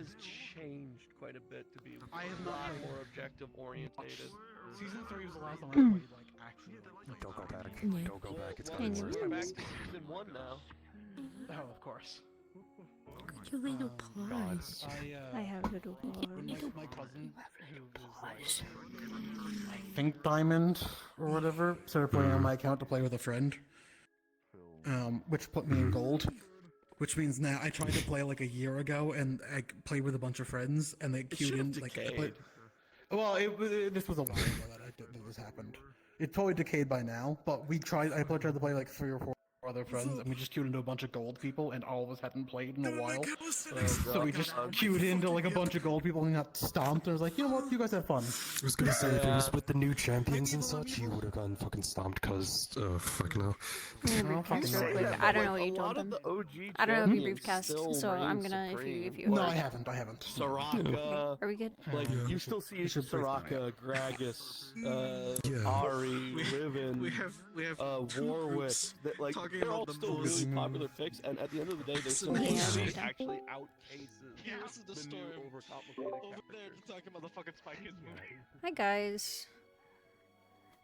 has changed quite a bit to be I have a lot not more objective orientated. Season 3 was the last time I played, like, actually. Don't go back. Yeah. Don't go back. It's Well, getting we're worse. back to season 1 now. Oh, of course. Your little paws. I have little When paws. my cousin, who was like, I think Diamond or whatever, started playing on my account to play with a friend, which put me in gold. Which means now I tried to play like a year ago, and I played with a bunch of friends, and they queued in like. Well, this was a while ago that this happened. It probably decayed by now, but we tried. I tried to play like 3 or 4 other friends, and we just queued into a bunch of gold people, and all of us hadn't played in a while. So we just queued into like a bunch of gold people and got stomped. And I was like, you know what, you guys have fun. I was gonna say, if it was with the new champions and such, you would have gotten fucking stomped, cause, fucking hell. I don't know what you told them. I don't know if you briefcast, so I'm gonna if you. No, I haven't. Soraka. Are we good? Like you still see Soraka, Gragas, Ari, Riven, we have Warwick. That, like, they're all still really popular picks, and at the end of the day, they still actually outcases the new overcomplicated over there talking about the fucking Spy Kids movie. Hi guys.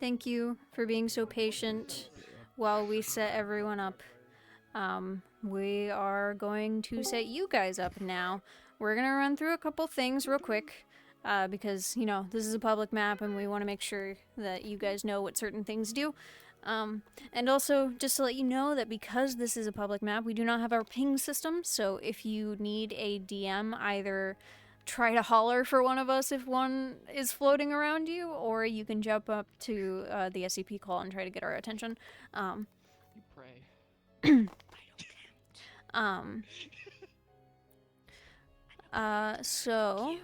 Thank you for being so patient while we set everyone up. We are going to set you guys up now. We're gonna run through a couple things real quick, because, you know, this is a public map and we want to make sure that you guys know what certain things do. And also, just to let you know that because this is a public map, we do not have our ping system, so if you need a DM, either try to holler for one of us if one is floating around you, or you can jump up to the SCP call and try to get our attention. You pray. So...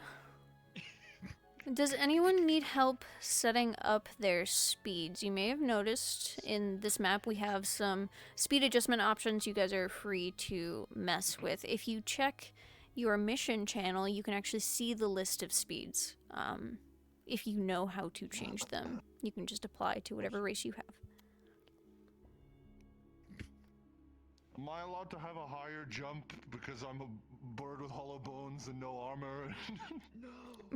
Does anyone need help setting up their speeds? You may have noticed in this map we have some speed adjustment options you guys are free to mess with. If you check your mission channel, you can actually see the list of speeds. If you know how to change them, you can just apply to whatever race you have. Am I allowed to have a higher jump because I'm a bird with hollow bones and no armor? No.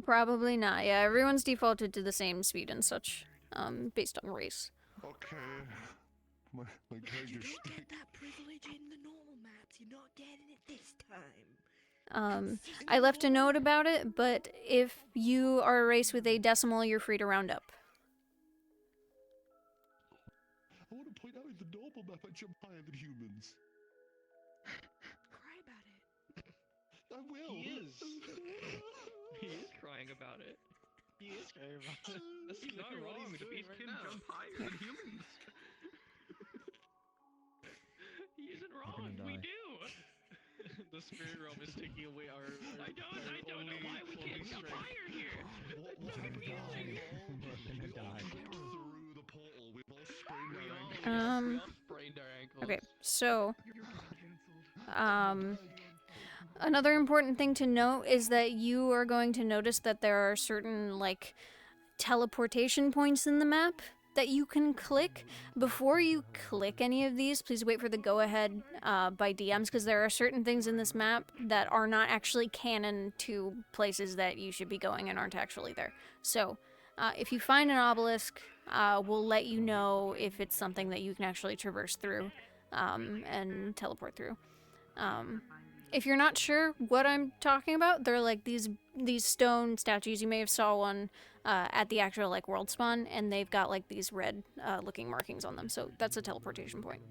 Probably not. Yeah, everyone's defaulted to the same speed and such, based on race. Okay. My character. You don't get that privilege in the normal maps. You're not getting it this time. I left a note about it, but if you are a race with a decimal, you're free to round up. I want to point out in the normal map I jump higher than humans. Cry about it. I will. He is. He is crying about it. He is crying about it. That's He's not wrong. The beast can jump higher than humans. He isn't wrong. We do. The spirit realm is taking away our I don't know why we can't jump higher here. It's so confusing. Through the portal, we've all sprained our ankles. we all sprained our ankles. Okay, so, another important thing to note is that you are going to notice that there are certain, like, teleportation points in the map that you can click. Before you click any of these, please wait for the go-ahead by DMs, because there are certain things in this map that are not actually canon to places that you should be going and aren't actually there. So, if you find an obelisk, we'll let you know if it's something that you can actually traverse through and teleport through. If you're not sure what I'm talking about, they're like these stone statues. You may have saw one at the actual like world spawn, and they've got like these red looking markings on them. So that's a teleportation point.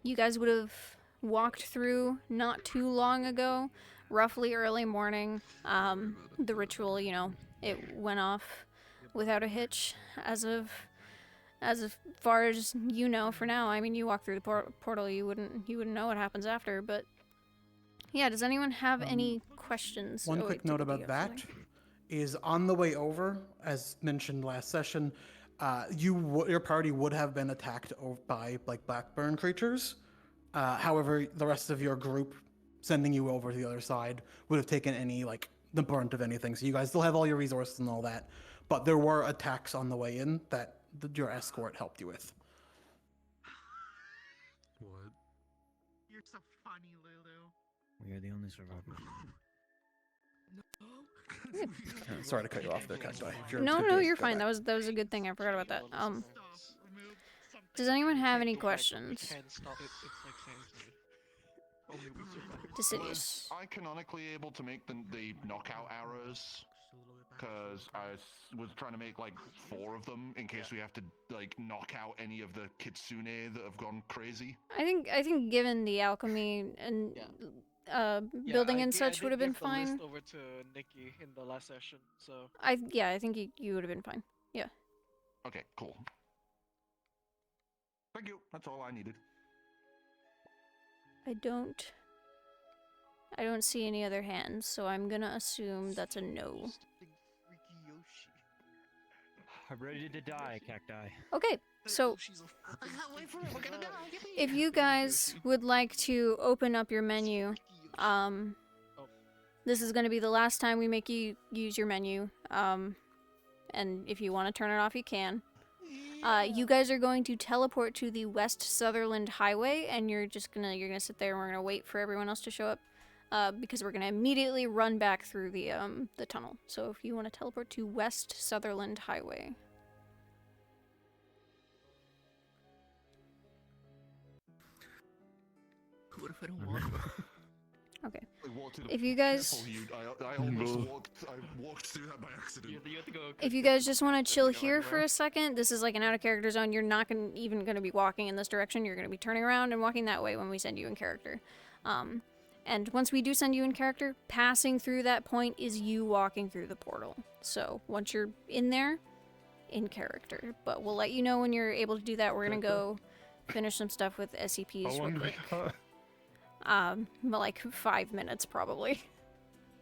You guys would have walked through not too long ago, roughly early morning. The ritual, you know, it went off without a hitch as far as you know for now. I mean, you walk through the portal, you wouldn't know what happens after, but yeah, does anyone have any questions? One quick note about that is on the way over, as mentioned last session, your party would have been attacked by like blackburn creatures. However, the rest of your group sending you over to the other side would have taken any like the brunt of anything. So you guys still have all your resources and all that, but there were attacks on the way in that your escort helped you with. What? We are the only survivors. Sorry to cut you off there, Cacti. No, you're fine. That was a good thing. I forgot about that. Does anyone have any questions? Deciduous. Was I canonically able to make the knockout arrows? Because I was trying to make like 4 of them in case we have to like knock out any of the kitsune that have gone crazy. I think given the alchemy and building and such would have been fine. List over to Nikki in the last session, so I think you would have been fine. Yeah. Okay, cool. Thank you. That's all I needed. I don't see any other hands, so I'm gonna assume that's a no. I'm ready to die, Cacti. Okay, so if you guys would like to open up your menu, this is gonna be the last time we make you use your menu. And if you want to turn it off, you can. You guys are going to teleport to the West Sutherland Highway, and you're gonna sit there and we're gonna wait for everyone else to show up, because we're gonna immediately run back through the tunnel. So if you want to teleport to West Sutherland Highway. What if I don't want to? Okay. If you guys, I almost walked through that by accident. you have to go. if you guys just want to chill here for a second, this is like an out of character zone. You're not even gonna be walking in this direction. You're gonna be turning around and walking that way when we send you in character. And once we do send you in character, passing through that point is you walking through the portal. So once you're in there, in character. But we'll let you know when you're able to do that. We're gonna go finish some stuff with SCPs real quick. But like 5 minutes probably.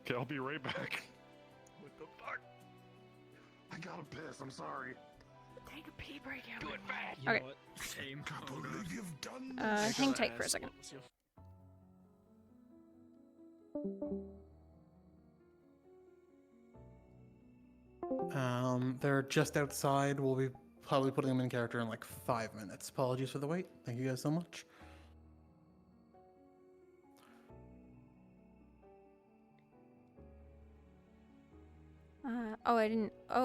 Okay, I'll be right back. What the fuck? I gotta piss. I'm sorry. Take a pee break. Do it fast. Okay. Same. Can't believe you've done this. Hang tight for a second. They're just outside. We'll be probably putting them in character in like 5 minutes. Apologies for the wait. Thank you guys so much.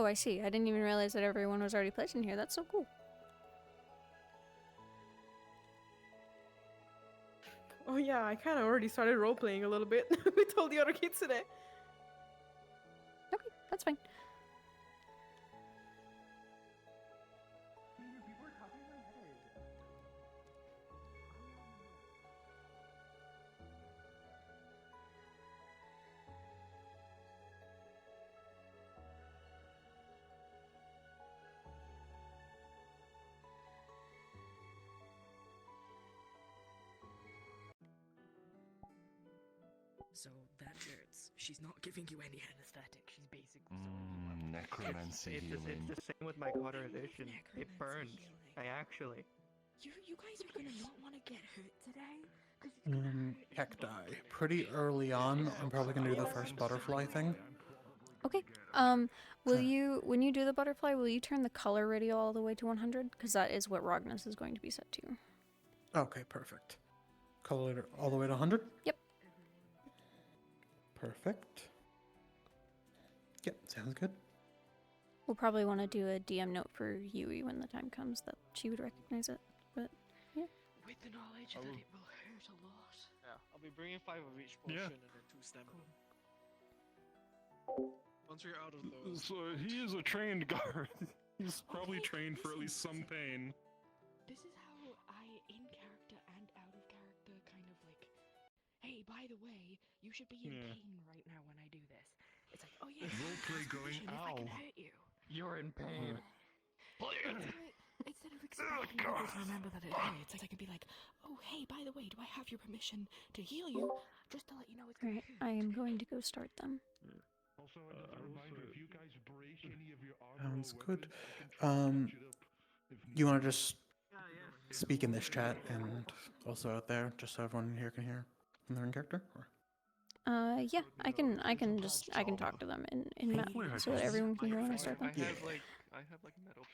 I see. I didn't even realize that everyone was already placed in here. That's so cool. Oh yeah, I kind of already started role-playing a little bit. We told the other kids today. Okay, that's fine. So that hurts. She's not giving you any anesthetic. She's basically necromancy healing. It's the same with my cauterization. It burned. I actually. You guys are gonna not want to get hurt today. Cacti. Pretty early on, I'm probably gonna do the first butterfly thing. Okay. Will you, when you do the butterfly, will you turn the color radio all the way to 100? Because that is what Rognus is going to be set to. Okay, perfect. Color all the way to 100? Yep. Perfect. Yep, sounds good. We'll probably want to do a DM note for Yui when the time comes that she would recognize it. But yeah. With the knowledge that it will hurt a lot. Yeah, I'll be bringing 5 of each potion and then 2 stamina. Once you're out of those. So he is a trained guard. He's probably trained for at least some pain. This is how I, in character and out of character, kind of like, hey, by the way, you should be in pain right now when I do this. It's like, oh yeah, Roleplay going, if I can hurt you. You're in pain. Instead of expecting people to remember that it hurts, I can be like, oh hey, by the way, do I have your permission to heal you? Just to let you know it's gonna Alright, I am going to go start them. Also, as a reminder, if you guys break any of your armor Sounds good. You want to just speak in this chat and also out there, just so everyone here can hear when they're in character? Or? Yeah, I can talk to them in map so that everyone can hear when I start them. I have like metal.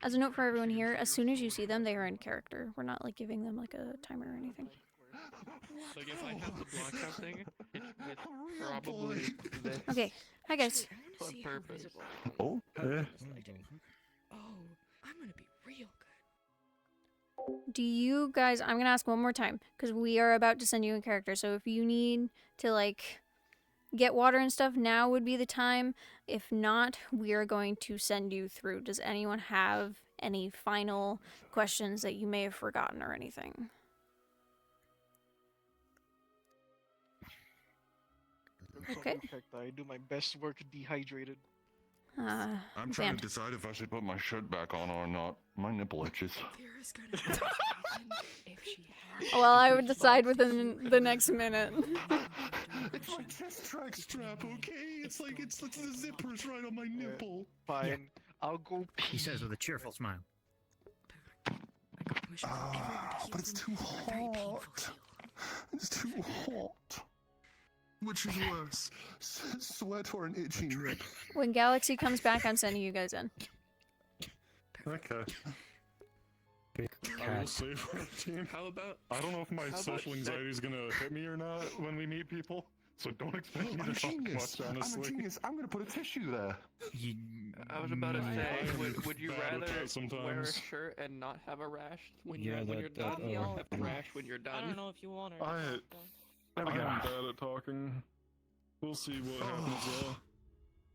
As a note for everyone here, as soon as you see them, they are in character. We're not like giving them like a timer or anything. Like if I have to block something, it's with probably this. Okay, hi guys. On purpose. Oh, yeah. Oh, I'm gonna be real good. Do you guys, I'm gonna ask one more time, because we are about to send you in character, so if you need to, like, get water and stuff, now would be the time. If not, we are going to send you through. Does anyone have any final questions that you may have forgotten or anything? Okay. I do my best work dehydrated. I'm trying to decide if I should put my shirt back on or not. My nipple itches. Well, I would decide within the next minute. It's my chest track strap, okay? It's like it's the zippers right on my nipple. Fine. Yeah. I'll go pee. He says with a cheerful smile. But it's too hot. It's too hot. Which is worse, sweat or an itchy nip? When Galaxy comes back, I'm sending you guys in. Okay. I will save our team. How about? I don't know if my social anxiety is gonna hit me or not when we meet people, so don't expect me to talk much, honestly. I'm a genius. I'm gonna put a tissue there. I was about to say, would you Bad with rather that sometimes. wear a shirt and not have a rash when Yeah, you're done, that, or have a rash when you're done? I don't know if you want or I not. am bad at talking. We'll see what happens though.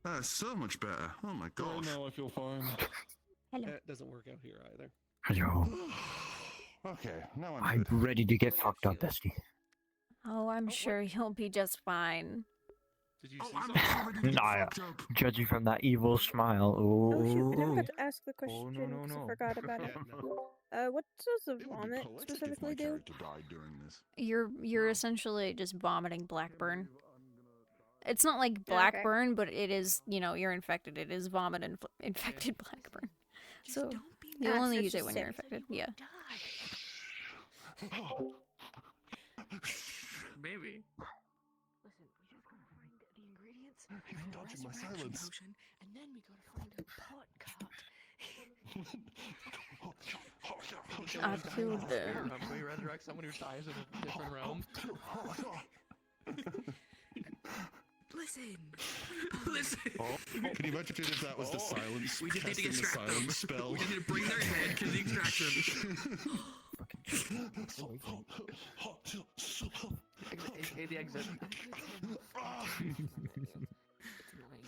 That's so much better. Oh my Right gosh. now I feel fine. Hello. That doesn't work out here either. Hello. Okay, now I'm ready to get fucked up, bestie. Oh, I'm sure you'll be just fine. Did you see something? Nah, judging from that evil smile. Oh shoot, I never Ooh. got to ask the question Oh, no, 'cause no. I forgot about it. What does the vomit specifically do? You're essentially just vomiting blackburn. It's not like blackburn, but it is, you know, you're infected. It is vomit infected blackburn. So you'll only use it when you're infected. Yeah. Maybe. Listen, we just gotta find the ingredients, You've dodged my silence. potion, and then we gotta find a pot cart. I've killed them. We resurrect someone who dies in a different realm. Listen. Listen. Can you imagine if that was the silence? We just need to casting the extract them. silence spell. We just need to bring their head to the extraction. Hey, the exit. It's annoying,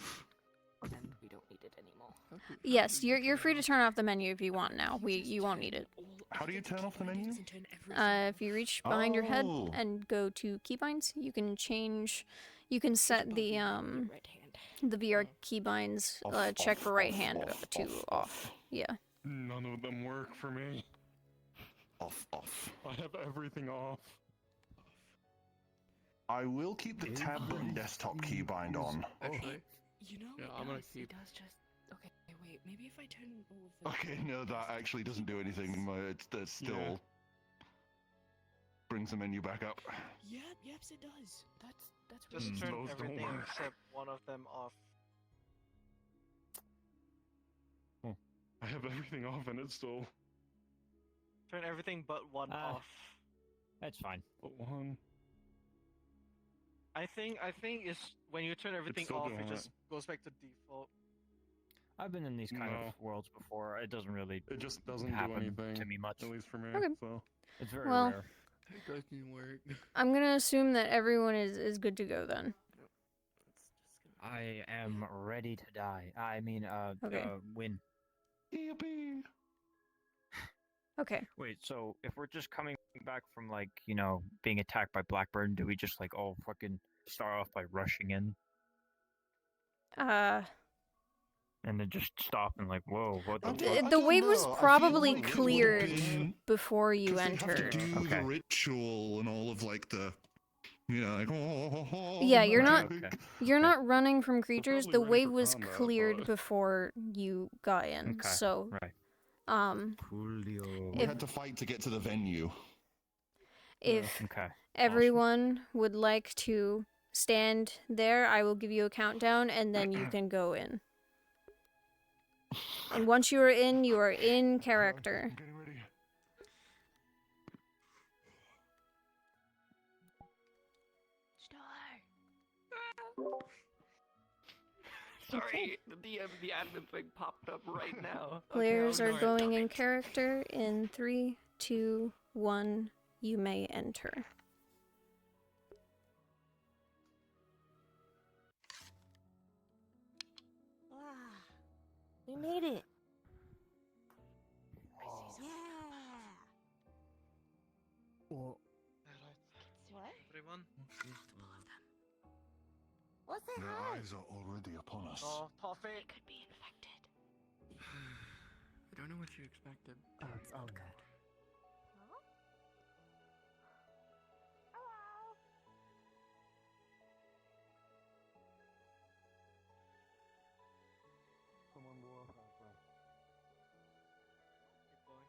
and we don't need it anymore. Yes, you're free to turn off the menu if you want now. You won't need it. How do you turn off the menu? If you reach behind your head Oh. and go to keybinds, you can change. You can set the VR keybinds check for right hand to off. Yeah. None of them work for me. Off. I have everything off. I will keep the tab and desktop keybind on. Actually, You know, yeah, it I'm gonna does, keep. it does just... Okay, wait, maybe if I turn all of the... Okay, no, that actually doesn't do anything. That still Yeah. brings the menu back up. Yep, it does. That's Just really turn Those don't everything work. except one of them off. I have everything off and it's still Turn everything but one off. That's fine. but one. I think it's when you turn everything still off, doing it it. just goes back to default. I've been in these kind No. of worlds before. It doesn't really It just doesn't do happen anything to me much. At least for me. Okay. So It's very Well, rare. It doesn't work. I'm gonna assume that everyone is good to go then. I am ready to die. I mean, Okay. win. Yippee! Okay. Wait, so if we're just coming back from, like, you know, being attacked by Blackburn, do we just, like, all fucking start off by rushing in and then just stop and, like, whoa, what the fuck? The wave was know. I feel probably like it would've cleared been- before you 'Cause they have to entered. do Okay. the ritual and all of like the, you know, like Yeah, you're not Okay. you're not running from creatures. probably The ready wave for was combat, cleared but- before you got in. Okay. So, Right. We If- had to fight to get to the venue. if Okay. everyone would like to stand there, I will give you a countdown and then you can go in. And once you are in character. I'm getting ready. Sorry, the DM, the admin thing popped up right now. Players Okay, are going in character in 3, 2, 1. You may enter. We made it. Yeah. Well, What? Everyone? What's that? Their Hi. eyes are already upon us. Oh, Toffee. They could be infected. I don't know what you expected. Oh, it's all good. Someone will Keep going.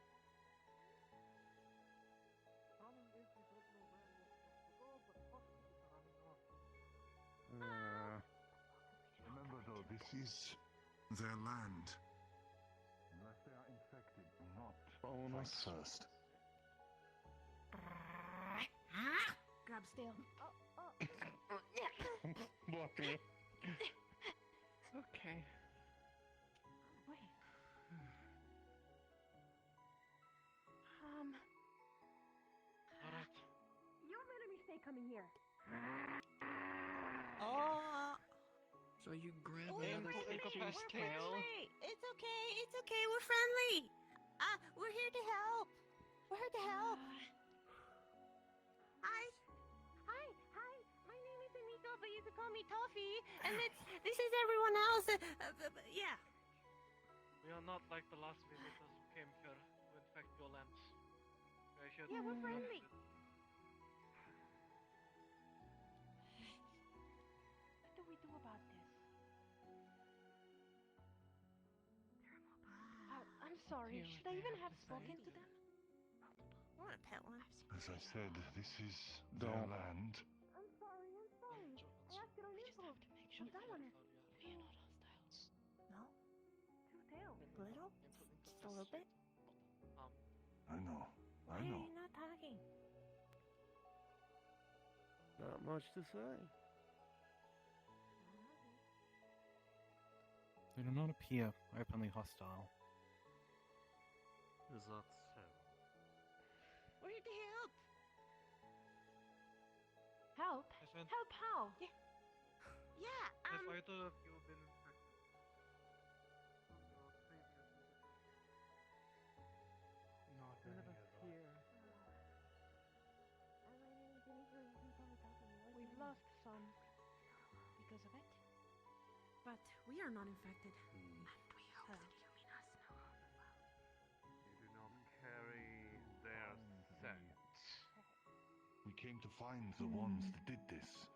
Remember though, this is their land. Unless they are infected, do not Phone us first. Grab steel. Blocking it. Okay. Wait. Alright. You made a mistake coming here. So you grab We're another friendly. picture's We're tail. friendly. It's okay. It's okay. We're friendly. We're here to help. We're here to help. Hi. Hi. Hi. My name is Aniko, but you can call me Toffee. And this is everyone else. Yeah. We are not like the last visitors who came here to infect your lands. We are here Yeah, to we're help friendly. you. What do we do about this? I'm sorry. Deal Should I with even it, have it's spoken fine. to them? I want to pet one. As I said, this is their Don't. land. I'm sorry. I acted on impulse. Sure That one is... we are not hostiles. No. Two tails. Little? Just a little bit? I know. Why I are know. you not talking? Not much to say. They do not appear openly hostile. Is that so? We're here to help. Help? Help how? Yeah. Have either of you been infected? Your previous visitors? Not None of any us of us. here. My name is Aniko. You can call me Toffee. We've lost some because of it. But we are not infected. And we hope that you mean us no harm as well. You do not carry their scent. We came to find the ones that did this.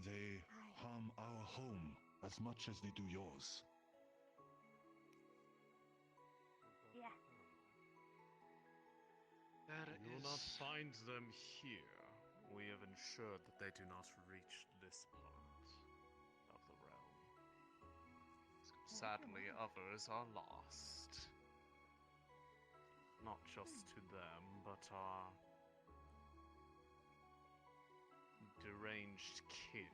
They harm our home as much as they do yours. Yeah. You will not find them here. We have ensured that they do not reach this part of the realm. Sadly, others are lost. Not just to them, but our deranged kin.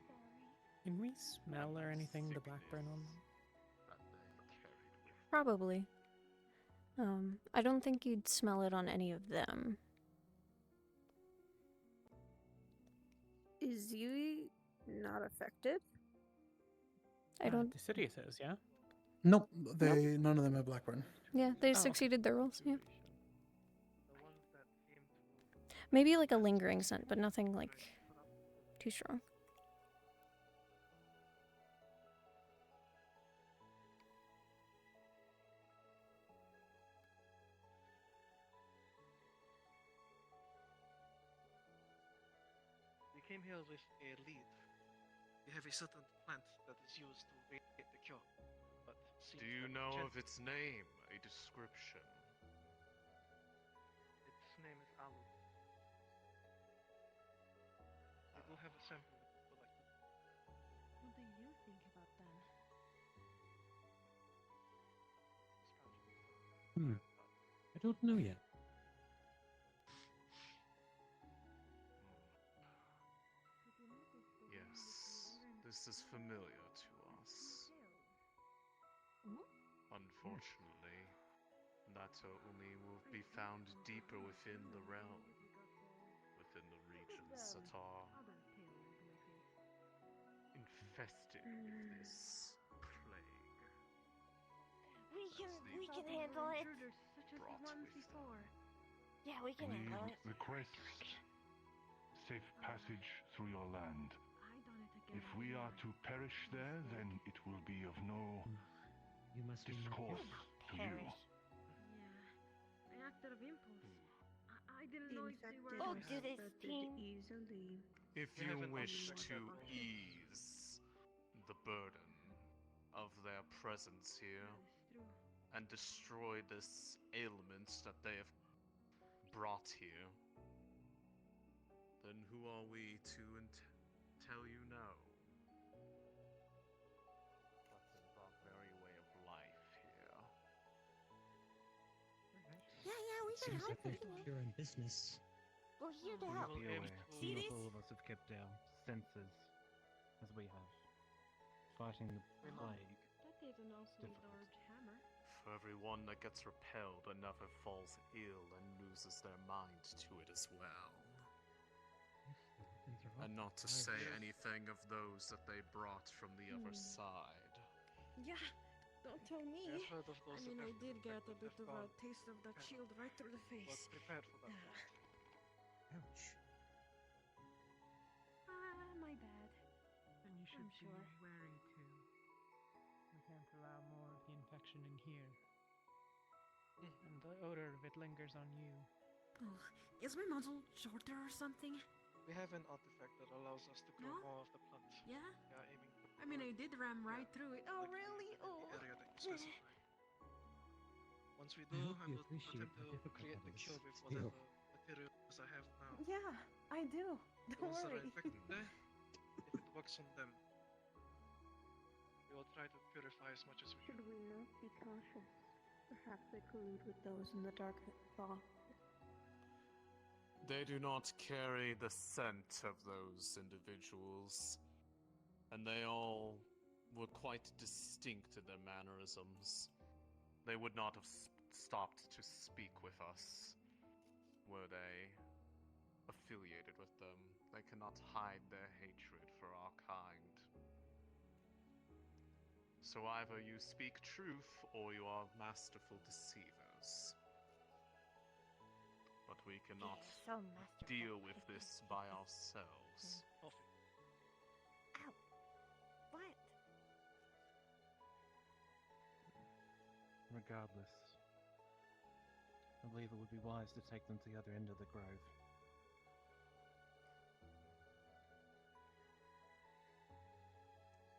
Can we smell or anything the blackburn on them? That they carried with them. Probably. I don't think you'd smell it on any of them. Is Yui not affected? I don't. The city says, yeah? Nope. None of them have Blackburn. Yeah, they Oh. succeeded their roles. Yeah. The ones that came to Maybe like a lingering scent, but nothing like too strong. You came here with a lead. You have a certain plant that is used to create the cure. But Do you know of its name? A description? Its name is Alu. We do have a sample that we collected. What do you think about them? I don't know yet. Yes, this is familiar to us. Unfortunately, that only will be found deeper within the realm, within the regions that are infested with this plague. We can handle it. Brought with them. Yeah, we can handle it. Request safe passage through your land. If we are to perish there, then it will be of no discourse to you. An act of impulse. I didn't know if they were. Oh, do this, team. Easily. If you wish to ease the burden of their presence here and destroy this ailment that they have brought here, then who are we to tell you no? But it's our very way of life here. Yeah, we can Seems help. like you're in business. We're here to help. See this? All of us have kept our senses, as we have, fighting the plague. That is an awfully large hammer. For everyone that gets repelled, another falls ill and loses their mind to it as well. And not to say anything of those that they brought from the other side. Yeah, don't tell me. I've heard of those I mean, I that did get a have bit of a gone taste of that shield right through the face. Was prepared for that. Ouch. My bad. And you should be wary too. We can't allow more of the infection in here. And the odor of it lingers on you. Oh, is my muzzle shorter or something? We have an artifact that allows us to grow more of the plant. Yeah? We are aiming to I mean, I did ram right through it. Oh, really? Oh. the area that you specified. Once we do, I will attempt to create the cure with whatever materials I have now. Yeah, I do. Don't Those that are worry. infected there, if it works on them, we will try to purify as much as we can. Should we not be cautious? Perhaps they collude with those in the dark fog. They do not carry the scent of those individuals, and they all were quite distinct in their mannerisms. They would not have stopped to speak with us, were they affiliated with them. They cannot hide their hatred for our kind. So either you speak truth, or you are masterful deceivers. But we cannot deal with this by ourselves. Ow! What? Regardless, I believe it would be wise to take them to the other end of the grove.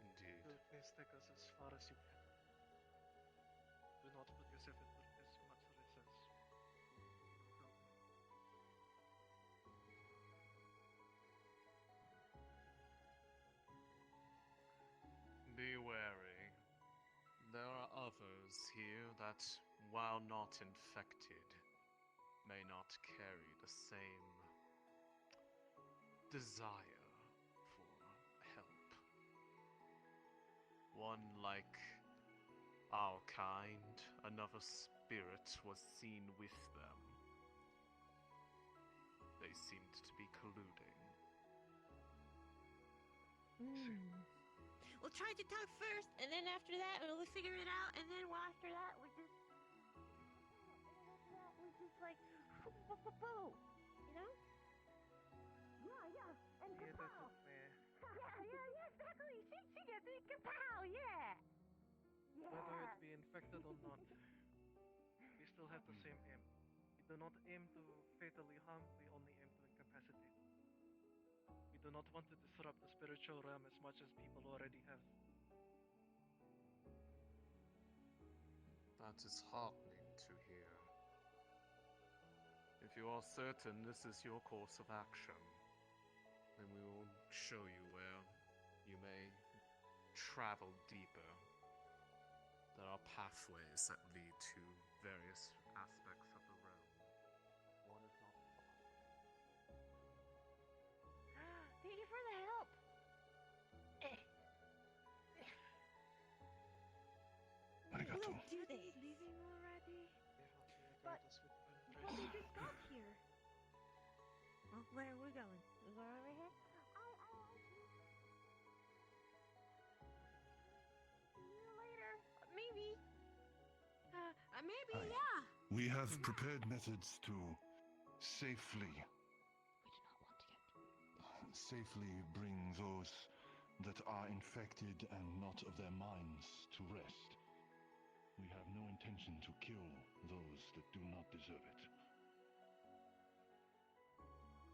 Indeed. Please take us as far as you can. Do not put yourself at as much risk as Be wary. There are others here that, while not infected, may not carry the same desire for help. One like our kind, another spirit was seen with them. They seemed to be colluding. We'll try to talk first, and then after that, we'll figure it out, and then after that, we just like, boo, you know? Yeah, and kapow! Yeah, exactly! She gets it, kapow, yeah! whether it be infected or not, we still have the same aim. We do not aim to fatally harm, we only aim to incapacitate. We do not want to disrupt the spiritual realm as much as people already have. That is heartening to hear. If you are certain this is your course of action, then we will show you where you may travel deeper. There are pathways that lead to various aspects of the realm. One is not Thank you for the help! We'll do Where are we going? We go over here? See you later. Maybe. Maybe, Aye. yeah. We have prepared methods to safely bring those that are infected and not of their minds to rest. We have no intention to kill those that do not deserve it.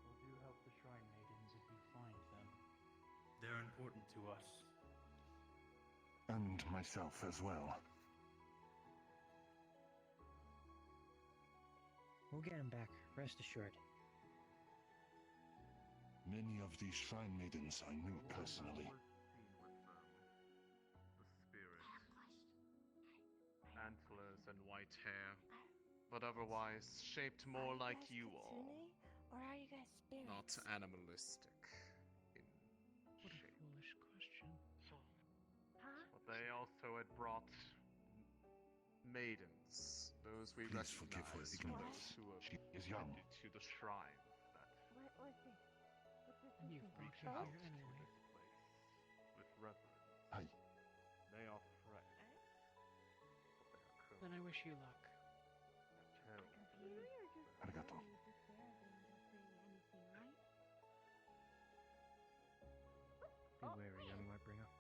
Will you help the Shrine Maidens if you find them? They're important to us. And myself as well. We'll get him back, rest assured. Many of these Shrine Maidens I knew personally. Antlers and white hair, but otherwise shaped more like you all. Or are you guys spirits? Not animalistic in What a shape. foolish question. But they also had brought maidens, those we Please forgive her recognize ignorance. who have She is young. tended to the shrine that What's this? What's this? And you brought reach her out here to anyway. this place with reverence. Aye. They are friends, but they are cursed. Then I wish you luck. Terrible. Arigato. Be wary, young Lightbringer.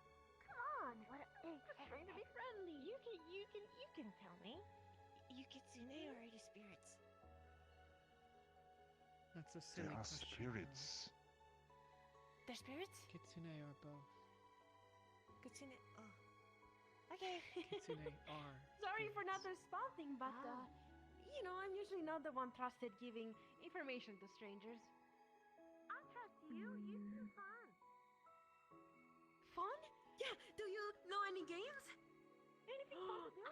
Come on! What? Hey, trying to be friendly. You can tell me. You Kitsune or are you spirits? That's a They silly are question. spirits. They're spirits? Kitsune or both. Kitsune. Oh. Okay. Kitsune are. Sorry for not responding, but you know, I'm usually not the one trusted giving information to strangers. I trust you. You seem fun. Fun? Yeah, do you know any games? Anything fun to do?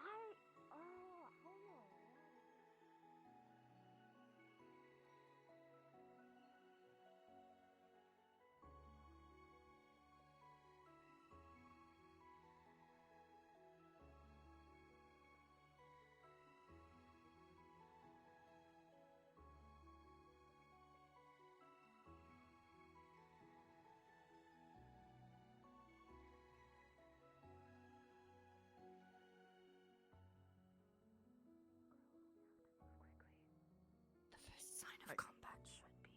The first sign of combat should be.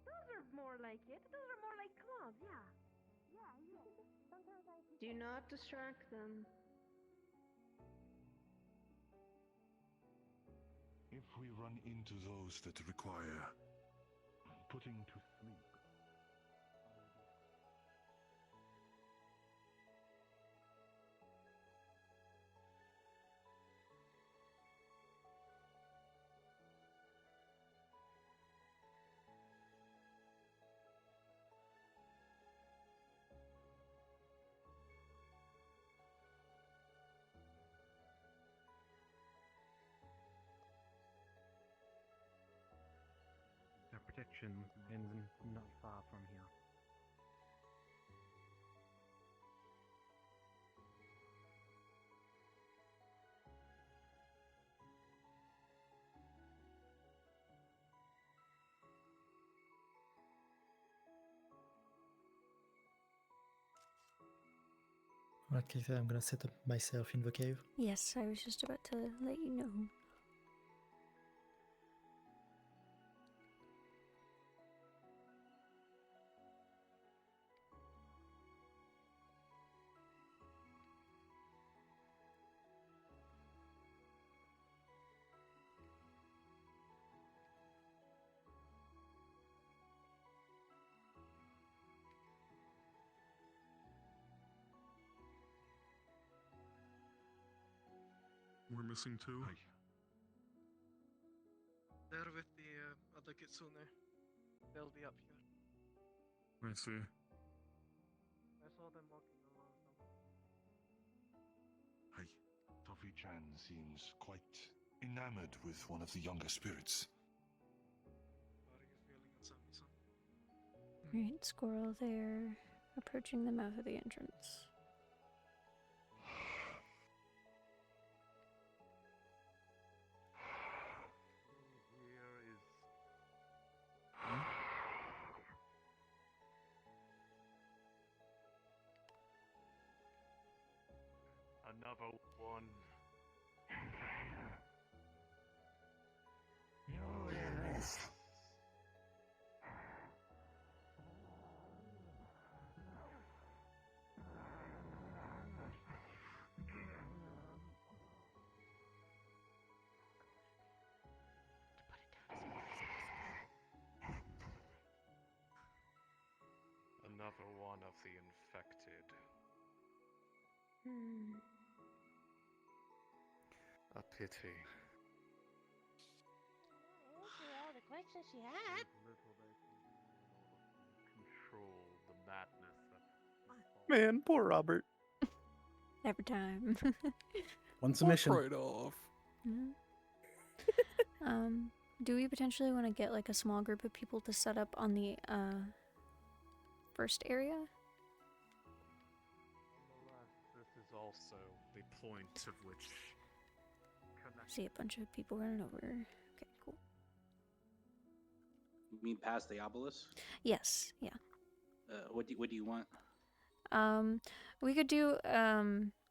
Those are more like it. Those are more like claws, yeah. Sometimes I Do not distract them. If we run into those that require putting to sleep, Their protection ends not far from here. Okay, so I'm gonna set up myself in the cave. Yes, I was just about to let you know. We're missing two. They're with the other Kitsune. They'll be up here. I see. I saw them walking along somewhere. Hey, Toffee-chan seems quite enamored with one of the younger spirits. How are you feeling, Asami-san? Right, squirrel there, approaching the mouth of the entrance. Here is Another one. Another one of the infected. A pity. Answer all the questions she had. Little they can do in order to control the madness that. Man, poor Robert. Every time. One submission. Right off. Mhm. Do we potentially want to get like a small group of people to set up on the first area? Nonetheless, this is also the point of which. See a bunch of people running over. Okay, cool. You mean past the obelisk? Yes, yeah. What do you want? We could do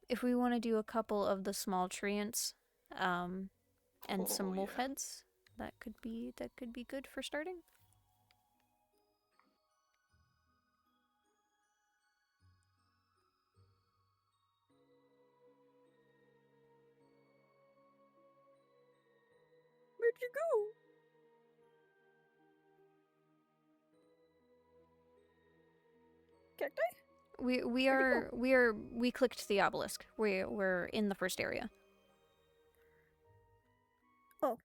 if we want to do a couple of the small treants, and some wolf heads. That could be good for starting. Where'd you go? Cacti? We clicked the obelisk. We're in the first area. Oh.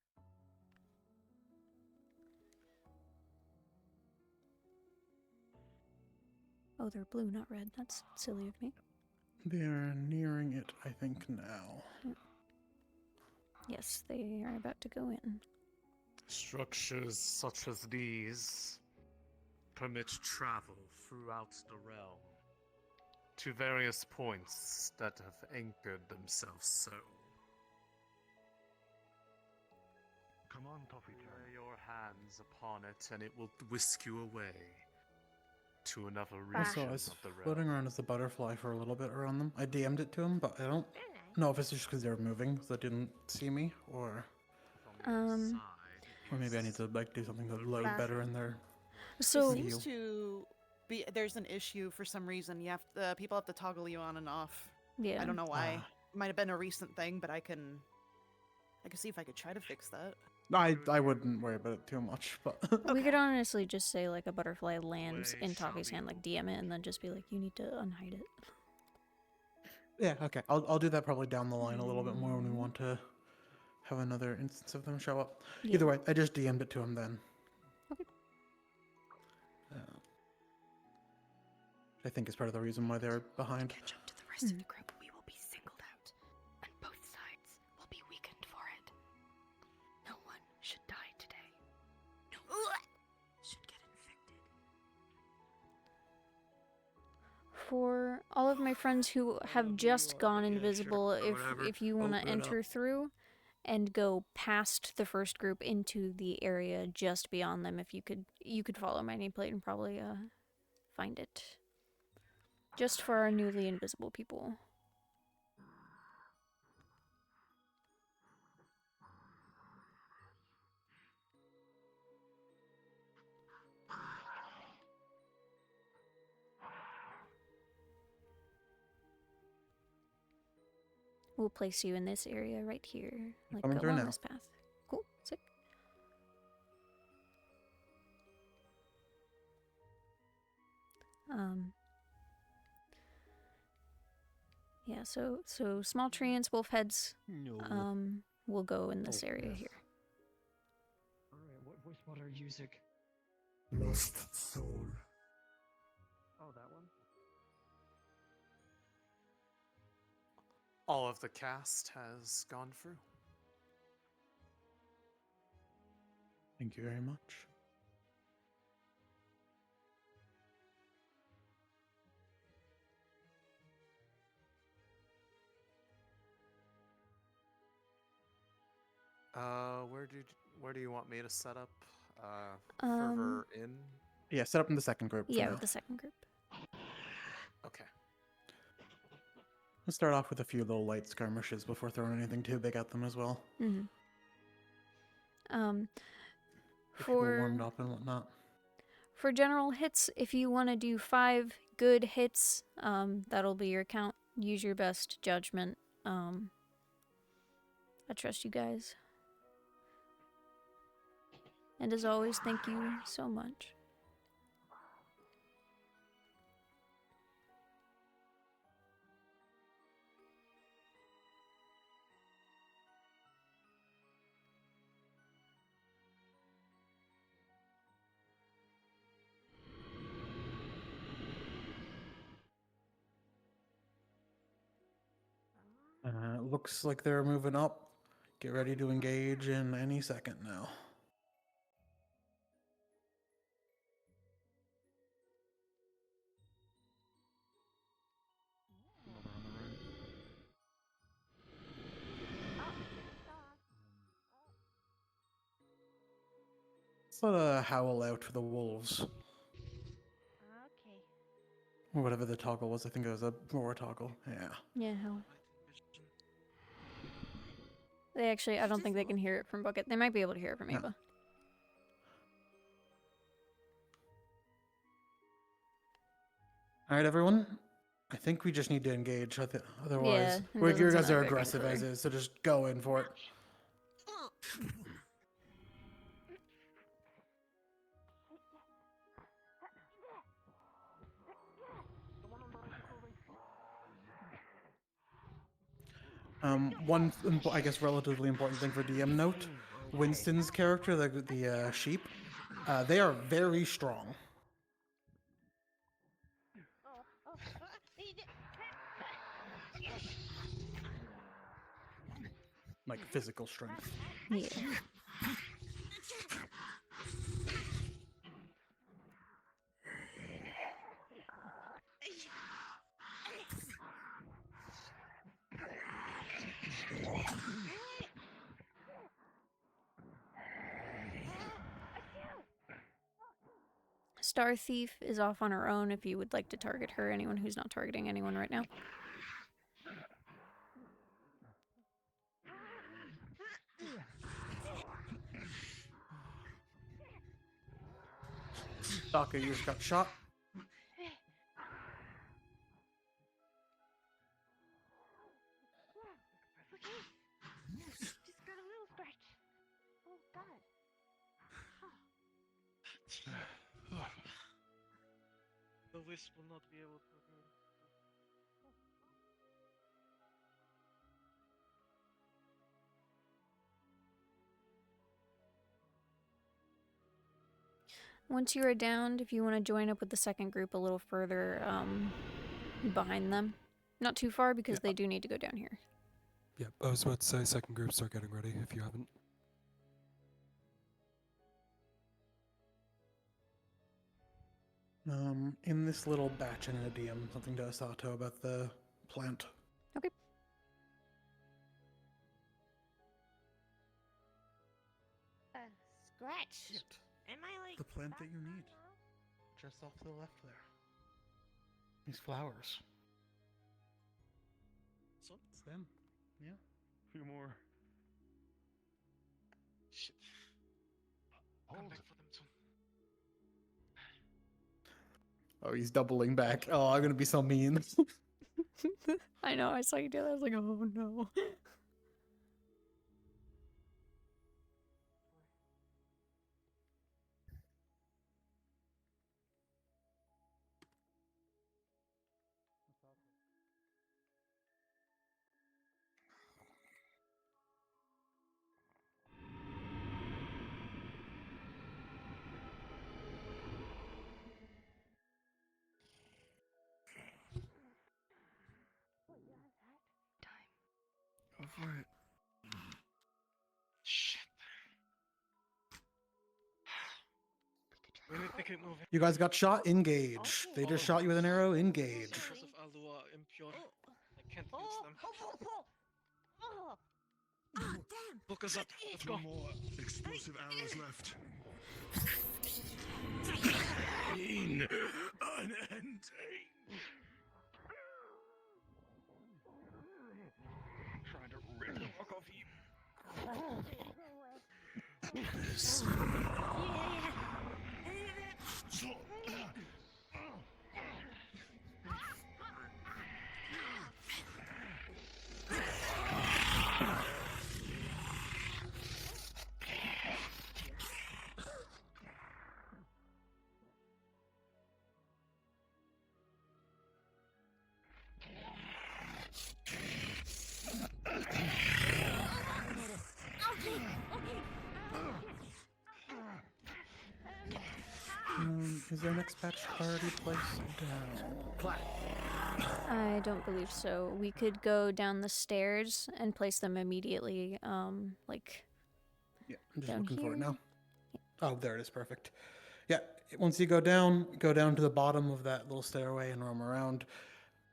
Oh, they're blue, not red. That's silly of me. They're nearing it, I think, now. Yes, they are about to go in. Structures such as these permit travel throughout the realm to various points that have anchored themselves so. Come on, Toffee. Lay your hands upon it and it will whisk you away to another Also, region I was of the realm. floating around as a butterfly for a little bit around them. I DM'd it to him, but I don't know if it's just because they were moving, so they didn't see me, or maybe I need to like do something to load better in there. So it seems to be there's an issue for some reason. You have people have to toggle you on and off. Yeah. I don't know why. It might have been a recent thing, but I can see if I could try to fix that. I wouldn't worry about it too much, but We could honestly just say like a butterfly lands in Toffee's hand, like DM it, and then just be like, you need to unhide it. yeah, okay. I'll do that probably down the line a little bit more when we want to have another instance of them show up. Yeah. Either way, I just DM'd it to him then. Okay. I think is part of the reason why they're behind. Catch up to the rest of the group, we will be singled out, and both sides will be weakened for it. No one should die today. No one should get infected. For all of my friends who have just gone invisible, if you want to enter through and go past the first group into the area just beyond them, if you could follow my nameplate and probably find it. Just for our newly invisible people. We'll place you in this area right here, like Coming through along now. this path. Cool, sick. Yeah, so small treants, wolf heads, will go in this area here. Alright, what voice mod are you using? Lost soul. Oh, that one? All of the cast has gone through. Thank you very much. Where do you want me to set up? Um, Further in? Yeah, set up in the second group. for Yeah, now. with the second group. Okay. Let's start off with a few little light skirmishes before throwing anything too big at them as well. Mm-hmm. Get people warmed up and whatnot. For general hits, if you want to do 5 good hits, that'll be your count. Use your best judgment. I trust you guys. And as always, thank you so much. Looks like they're moving up. Get ready to engage in any second now. Let's let a howl out for the wolves. Okay. Or whatever the toggle was. I think it was a roar toggle. Yeah. Yeah, hell. They actually, I don't think they can hear it from Bucket. They might be able to hear it from Ava. Alright, everyone. I think we just need to engage. Otherwise, Yeah, you guys are aggressive as is, so just go in for it. One, I guess, relatively important thing for DM note: Winston's character, the sheep, they are very strong. Like physical strength. Yeah. Star Thief is off on her own if you would like to target her, anyone who's not targeting anyone right now. Taka, you just got shot. Just got a little scratch. Oh God. The wisp will not be able to move. Once you are downed, if you want to join up with the second group a little further behind them. Not too far, because they do need to go down here. Yep, I was about to say second group, start getting ready if you haven't. In this little batch in a DM, something to Asato about the plant. Okay. Scratch. Am I like The plant that you need. Just off to the left there. These flowers. So? It's them. Yeah. A few more. Shit. Come back for them too. Oh, he's doubling back. Oh, I'm gonna be so mean. I know, I saw you do that. I was like, oh no. Go for it. Shit. We need to keep moving. You guys got shot? Engage. They just shot you with an arrow? Engage. Because of Alu are impure. I can't use them. Oh, damn! Look us up. Let's go. More explosive arrows left. Unending. Is their next patch already placed down? I don't believe so. We could go down the stairs and place them immediately, like Yeah, I'm just down looking for it here. now. Oh, there it is. Perfect. Yeah, once you go down to the bottom of that little stairway and roam around.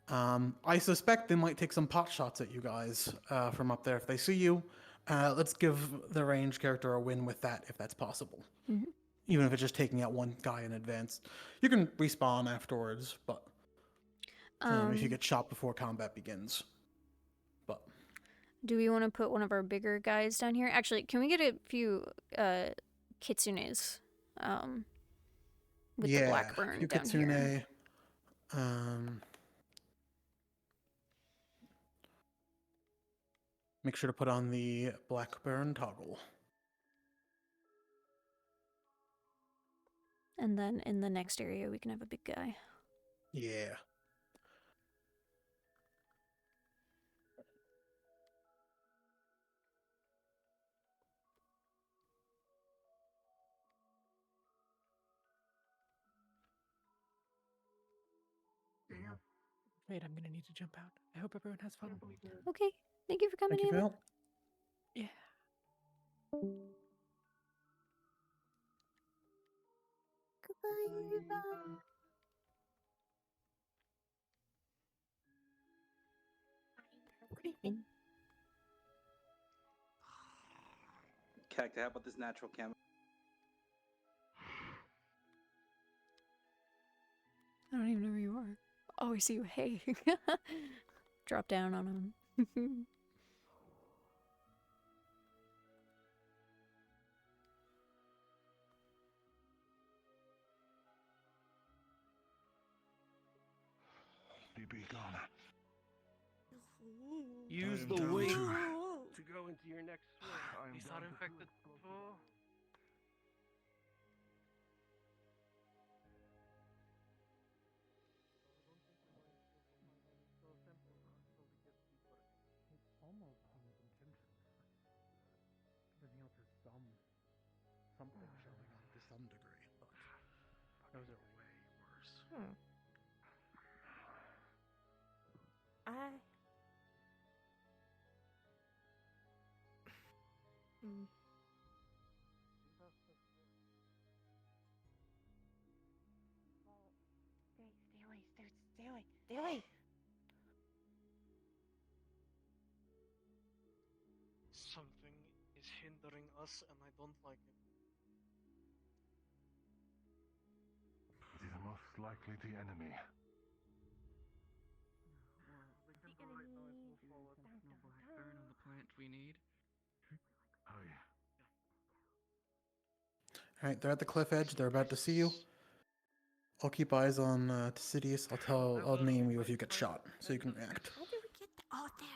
I suspect they might take some pot shots at you guys from up there if they see you. Let's give the range character a win with that if that's possible. Mhm. Even if it's just taking out one guy in advance. You can respawn afterwards, but if you get shot before combat begins. But do we want to put one of our bigger guys down here? Actually, can we get a few kitsunes with the Blackburn you down Kitsune, here? Make sure to put on the Blackburn toggle. And then in the next area, we can have a big guy. Yeah. Wait, I'm gonna need to jump out. I hope everyone has fun. Okay, thank you for coming Thank you for in. help. Yeah. Goodbye. Good evening. Cacti, how about this natural chem? I don't even know where you are. Oh, I see you. Hey. Drop down on him. Be gone. Use the down weight to- to go into your next swing. These are infected before. It's almost comes intentions. Everything else is something showing up to some degree, but those are way worse. Stay away, stay away, stay away. Something is hindering us, and I don't like it. It is most likely the enemy. Blackburn on the plant we need. Oh yeah. Alright, they're at the cliff edge. They're about to see you. I'll keep eyes on Sidious. I'll name you if you get shot, so you can react. How did we get the oh there?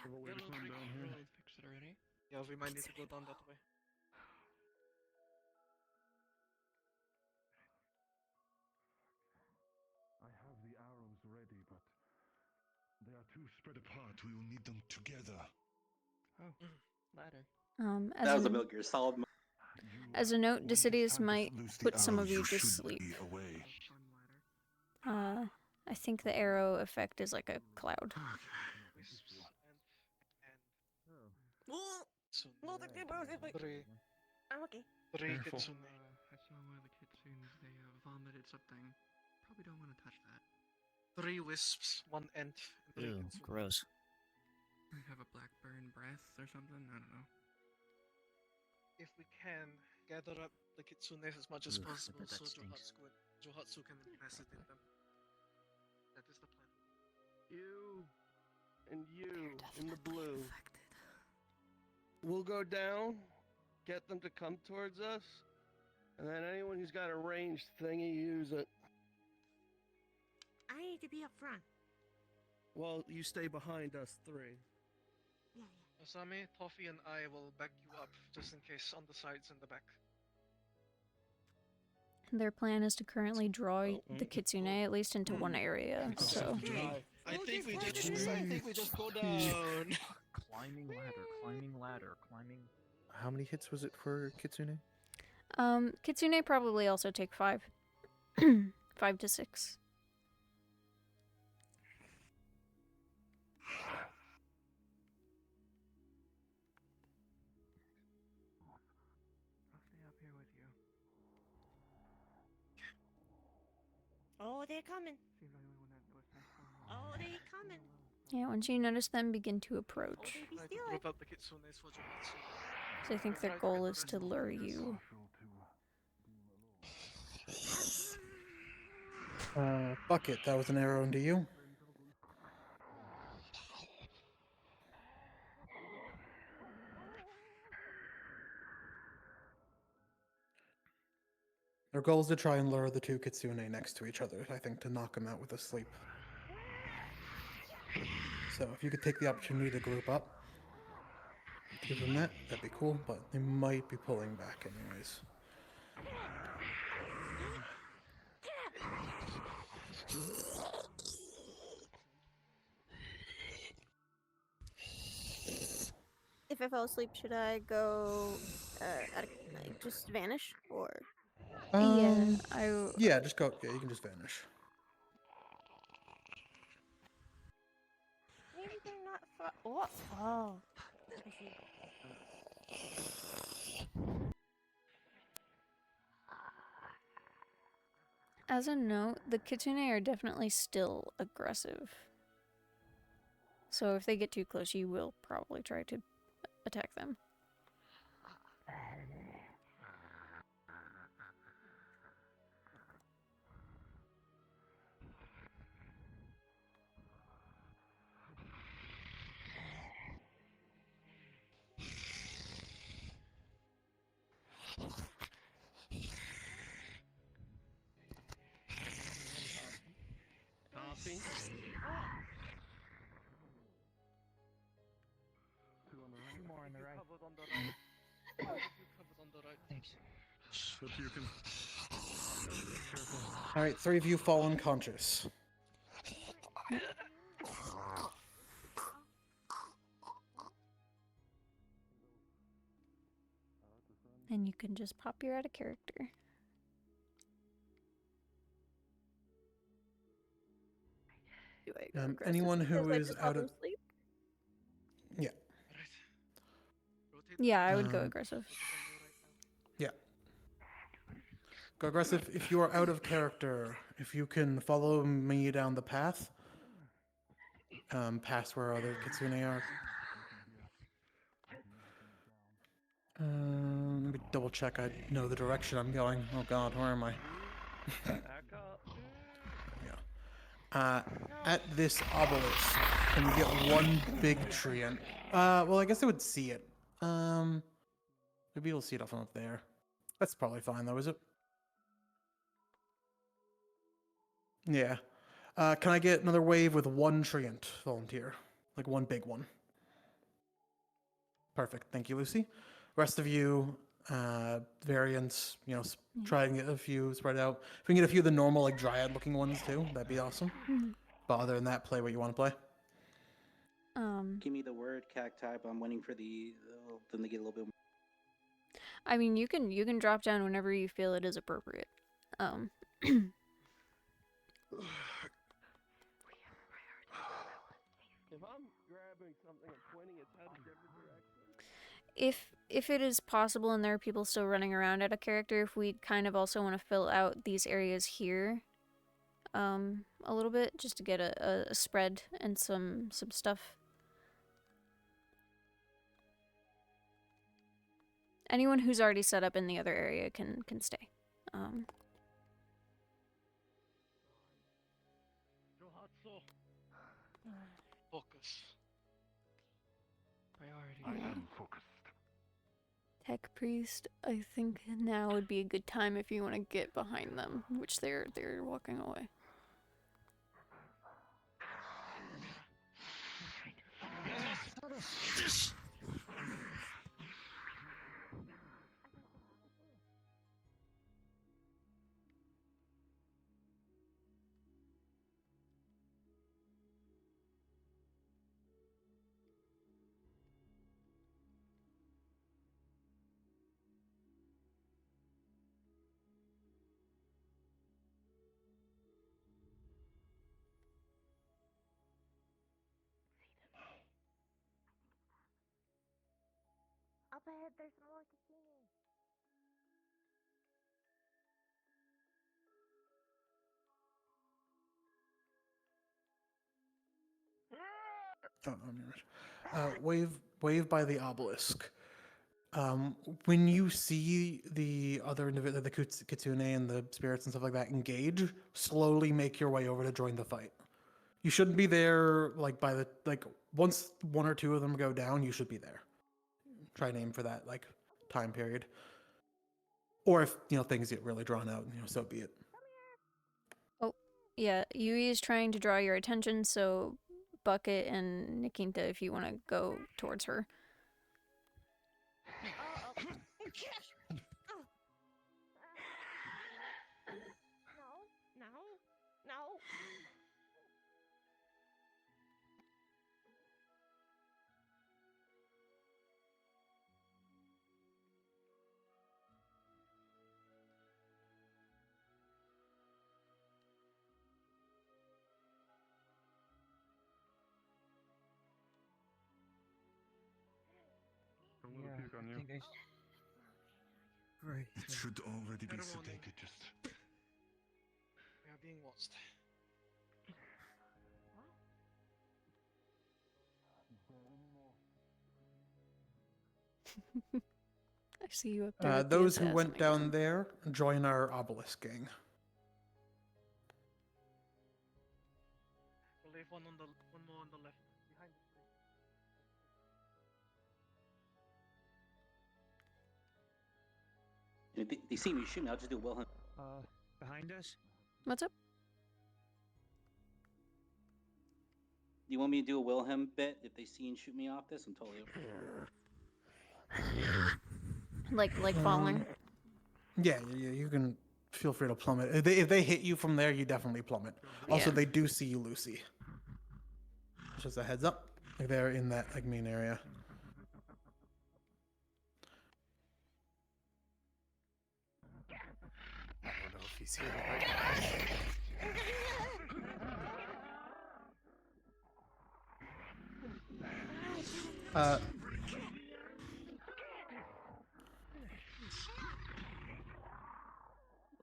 Fix it already. Yeah, we might need to go down that way. I have the arrows ready, but they are too spread apart. We will need them together. Oh, ladder. That was a milk. You're solid. As a note, Decidius might put some of you to sleep. I think the arrow effect is like a cloud. Three. I'm okay. Three Careful. kitsune. I saw one of the kitsunes. They vomited something. Probably don't want to touch that. 3 wisps, 1 ant. and 3 Ew, kitsune. gross. We have a blackburn breath or something. I don't know. If we can, gather up the kitsunes as much as Ugh, I possible bet that so stinks. Johatsu can messagate them. That is the plan. You and you in the blue. We'll go down get them to come towards us, and then anyone who's got a ranged thingy, use it. I need to be up front. Well, you stay behind us three. Yeah. Asami, Toffee, and I will back you up just in case on the sides and the back. Their plan is to currently draw the kitsune at least into one area. So I think we just go down. Climbing ladder, climbing. How many hits was it for Kitsune? Kitsune probably also take 5. 5 to 6. I'll stay up here with you. Oh, they're coming. Seems like we went with that. Oh, they're coming. Yeah, once you notice them begin to approach. I can group up the kitsunes for Jumatsu. So I think their goal is to lure you. Bucket, that was an arrow into you. Their goal is to try and lure the two kitsune next to each other, I think, to knock them out with a sleep. So if you could take the opportunity to group up, give them that, that'd be cool, but they might be pulling back anyways. If I fall asleep, should I go just vanish or? Yeah, just go. Yeah, you can just vanish. Maybe they're not far. Oh, oh. I see. As a note, the kitsune are definitely still aggressive. So if they get too close, you will probably try to attack them. Coffee. Two more on the right. Covered on the right. Covered on the right. Thanks. But you can. Careful. Alright, 3 of you fall unconscious. And you can just pop your out of character. Do I go aggressive Anyone who because I is just out let them of sleep? Yeah. Yeah, I would go aggressive. Yeah. Go aggressive. If you are out of character, if you can follow me down the path, past where other kitsune are. Let me double check I know the direction I'm going. Oh god, where am I? At this obelisk, can you get one big tree in? Well, I guess I would see it. Maybe you'll see it from up there. That's probably fine, though, is it? Yeah. Can I get another wave with one treant volunteer? Like one big one. Perfect. Thank you, Lucy. Rest of you, variants, you know, try and get a few spread out. If we can get a few of the normal, like, dryad-looking ones, too, that'd be awesome. But other than that, play what you want to play. Give me the word cacti, but I'm waiting for the them to get a little bit more. I mean, you can drop down whenever you feel it is appropriate. If I'm grabbing something and pointing its head in different directions. If it is possible and there are people still running around at a character, if we kind of also want to fill out these areas here, a little bit, just to get a spread and some stuff. Anyone who's already set up in the other area can stay. Focus. Priority. I am focused. Tech priest, I think now would be a good time if you want to get behind them, which they're walking away. Up ahead, there's more kitsune. Oh, I'm wave by the obelisk. When you see the other individual, the kitsune and the spirits and stuff like that engage, slowly make your way over to join the fight. You shouldn't be there once one or two of them go down, you should be there. Try and aim for that time period. Or if things get really drawn out, so be it. Oh, yeah, Yui is trying to draw your attention, so Bucket and Nikinta, if you want to go towards her. No. I'm gonna puke on you. Right. It should already be sedated, just... We are being watched. I see you up there. Those who went down there, join our obelisk gang. We'll leave one more on the left, behind the tree. If they see me shooting, I'll just do Wilhelm. Behind us? What's up? You want me to do a Wilhelm bit if they see and shoot me off this? I'm totally Like falling. Yeah, you can feel free to plummet. If they hit you from there, you definitely plummet. Also, they do see you, Lucy. Just a heads up. They're in that main area. I don't know if he's here right now.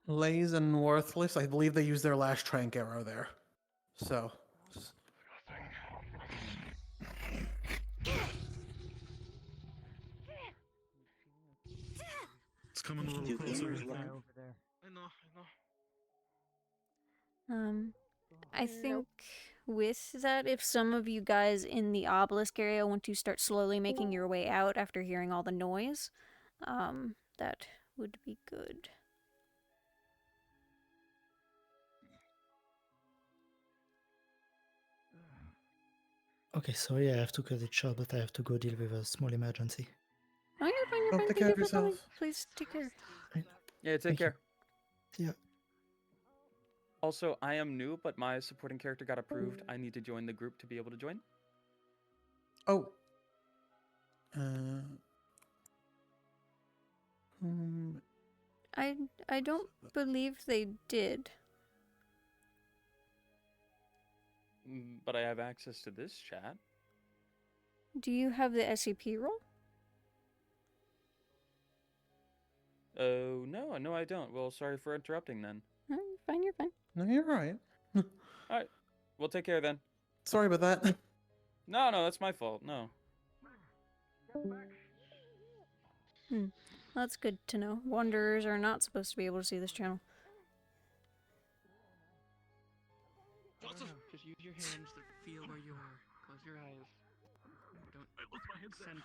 Lays and Worthless, I believe they used their last trank arrow there. So. It's coming a little closer. I know. I think with that, if some of you guys in the obelisk area want to start slowly making your way out after hearing all the noise, that would be good. Okay, sorry, I have to cut it short, but I have to go deal with a small emergency. Oh, you're fine, you're fine. Take care of yourself. Please take care. Yeah, take care. See ya. Also, I am new, but my supporting character got approved. I need to join the group to be able to join. Oh. I don't believe they did. But I have access to this chat. Do you have the SCP role? Oh, no, I don't. Well, sorry for interrupting then. You're fine. No, you're right. Alright, we'll take care then. Sorry about that. No, that's my fault. No. That's good to know. Wanderers are not supposed to be able to see this channel. Just use your hands to feel where you are. Close your eyes. Don't send.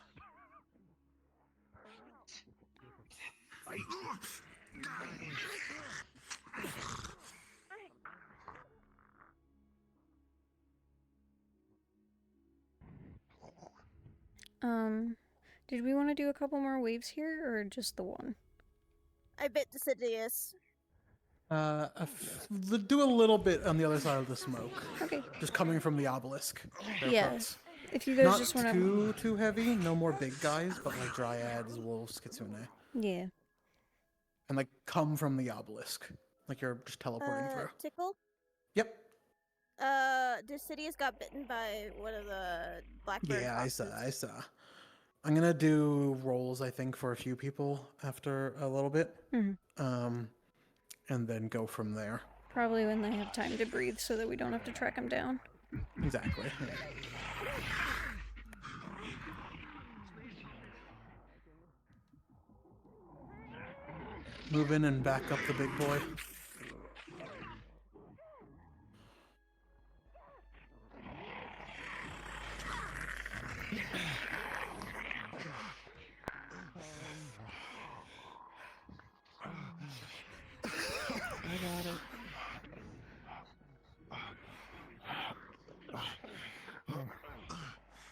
Did we want to do a couple more waves here, or just the one? I bit Decidius. Do a little bit on the other side of the smoke. Okay. Just coming from the obelisk. Yeah. If you guys Not just want too heavy, no more big guys, but like dryads, wolves, kitsune. Yeah. And like come from the obelisk. Like you're just teleporting through. Tickle? Yep. Decidius got bitten by one of the blackbird Yeah, foxes. I saw. I'm gonna do rolls, I think, for a few people after a little bit. And then go from there. Probably when they have time to breathe so that we don't have to track them down. Exactly. Move in and back up the big boy. I got it.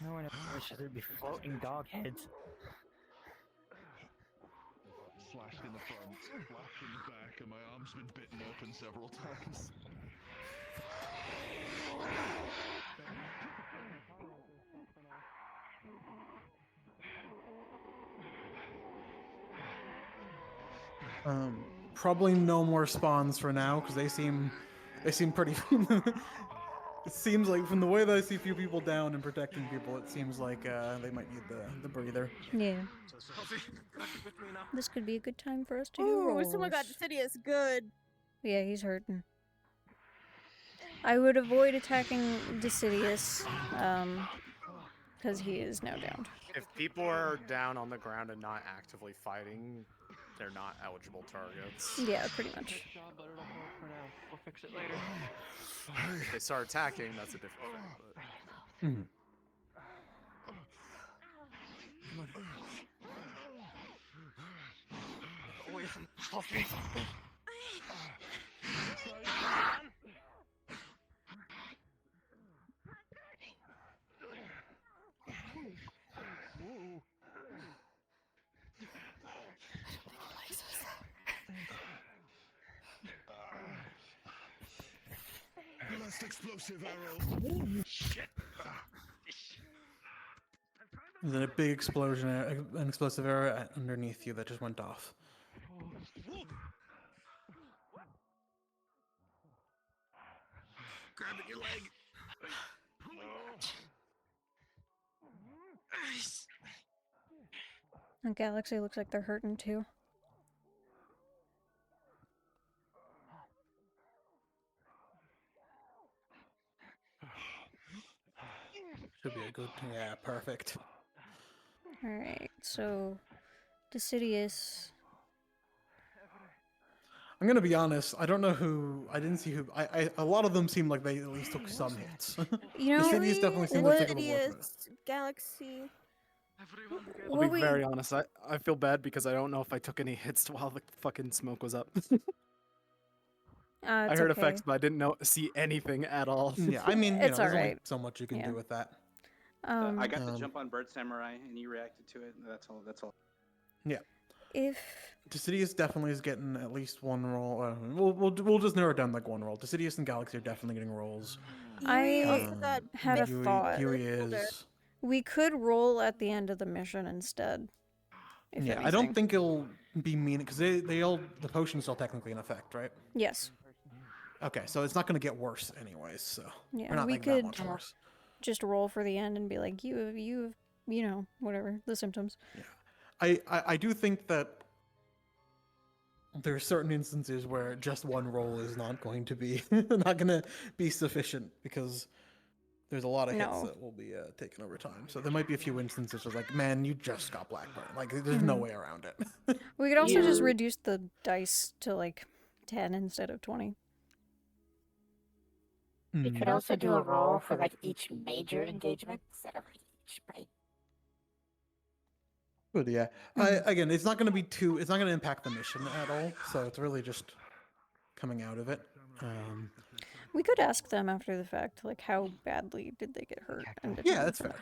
No one ever should there be floating dog heads. Slashed in the front, slashed in the back, and my arm's been bitten open several times. Probably no more spawns for now because they seem pretty. It seems like from the way that I see a few people down and protecting people, it seems like they might need the breather. Yeah. This could be a good time for us to do Ooh, rolls. someone got Decidius. Good. Yeah, he's hurting. I would avoid attacking Decidius, because he is now downed. If people are down on the ground and not actively fighting, they're not eligible targets. Yeah, pretty much. But it'll hold for now. We'll fix it later. If they start attacking, that's a different thing. Away from Fluffy. Last explosive arrow. Shit. And then a big explosion, an explosive arrow underneath you that just went off. Grabbing your leg. And Galaxy looks like they're hurting too. Should be a good. Yeah, perfect. Alright, so Decidius. I'm gonna be honest. I don't know who. I didn't see who. A lot of them seem like they at least took some hits. You know, Decidius definitely seems like taking the worst. Galaxy. I'll be very honest. I feel bad because I don't know if I took any hits while the fucking smoke was up. I heard effects, but I didn't see anything at all. Yeah, I mean, It's there's only alright. so much you can do with that. I got the jump on Bird Samurai, and you reacted to it. That's all. That's all. Yeah. If Decidius definitely is getting at least one roll. We'll just narrow it down like one roll. Decidius and Galaxy are definitely getting rolls. I had a thought. Huey is. We could roll at the end of the mission instead. If Yeah, I don't think it'll be mean because the potion's still technically in effect, right? Yes. Okay, so it's not going to get worse anyways. So Yeah, we're not we like could that much worse. just roll for the end and be like, you know, whatever the symptoms. I do think that there are certain instances where just one roll is not going to be sufficient because there's a lot of hits that will be taken over time. So there might be a few instances where like, man, you just got Blackburn. Like, there's no way around it. We could also just reduce the dice to like 10 instead of 20. You could also do a roll for like each major engagement instead of each break. But yeah, again, it's not going to be too. It's not going to impact the mission at all. So it's really just coming out of it. We could ask them after the fact, like, how badly did they get hurt? And Yeah, that's fair.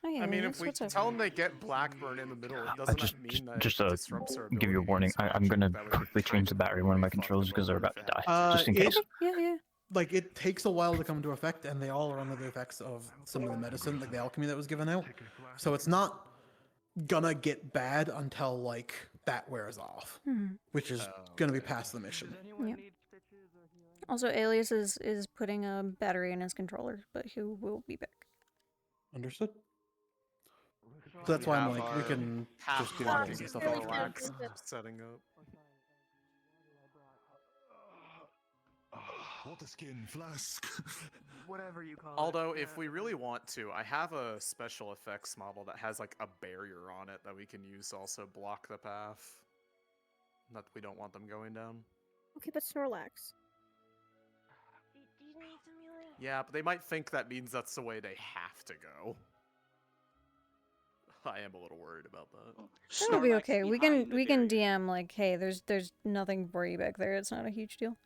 Oh, yeah, I mean, yes, if we what's up? tell them they get Blackburn in the middle, it doesn't mean that just it disrupts their give you a warning. I'm gonna quickly change the battery in one of my controllers because they're about to die. Just in case. Yeah. Like, it takes a while to come into effect, and they all are under the effects of some of the medicine, like the alchemy that was given out. So it's not gonna get bad until, like, that wears off, which is gonna be past the mission. Yeah. Also, Alias is putting a battery in his controller, but he will be back. Understood? So that's why I'm like, we can just do that and stuff like that. Setting up. Water skin, flask. Whatever you call it. Although, if we really want to, I have a special effects model that has like a barrier on it that we can use to also block the path. That we don't want them going down. Okay, but Snorlax. Do you need some healing? Yeah, but they might think that means that's the way they have to go. I am a little worried about that. That'll be okay. We can DM like, hey, there's nothing for you back there. It's not a huge deal.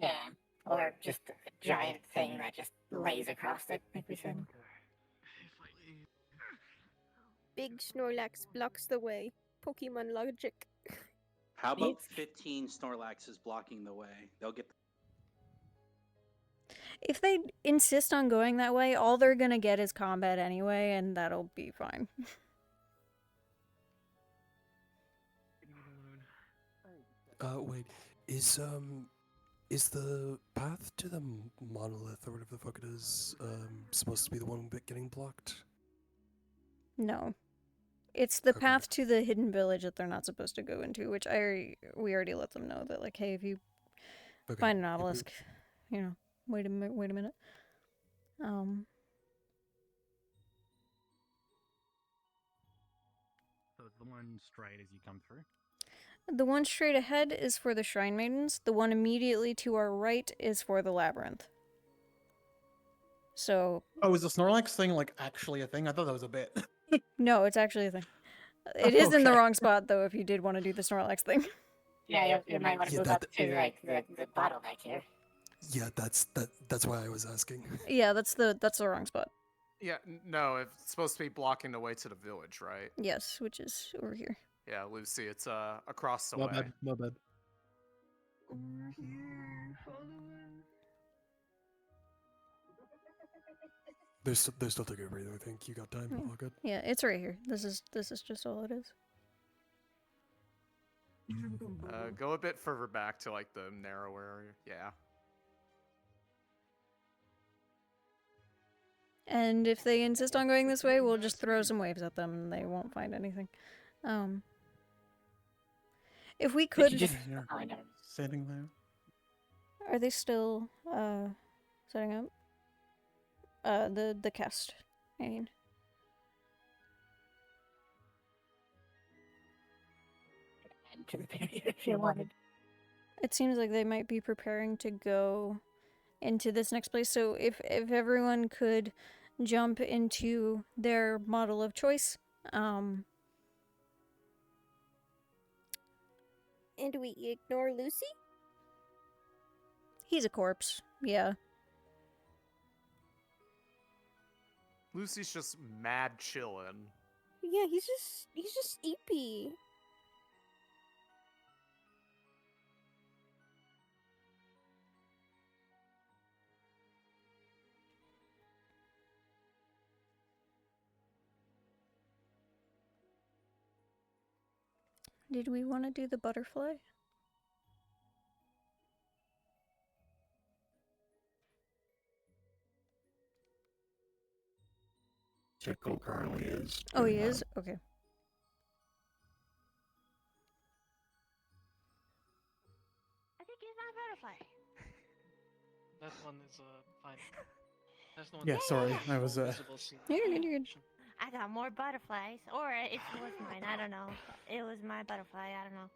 Yeah, or just a giant thing that just lays across it, like we said. Big Snorlax blocks the way. Pokemon logic. How about 15 Snorlaxes blocking the way? They'll get. If they insist on going that way, all they're gonna get is combat anyway, and that'll be fine. Wait, is the path to the monolith or whatever the fuck it is supposed to be the one bit getting blocked? No. It's the path to the hidden village that they're not supposed to go into, which we already let them know that, like, hey, if you find an obelisk, you know, wait a minute. So the one straight as you come through? The one straight ahead is for the Shrine Maidens. The one immediately to our right is for the Labyrinth. So... Oh, is the Snorlax thing, like, actually a thing? I thought that was a bit. No, it's actually a thing. It is in the wrong spot, though, if you did want to do the Snorlax thing. Yeah, you might want to move up to, like, the bottleneck here. Yeah, that's why I was asking. Yeah, that's the wrong spot. Yeah, no, it's supposed to be blocking the way to the village, right? Yes, which is over here. Yeah, Lucy, it's across the My way. bad, my bad. Over here, There's still to go breathe, I think. You got time, all good. Yeah, it's right here. This is just all it is. Go a bit further back to, like, the narrow area. Yeah. And if they insist on going this way, we'll just throw some waves at them and they won't find anything. If we could... Sitting there. Are they still, setting up? The cast, I mean. If you wanted. It seems like they might be preparing to go into this next place, so if everyone could jump into their model of choice, And we ignore Lucy? He's a corpse, yeah. Lucy's just mad chillin'. Yeah, he's just eepy. Did we want to do the butterfly? Tickle currently is. Oh, he is? Okay. I think he's my butterfly. That one is fine. That's the one. Yeah, sorry, I was You're good. I got more butterflies, or it was mine. I don't know. It was my butterfly. I don't know.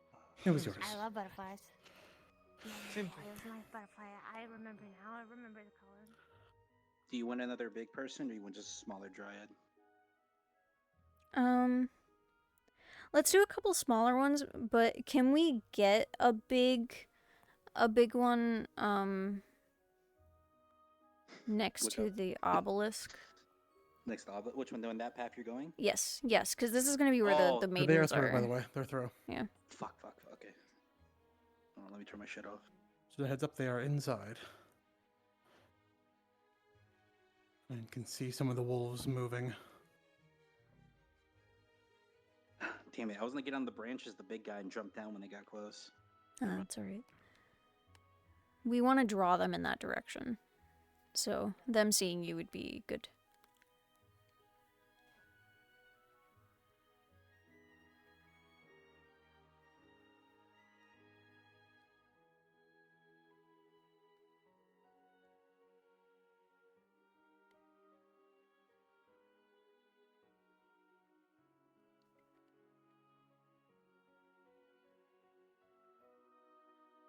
It was yours. I love butterflies. Same It was my butterfly. I remember now. I remember the color. Do you want another big person, or you want just a smaller dryad? Let's do a couple smaller ones, but can we get a big one, next Which to the obelisk? Next obelisk? Which one? The one that path you're going? Yes, because this is gonna be where the They are maidens through, are. by the way. They're through. Yeah. Fuck. Okay. Hold on, let me turn my shit off. So the heads up, they are inside. And you can see some of the wolves moving. Damn it! I was gonna get on the branch as the big guy and jump down when they got close. Oh, that's alright. We want to draw them in that direction. So, them seeing you would be good.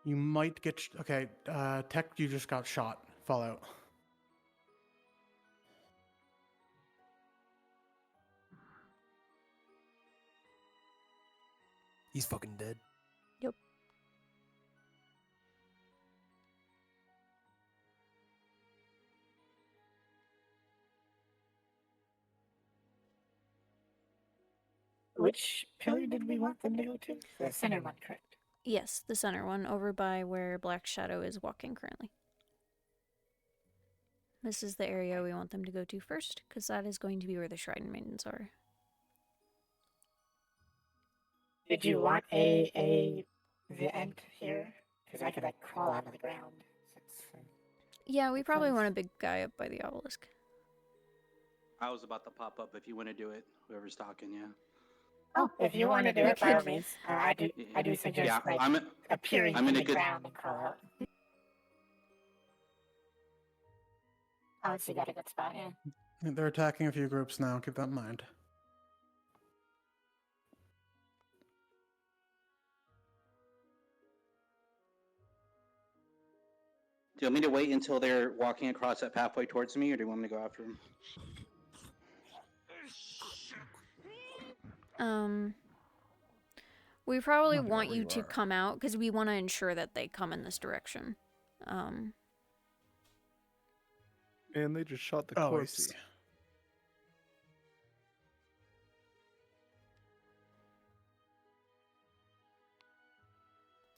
You might get... Okay, Tech, you just got shot. Fallout. He's fucking dead. Yep. Which pillar did we want them to go to? The center one, correct? Yes, the center one, over by where Black Shadow is walking currently. This is the area we want them to go to first, because that is going to be where the Shrine Maidens are. Did you want the end here? Because I could like crawl out of the ground. Yeah, we probably want a big guy up by the obelisk. I was about to pop up if you want to do it. Whoever's talking, yeah. Oh, if you want to do it, by all means. I do suggest appearing I'm in in a the good... ground and crawl out. Honestly, got a good spot, yeah. They're attacking a few groups now. Keep that in mind. Do you want me to wait until they're walking across that pathway towards me, or do you want me to go after them? We probably want you to come out, because we want to ensure that they come in this direction. And they just shot the Oh, I corpse. see.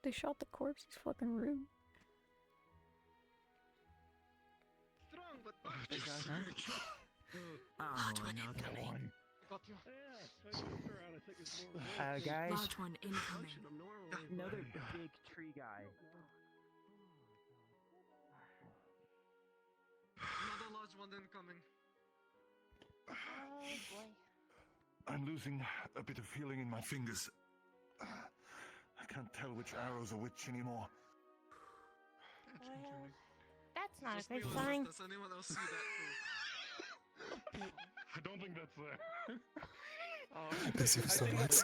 They shot the corpse, he's fucking rude. Guys. Large one incoming. Another big tree guy. Another large one incoming. Oh boy. I'm losing a bit of feeling in my fingers. I can't tell which arrows are which anymore. That's not a great sign. Does anyone else see that too? I don't think that's there. This is so nice.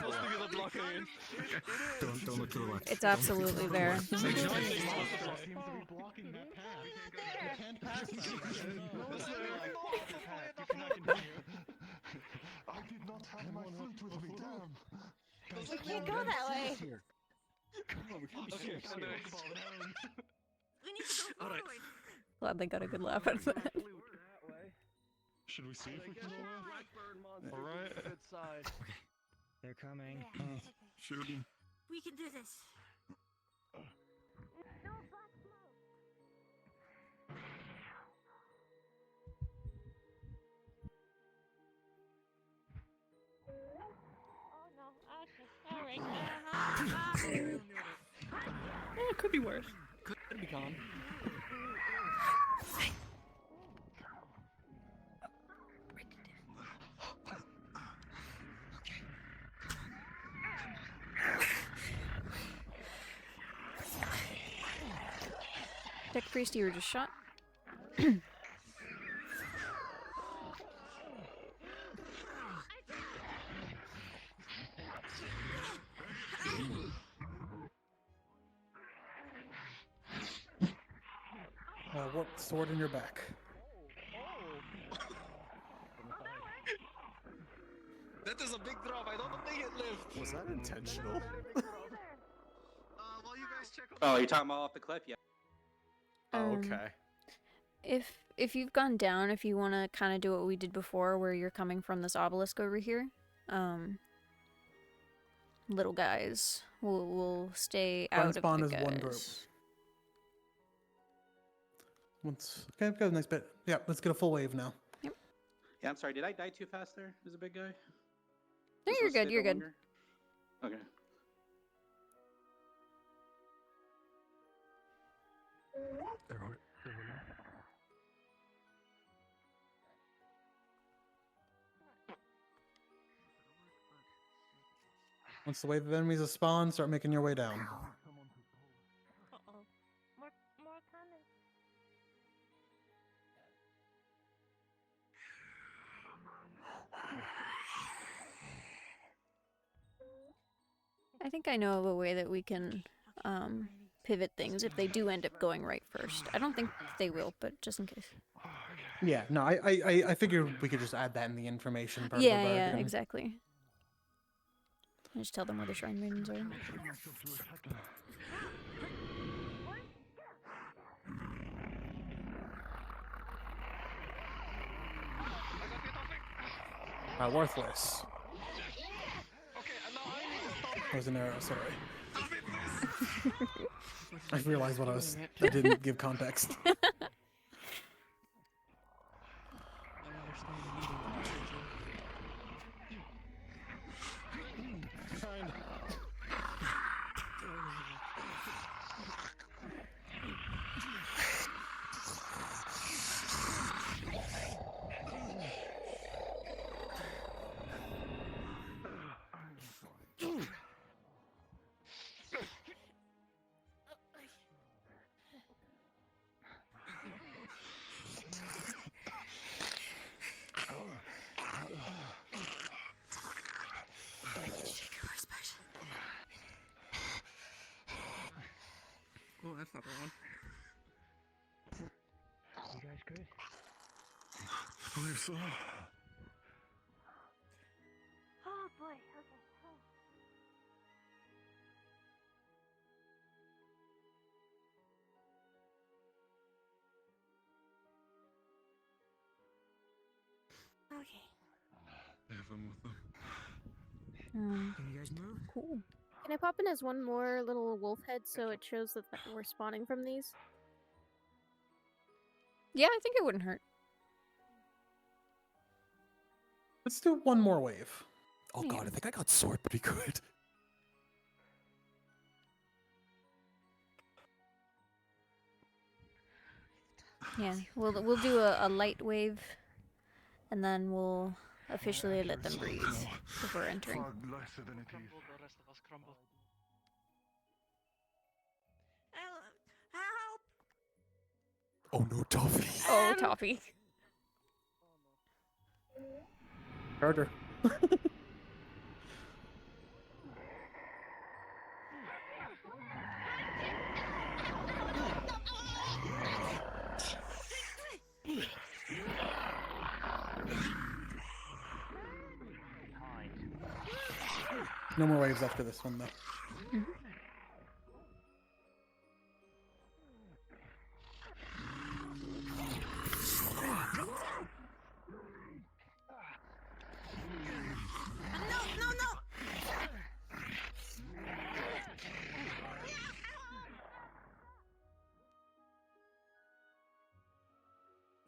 Don't look to the left. It's absolutely there. I did not have my flute with me, damn. We can't go that way. Okay, We need to go forward. Glad they got a good laugh out of that. Should we see if we can go there? Alright. Okay, they're coming. Shoot him. We can do this. Oh no. Okay. Alright. It could be worse. Could be gone. Deck Priest, you were just shot. What sword in your back? That is a Was that intentional? Oh, you're talking about off the cliff? Yeah. Oh, okay. If you've gone down, if you want to kind of do what we did before, where you're coming from this obelisk over here, little guys will stay out of spawn the is one group. guys. Okay, I've got a nice bit. Yeah, let's get a full wave now. Yep. Yeah, I'm sorry. Did I die too fast there? As a big guy? No, you're good. You're good. Okay. Once the wave of enemies is spawned, start making your way down. Uh-oh. More coming. I think I know of a way that we can pivot things if they do end up going right first. I don't think they will, but just in case. Yeah, no, I figured we could just add that in the information part of the Yeah, bargain. exactly. I just tell them where the shrine maidens are. Worthless. That was an arrow, sorry. I realized what I didn't give context. Oh, that's not the one. You guys good? I believe so. Oh boy. Okay. Oh. Okay. They have them with them. Can you guys move? Cool. Can I pop in as one more little wolf head so it shows that we're spawning from these? Yeah, I think it wouldn't hurt. Let's do one more wave. Oh god, I think I got sword pretty good. Yeah, we'll do a light wave, and then we'll officially let them breathe before entering. Far lesser than it is. The rest of us crumble. Help! Oh no, Toffee. Oh, Toffee. Harder. No more waves after this one, though.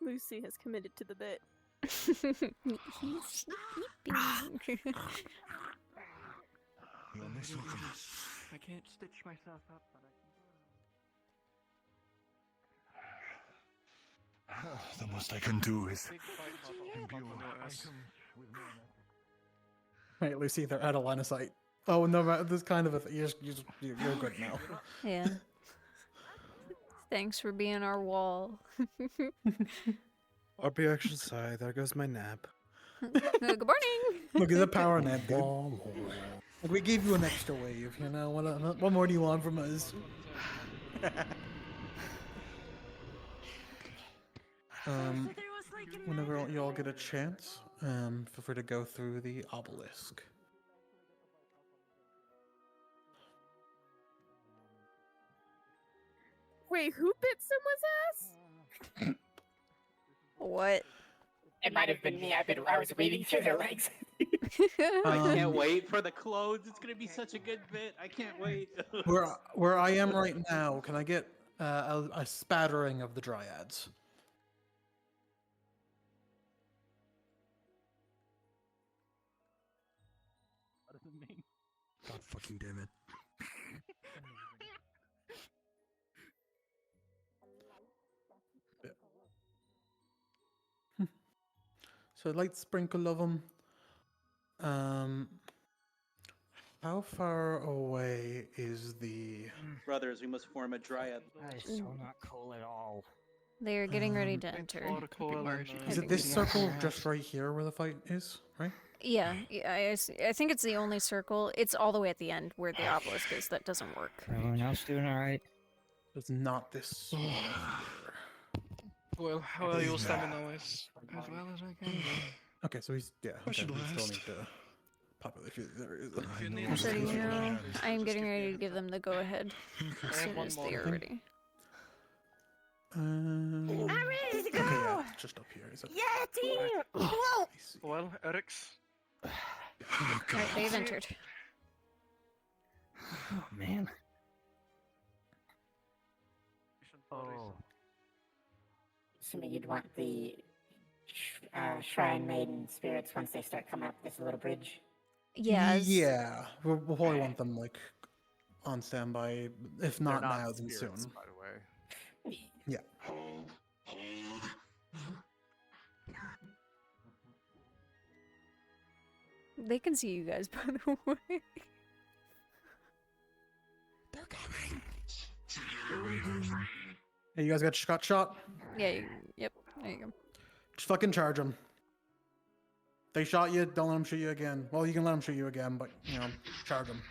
Lucy has committed to the bit. He's sleeping. I can't stitch myself up, but I can. The most I can do is Right, Lucy, they're out of line of sight. Oh no, this kind of a thing. You're good now. Yeah. Thanks for being our wall. RP action side, there goes my nap. Good morning. Look at the power nap, dude. Like, we gave you an extra wave, you know? What more do you want from us? Whenever you all get a chance, feel free to go through the obelisk. Wait, who bit someone's ass? What? It might have been me. I was weaving through their legs. I can't wait for the clothes. It's gonna be such a good bit. I can't wait. Where I am right now, can I get a spattering of the dryads? What does it mean? God fucking damn it. So a light sprinkle of them. How far away is the... Brothers, we must form a dryad. That is so not cool at all. They are getting ready to enter. Is it this circle just right here where the fight is, right? Yeah, I think it's the only circle. It's all the way at the end where the obelisk is. That doesn't work. Everyone else doing alright? It's not this. Well, how are your stamina is as well as I can. Okay, so he's okay, we still need to populate a few areas. So you know, I am getting ready to give them the go-ahead as soon as they are ready. I'm ready to go! Okay, yeah, it's just up here. Is it? Yeah, team! Whoa! Well, Eric's. Alright, they've entered. Oh, man. Oh. Assuming you'd want the Shrine Maiden spirits once they start coming up this little bridge. Yes. Yeah, we'll probably want them like on standby. If not now, then soon. By the way. Yeah. They can see you guys, by the way. They're coming. Hey, you guys got shot? Yeah, yep, there you go. Just fucking charge them. They shot you, don't let them shoot you again. Well, you can let them shoot you again, but, you know, charge them.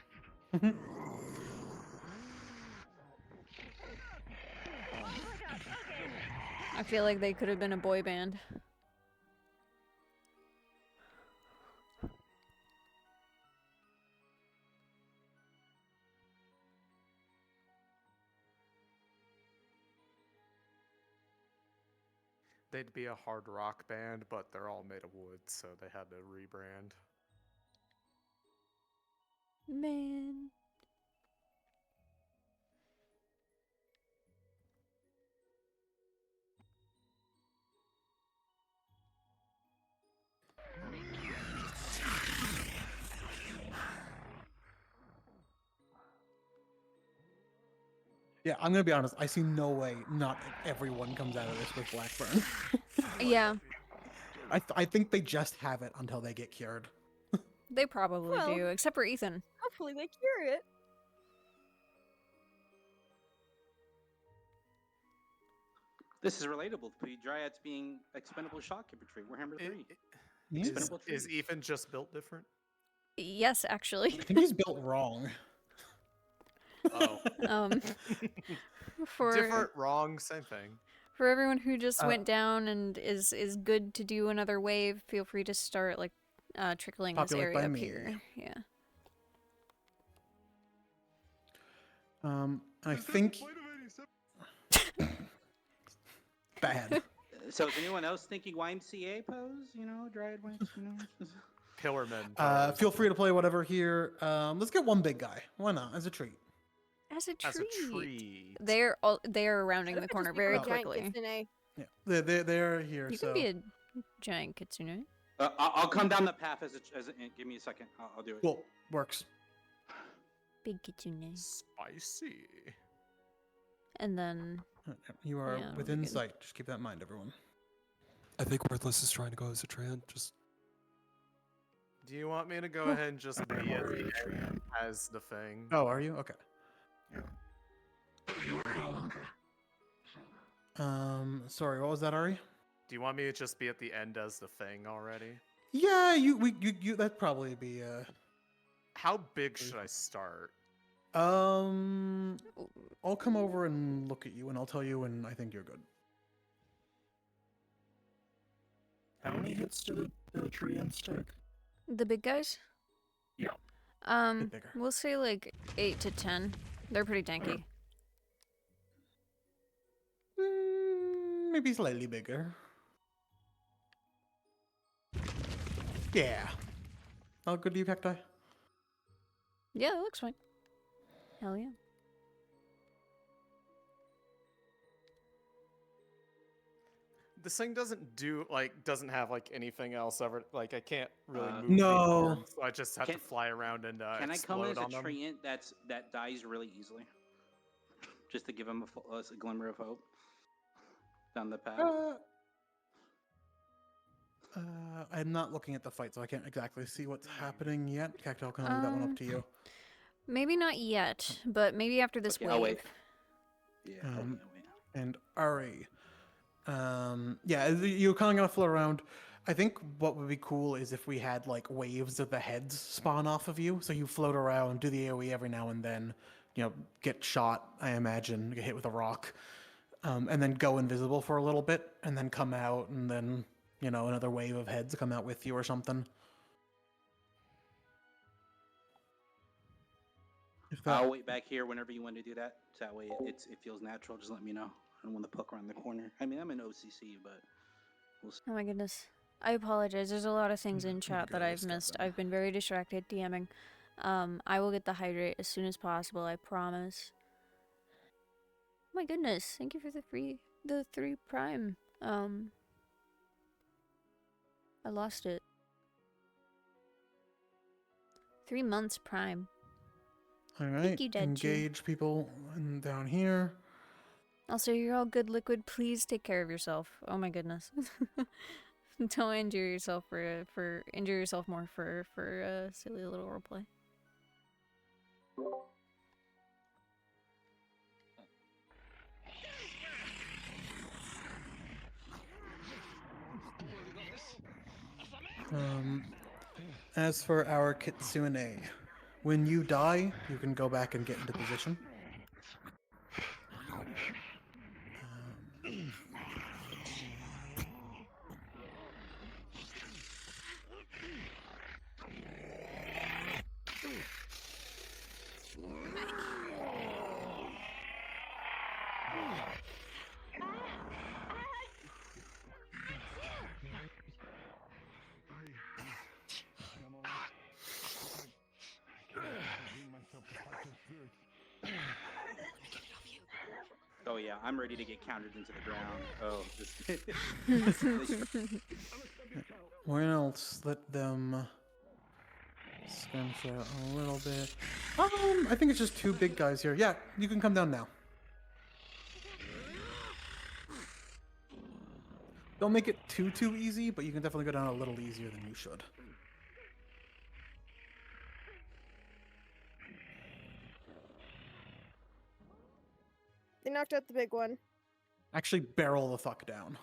I feel like they could have been a boy band. They'd be a hard rock band, but they're all made of wood, so they had to rebrand. Man. Yeah, I'm gonna be honest. I see no way not everyone comes out of this with Blackburn. Yeah. I think they just have it until they get cured. They probably Well, do, except for Ethan. Hopefully they cure it. This is relatable to the dryads being expendable shock infantry. Warhammer 3. Is Ethan just built different? Yes, actually. I think he's built wrong. Oh. For different, wrong, same thing. For everyone who just went down and is good to do another wave, feel free to start like trickling this Populate area by up me. here. Yeah. I think bad. So is anyone else thinking YMCA pose? You know, dryad YMCA, you know? Pillarmen. Feel free to play whatever here. Let's get one big guy. Why not? As a treat. As a As a treat. They're rounding the corner very quickly. Yeah, they're here. You so can be a giant kitsune. I'll come down the path give me a second. I'll do it. Cool. Works. Big kitsune. Spicy. And then You are yeah, within we can- sight. Just keep that in mind, everyone. I think Worthless is trying to go as a Tran. Just Do you want me to go ahead and just be at the end as the thing? Oh, are you? Okay. Sorry, what was that, Ari? Do you want me to just be at the end as the thing already? Yeah, you that'd probably be How big should I start? I'll come over and look at you, and I'll tell you when I think you're good. How many hits do the treants take? the big guys. Yeah. We'll say like 8 to 10. They're pretty tanky. Maybe slightly bigger. Yeah. All good to you, Cacti? Yeah, it looks fine. Hell yeah. This thing doesn't have like anything else ever. Like I can't really move No. these arms, so I just have to fly around and Can I come explode as a on them. treant that dies really easily? Just to give him a glimmer of hope down the path. I'm not looking at the fight, so I can't exactly see what's happening yet. Cacti, I'll leave that one up to you. Maybe not yet, but maybe after this wave. I'll wait. Yeah. And Ari. Yeah, you're kind of gonna float around. I think what would be cool is if we had like waves of the heads spawn off of you, so you float around, do the AoE every now and then, get shot, I imagine, get hit with a rock, and then go invisible for a little bit, and then come out, and then another wave of heads come out with you or something. I'll wait back here whenever you want to do that. So that way it feels natural. Just let me know. I don't want to poke around the corner. I mean, I'm in OCC, but we'll see. Oh my goodness. I apologize. There's a lot of things in chat that I've missed. I've been very distracted DMing. I will get the hydrate as soon as possible, I promise. Oh my goodness. Thank you for the 3 prime. I lost it. 3 months prime. All right. Thank you, Dead Engage people down here. Also, you're all good, Liquid. Please take care of yourself. Oh my goodness. Don't injure yourself injure yourself more for a silly little roleplay. As for our Kitsune, when you die, you can go back and get into position. Oh yeah, I'm ready to get countered into the ground. Oh, Where else? Let them skirmish out a little bit. I think it's just 2 big guys here. Yeah, you can come down now. Don't make it too easy, but you can definitely go down a little easier than you should. They knocked out the big one. Actually barrel the fuck down.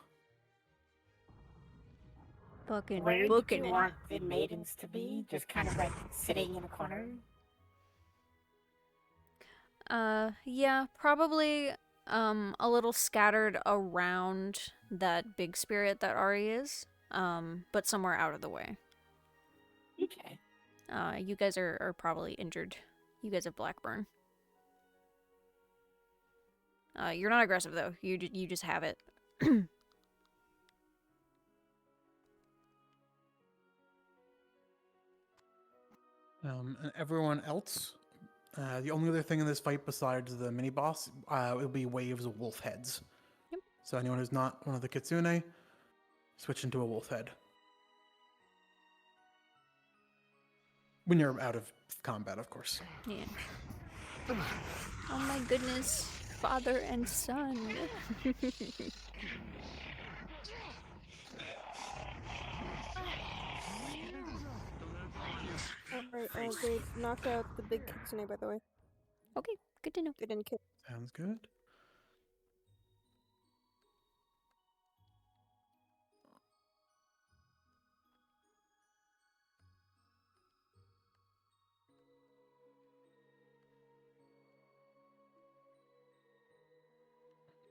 Fucking Where do booking you it. want the maidens to be? Just kind of like sitting in a corner? Yeah, probably a little scattered around that big spirit that Ari is, but somewhere out of the way. Okay. You guys are probably injured. You guys have Blackburn. You're not aggressive though. You just have it. And everyone else, the only other thing in this fight besides the mini boss, will be waves of wolf heads. Yep. So anyone who's not one of the Kitsune, switch into a wolf head. When you're out of combat, of course. Yeah. Oh my goodness. Father and son. Alright, they knocked out the big kitsune, by the way. Okay, good to know. They didn't kill. Sounds good.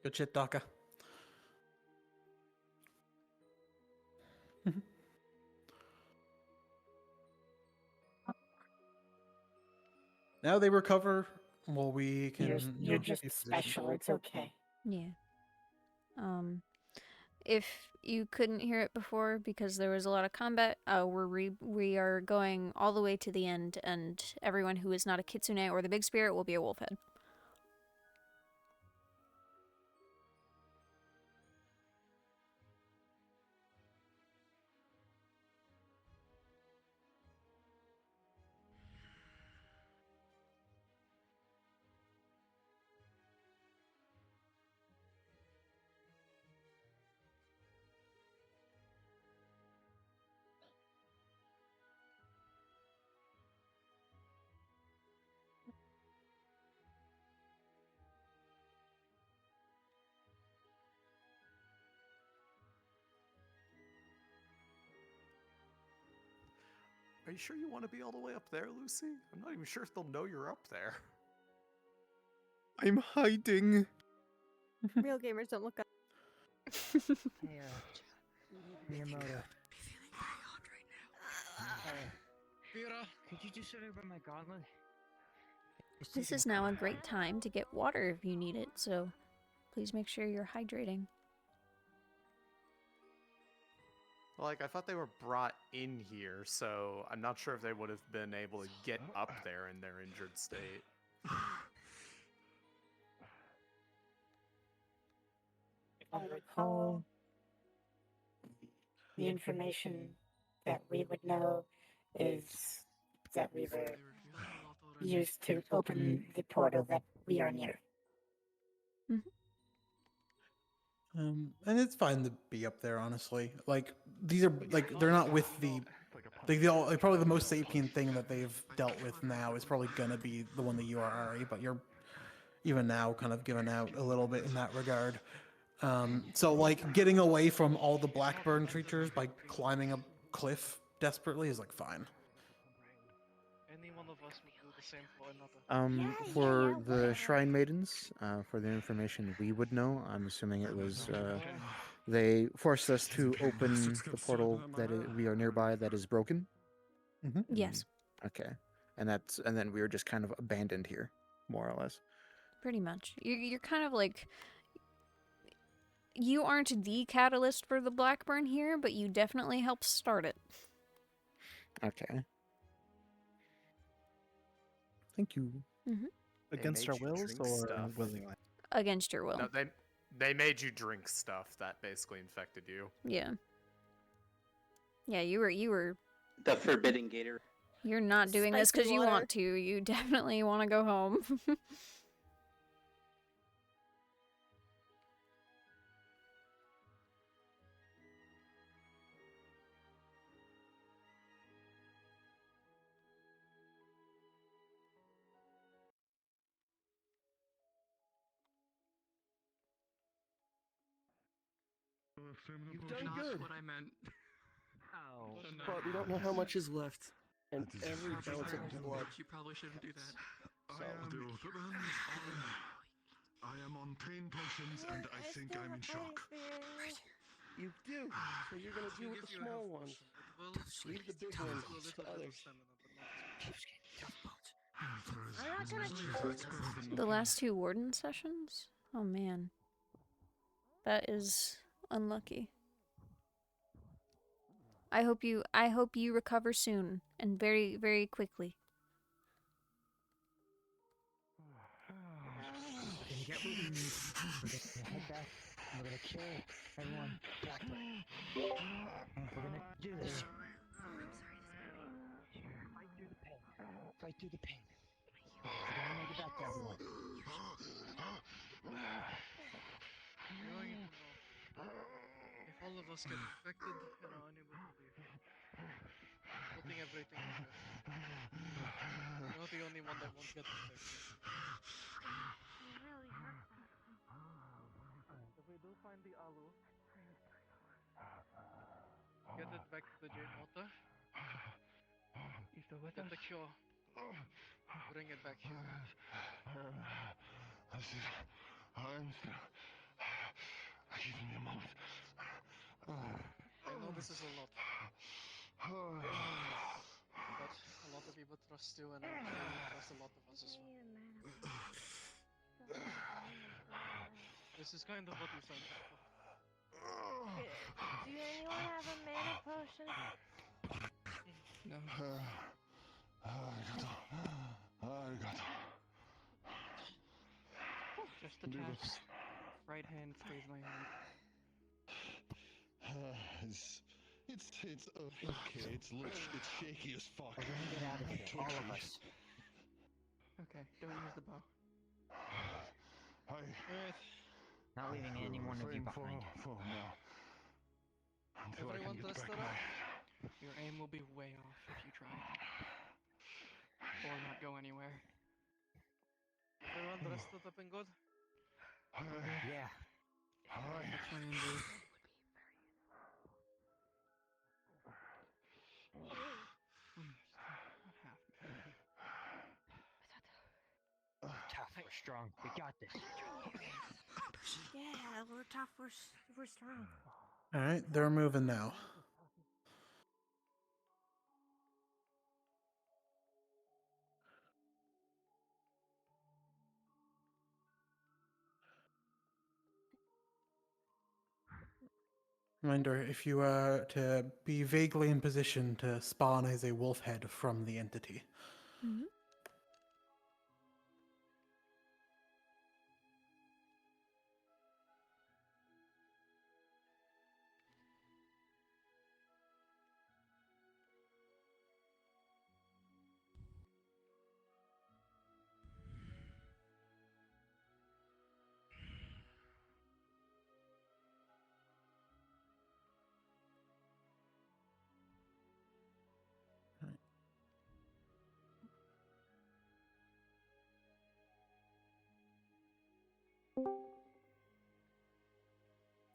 Good shit, Daka. Now they recover. Well, we can. You're just special. It's okay. Yeah. if you couldn't hear it before because there was a lot of combat, we are going all the way to the end, and everyone who is not a kitsune or the big spirit will be a wolf head. Are you sure you want to be all the way up there, Lucy? I'm not even sure if they'll know you're up there. I'm hiding. Real gamers don't look up. Hey, Miyamoto. Could you just over my gauntlet? This is now a great time to get water if you need it, so please make sure you're hydrating. Like, I thought they were brought in here, so I'm not sure if they would have been able to get up there in their injured state. If I recall, the information that we would know is that we were used to open the portal that we are near. And it's fine to be up there, honestly. Like, these are, like, they're not with the, like, probably the most sapient thing that they've dealt with now is probably gonna be the one that you are, Ari, but you're, even now, kind of giving out a little bit in that regard. So, like, getting away from all the Blackburn creatures by climbing a cliff desperately is, like, fine. Any one of us would do the same for another. For the Shrine Maidens, for the information we would know, I'm assuming it was, they forced us to open the portal that we are nearby that is broken? Yes. Okay. And then we were just kind of abandoned here, more or less. Pretty much. You're kind of like... You aren't the catalyst for the Blackburn here, but you definitely helped start it. Okay. Thank you. Against our wills or willingly? Against your will. No, they made you drink stuff that basically infected you. Yeah. Yeah, you were... The Forbidden Gator. You're not doing this because Spicy you water. want to. You definitely want to go home. You've done not good. what I meant. Oh. But we don't know how much is left. And every Probably ounce of fair. blood. You probably shouldn't do that. I am on pain potions and I think I'm in shock. You do. So you're gonna deal with the small ones. Leave the big ones to others. The last two warden sessions? Oh man. That is unlucky. I hope you recover soon and very, very quickly. We're gonna get what we need. We're gonna head back and we're gonna kill everyone. We're gonna do this. Fight through the pain. Fight through the pain. We're gonna make it back to everyone. If all of us get infected, anyone will leave. Putting everything on risk. You're not the only one that won't get infected. If we do find the Alu, get it back to the J-Mota. Get the cure. Bring it back here. Give me a moment. I know this is a lot. But a lot of people trust you, and I'm sure you trust a lot of us as well. This is kind of what you signed up for. Do anyone have a mana potion? No. Just the test. Right hand stays my hand. It's okay. It's shaky as fuck. We're gonna get out of here, all of us. Okay, don't use the bow. Alright. Not leaving any one of you behind. Until I can Everyone get test back that my... up. Your aim will be way off if you try. Or not go anywhere. Everyone dressed it up and good? Yeah. I'll try and do. Tough, we're strong. We got this. Yeah, we're tough, we're strong. Alright, they're moving now. Reminder, if you are to be vaguely in position to spawn as a wolf head from the entity. Mm-hmm.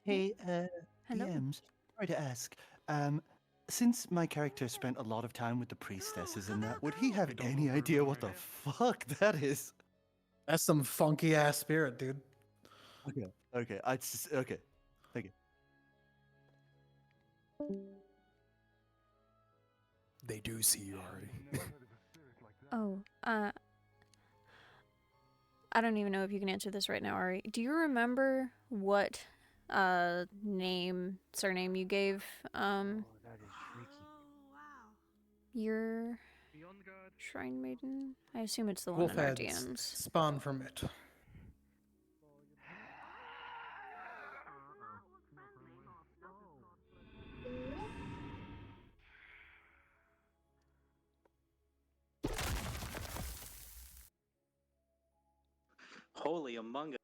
Hey, Hello? DMs, sorry to ask. Since my character spent a lot of time with the priestesses and that, would he have any idea what the fuck that is? That's some funky ass spirit, dude. Okay, okay. Thank you. They do see you already. Oh, I don't even know if you can answer this right now, Ari. Do you remember what surname you gave That is freaky. your shrine maiden? I assume it's the one Wolf in our heads DMs. spawn from it. Holy Among Us.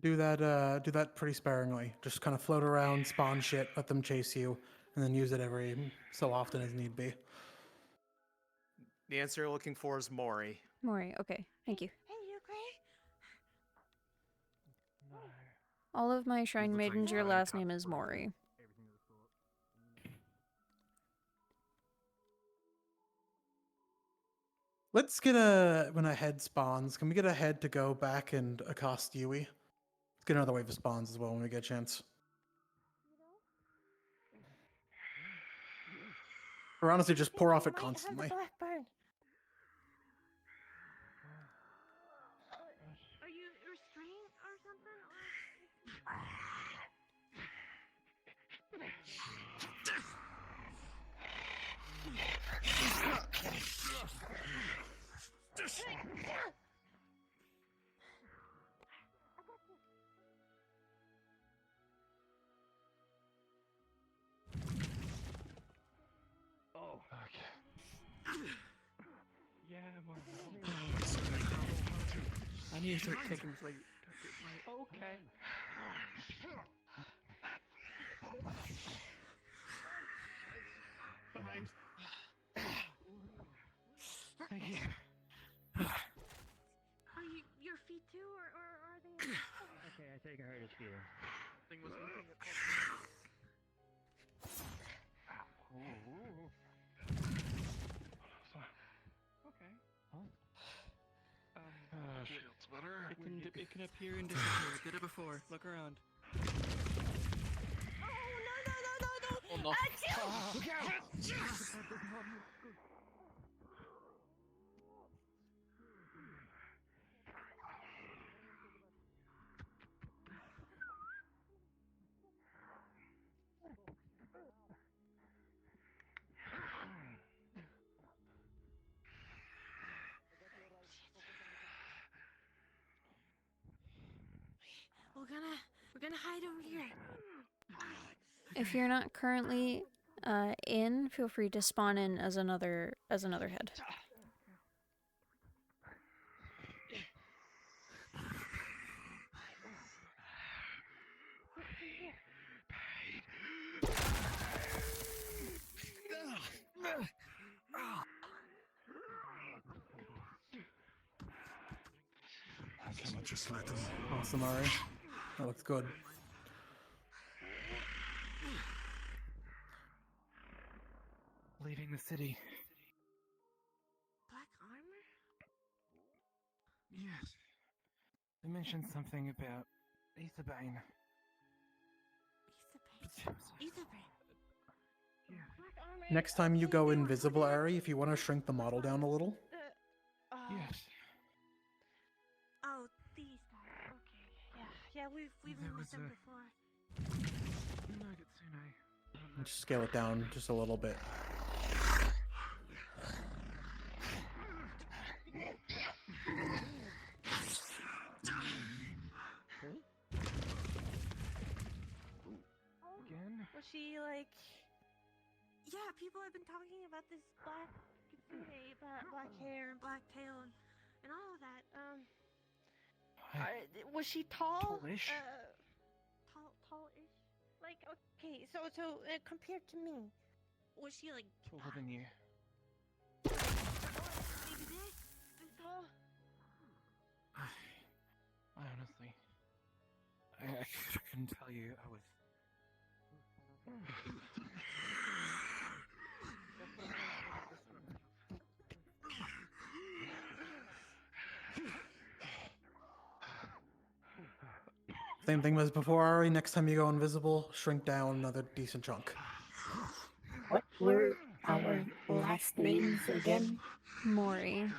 Do that pretty sparingly. Just kind of float around, spawn shit, let them chase you, and then use it every so often as need be. The answer you're looking for is Mori. Mori, okay, thank you. Hey, you okay? All of my shrine maidens, your last name is Mori. Let's get when a head spawns, can we get a head to go back and accost Yui? Let's get another wave of spawns as well when we get a chance. Or honestly, just pour off it constantly. Blackburn. Are you restrained or something? Oh. Okay. Yeah, more. I need to start kicking this like. Okay. Fine. Thank you. Are you your feet too, or are they? Okay, I think I heard his feeling. Thing was looking at Okay. Huh? Feels better. It can appear and disappear. It did it before. Look around. Oh no! Oh no! Look out! gonna hide over here. If you're not currently in, feel free to spawn in as another head. I cannot just let them. Awesome, Ari. That looks good. Leaving the city. Black armor? Yes. They mentioned something about Etherbane. Etherbane. Black armor. Next time you go invisible, Ari, if you want to shrink the model down a little. Yes. Oh, these guys. Okay. Yeah, we've met them before. Just scale it down just a little bit. Again? Was she like? Yeah, people have been talking about this black kitsune, black hair and black tail and all of that. Was she tall? Tallish? Tallish. Like, okay, so compared to me, was she like Taller than you. maybe this tall? I honestly, I couldn't tell you. I was. Same thing as before, Ari. Next time you go invisible, shrink down another decent chunk. What were our last names again? Mori.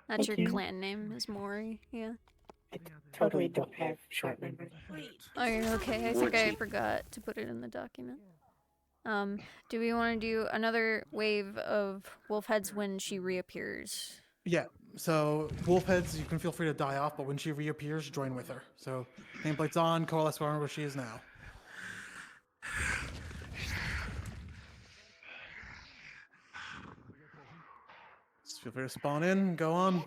That's Thank your you. clan name, is Mori. Yeah. I totally don't have short memory. Oh, you're okay. I think I forgot to put it in the document. Do we want to do another wave of wolf heads when she reappears? Yeah, so wolf heads, you can feel free to die off, but when she reappears, join with her. So nameplate's on, coalesce where she is now. Just feel free to spawn in, go on.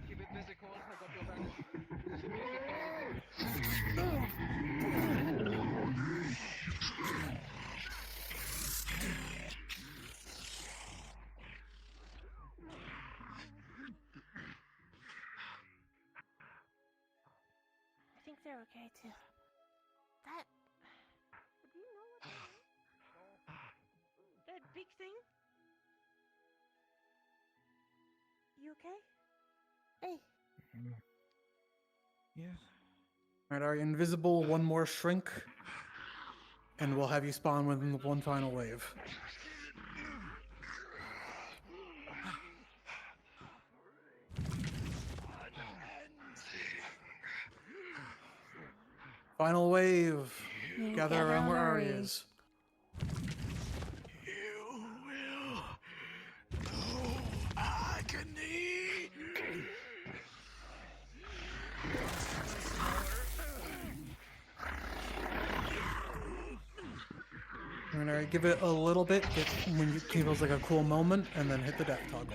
Keep it physical. I got your back. I think they're okay too. That. Do you know what that is? That big thing? You okay? Hey. Yes. Alright, are you invisible? One more shrink. And we'll have you spawn within the one final wave. Final wave. Gather around where Ari is. Alright, give it a little bit, get when it feels like a cool moment, and then hit the death toggle.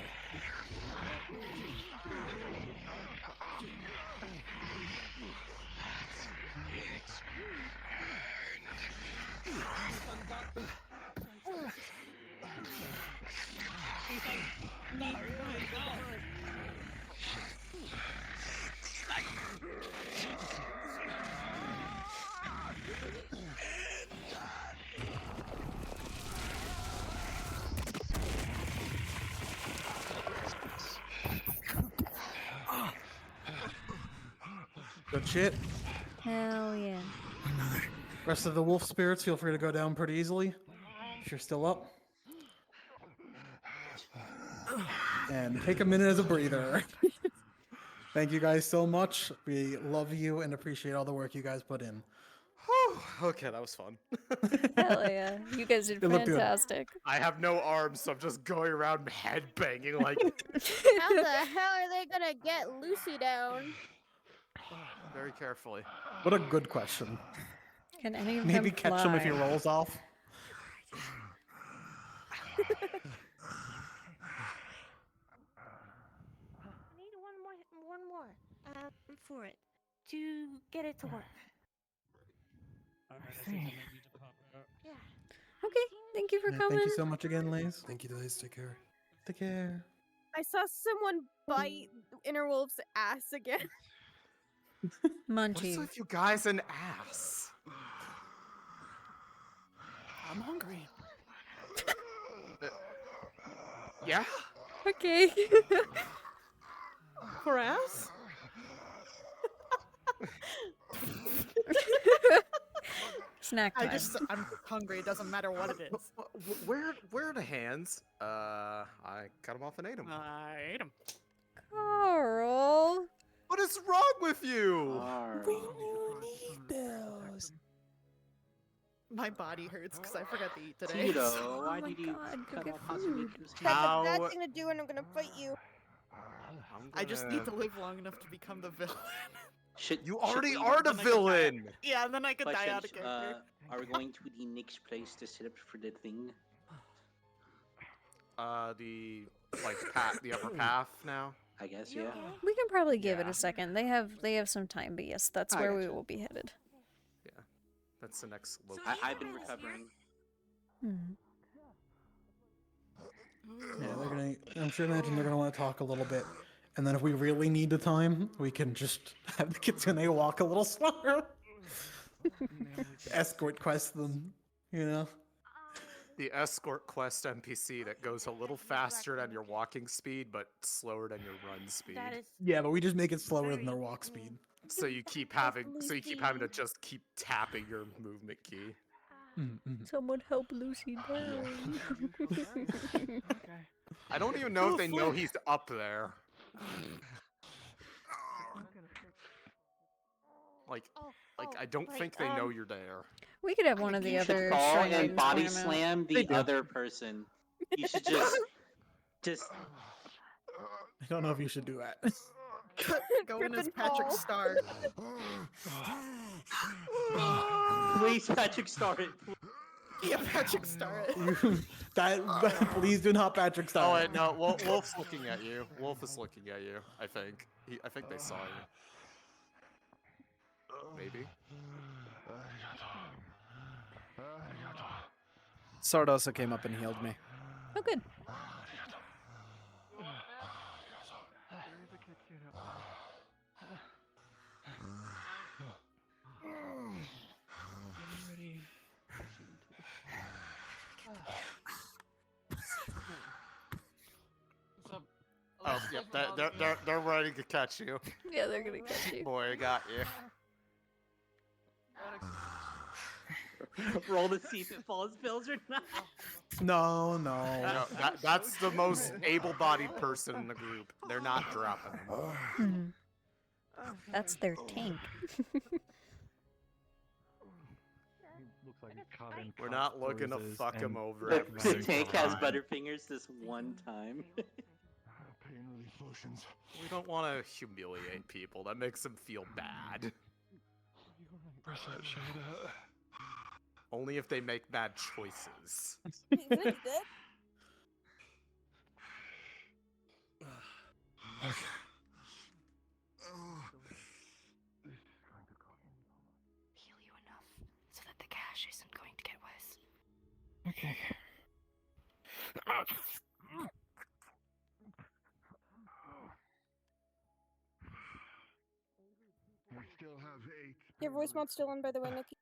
Good shit. Hell yeah. Rest of the wolf spirits, feel free to go down pretty easily if you're still up. And take a minute as a breather. Thank you guys so much. We love you and appreciate all the work you guys put in. Okay, that was fun. Hell yeah. You guys did It looked good. fantastic. I have no arms, so I'm just going around headbanging like. How the hell are they gonna get Lucy down? Very carefully. What a good question. Can any of Maybe them catch him if he fly? rolls off. I need one more, for it to get it to work. Yeah. Okay, thank you for Yeah, coming. thank you so much again, Lays. Thank you, guys. Take care. Take care. I saw someone bite Interwolf's ass again. What's Munchie. with you guys and ass? I'm hungry. Yeah? Okay. For ass? Snack time. I'm hungry. It doesn't matter what it is. Where are the hands? I cut them off and ate them. I ate them. Carl. What is wrong with you? My body hurts because I forgot to eat today. Tito, why did you cut off Hazumi's That's head? a bad thing to do, and I'm gonna fight you. I just need to live long enough to become the villain. You already are the villain! Yeah, and then I could die Question, out of character. are we going to the next place to set up for the thing? The upper path now. I guess, yeah. We can probably give it a second. They have some time, but yes, that's I where we gotcha. will be headed. Yeah, that's the next location. I've been recovering. Yeah, they're gonna. I'm sure. Imagine they're gonna want to talk a little bit, and then if we really need the time, we can just have the kitsune walk a little slower. Escort quest them, you know. The escort quest NPC that goes a little faster than your walking speed, but slower than your run speed. Yeah, but we just make it slower than their walk speed. So you keep having to just keep tapping your movement key. Someone help Lucy down. I don't even know if they know he's up there. I don't think they know you're there. We could have one of the You should other fall shrine and maidens body climb out. slam the other person. You should just. I don't know if you should do that. Go in as Patrick Star. Please, Patrick, start it. Yeah, Patrick Star it. Please do not Patrick Star. Oh wait, no, Wolf's looking at you. Wolf is looking at you. I think. I think they saw you. Maybe. Sword also came up and healed me. Oh, good. Oh, yep, they're ready to catch you. Yeah, they're gonna catch you. Boy, I got you. Roll to see if it falls pills or not. No. That's the most able-bodied person in the group. They're not dropping them. That's their tank. We're not looking to fuck him over. The tank has butterfingers this one time. Pain relief lotions. We don't want to humiliate people. That makes them feel bad. Press that shoulder. Only if they make bad choices. Okay. Heal you enough so that the gash isn't going to get worse. Okay. We still have 8. Your voicemail's still on, by the way, Nikki.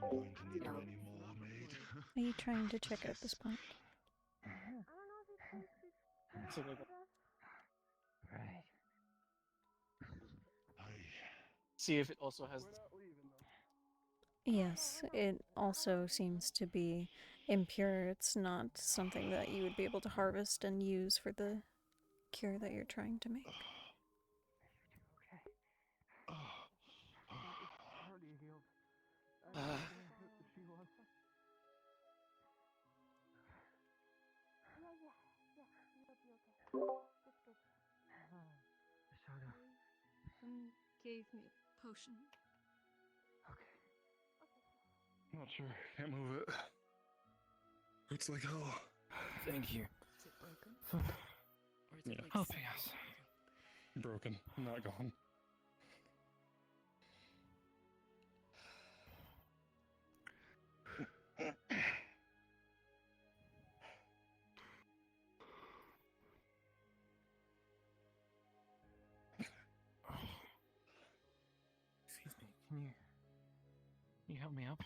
I'm going to need many more, mate. Are you trying to check out the spot? Right. See if it also has. Yes, it also seems to be impure. It's not something that you would be able to harvest and use for the cure that you're trying to make. She wants. Shadow. Gave me a potion. Not sure. Can't move it. Hurts like hell. Thank you. Is it broken? Yeah. Helping us. Broken, not gone. Excuse me. Can you help me up?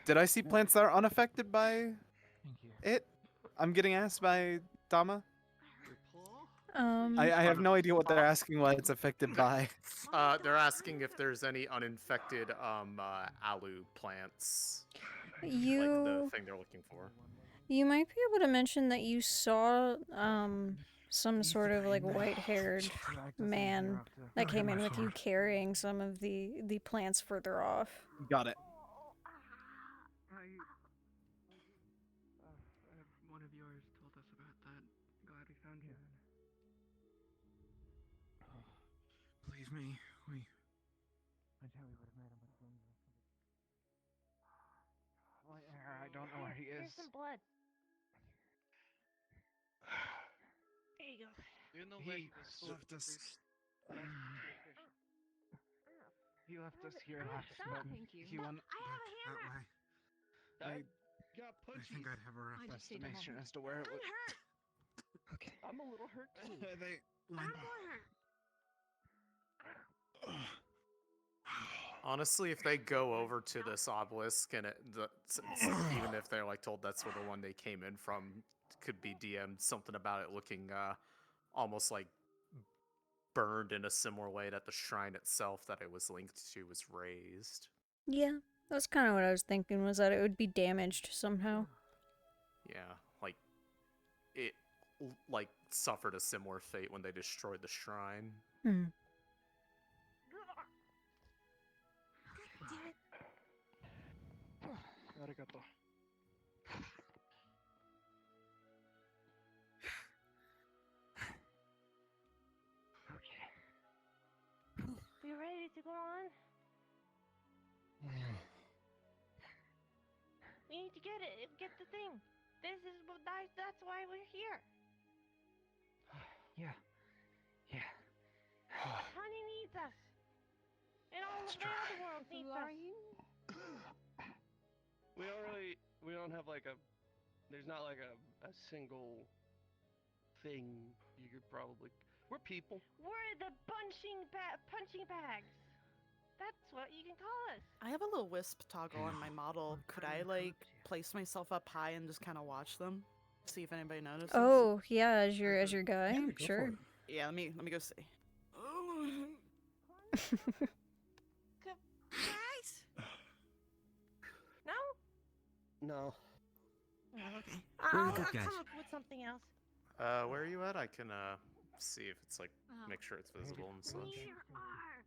Did I see plants that are unaffected by it? I'm getting asked by Dama. I have no idea what they're asking what it's affected by. They're asking if there's any uninfected alu plants. Like the thing they're looking for. You might be able to mention that you saw some sort of like white-haired man that came in with you carrying some of the plants further off. Got it. One of yours told us about that. Glad we found you. Believe me, I tell you would have made him much longer. I don't know where he is. Here's some blood. There you go. You know where he left us. He left us here last, but he went that way. I think I'd have a rough estimation as to where it was. Okay. I'm a little hurt too. They I'm more hurt. Honestly, if they go over to this obelisk and even if they're like told that's where the one they came in from, could be DM'd something about it looking almost like burned in a similar way that the shrine itself that it was linked to was raised. Yeah, that's kind of what I was thinking, was that it would be damaged somehow. Yeah, like it like suffered a similar fate when they destroyed the shrine. Hmm. Arigato. We ready to go on? We need to get it. Get the thing. That's why we're here. Yeah. Honey needs us. And all of the other world needs us. We don't have like there's not like a single thing you could probably, we're people. We're the punching bags. That's what you can call us. I have a little wisp toggle on my model. Could I like place myself up high and just kind of watch them, see if anybody notices? Oh yeah, as your guy, sure. Yeah, let me go see. Guys? No? No. Oh, okay. Very I'll good, guys. come up with something else. Where are you at? I can see if it's like make sure it's visible and such. Near are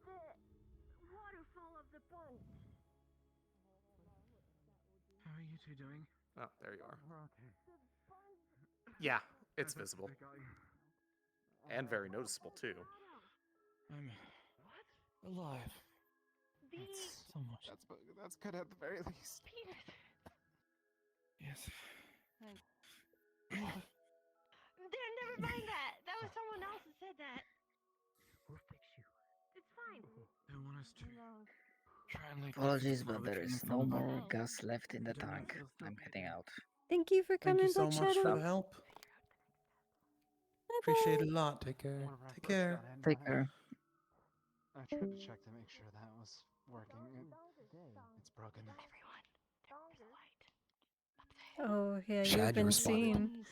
the waterfall of the bunch. How are you two doing? Oh, there you are. We're okay. Yeah, it's visible. They got you. And very noticeable too. I'm alive. That's so much. That's good at the very least. Yes. There, never mind that. That was someone else who said that. We'll fix you. It's fine. They want us to try and lead Apologies, people but that there came is from no above. more gas left in the tank. I'm heading out. Thank you for coming, Thank you so Black much Shadow. for the help. Appreciate it a lot. Take care. Take care. Take care. I tried to check to make sure that was working. It's broken. Oh yeah, Shadow you've been responded. seen.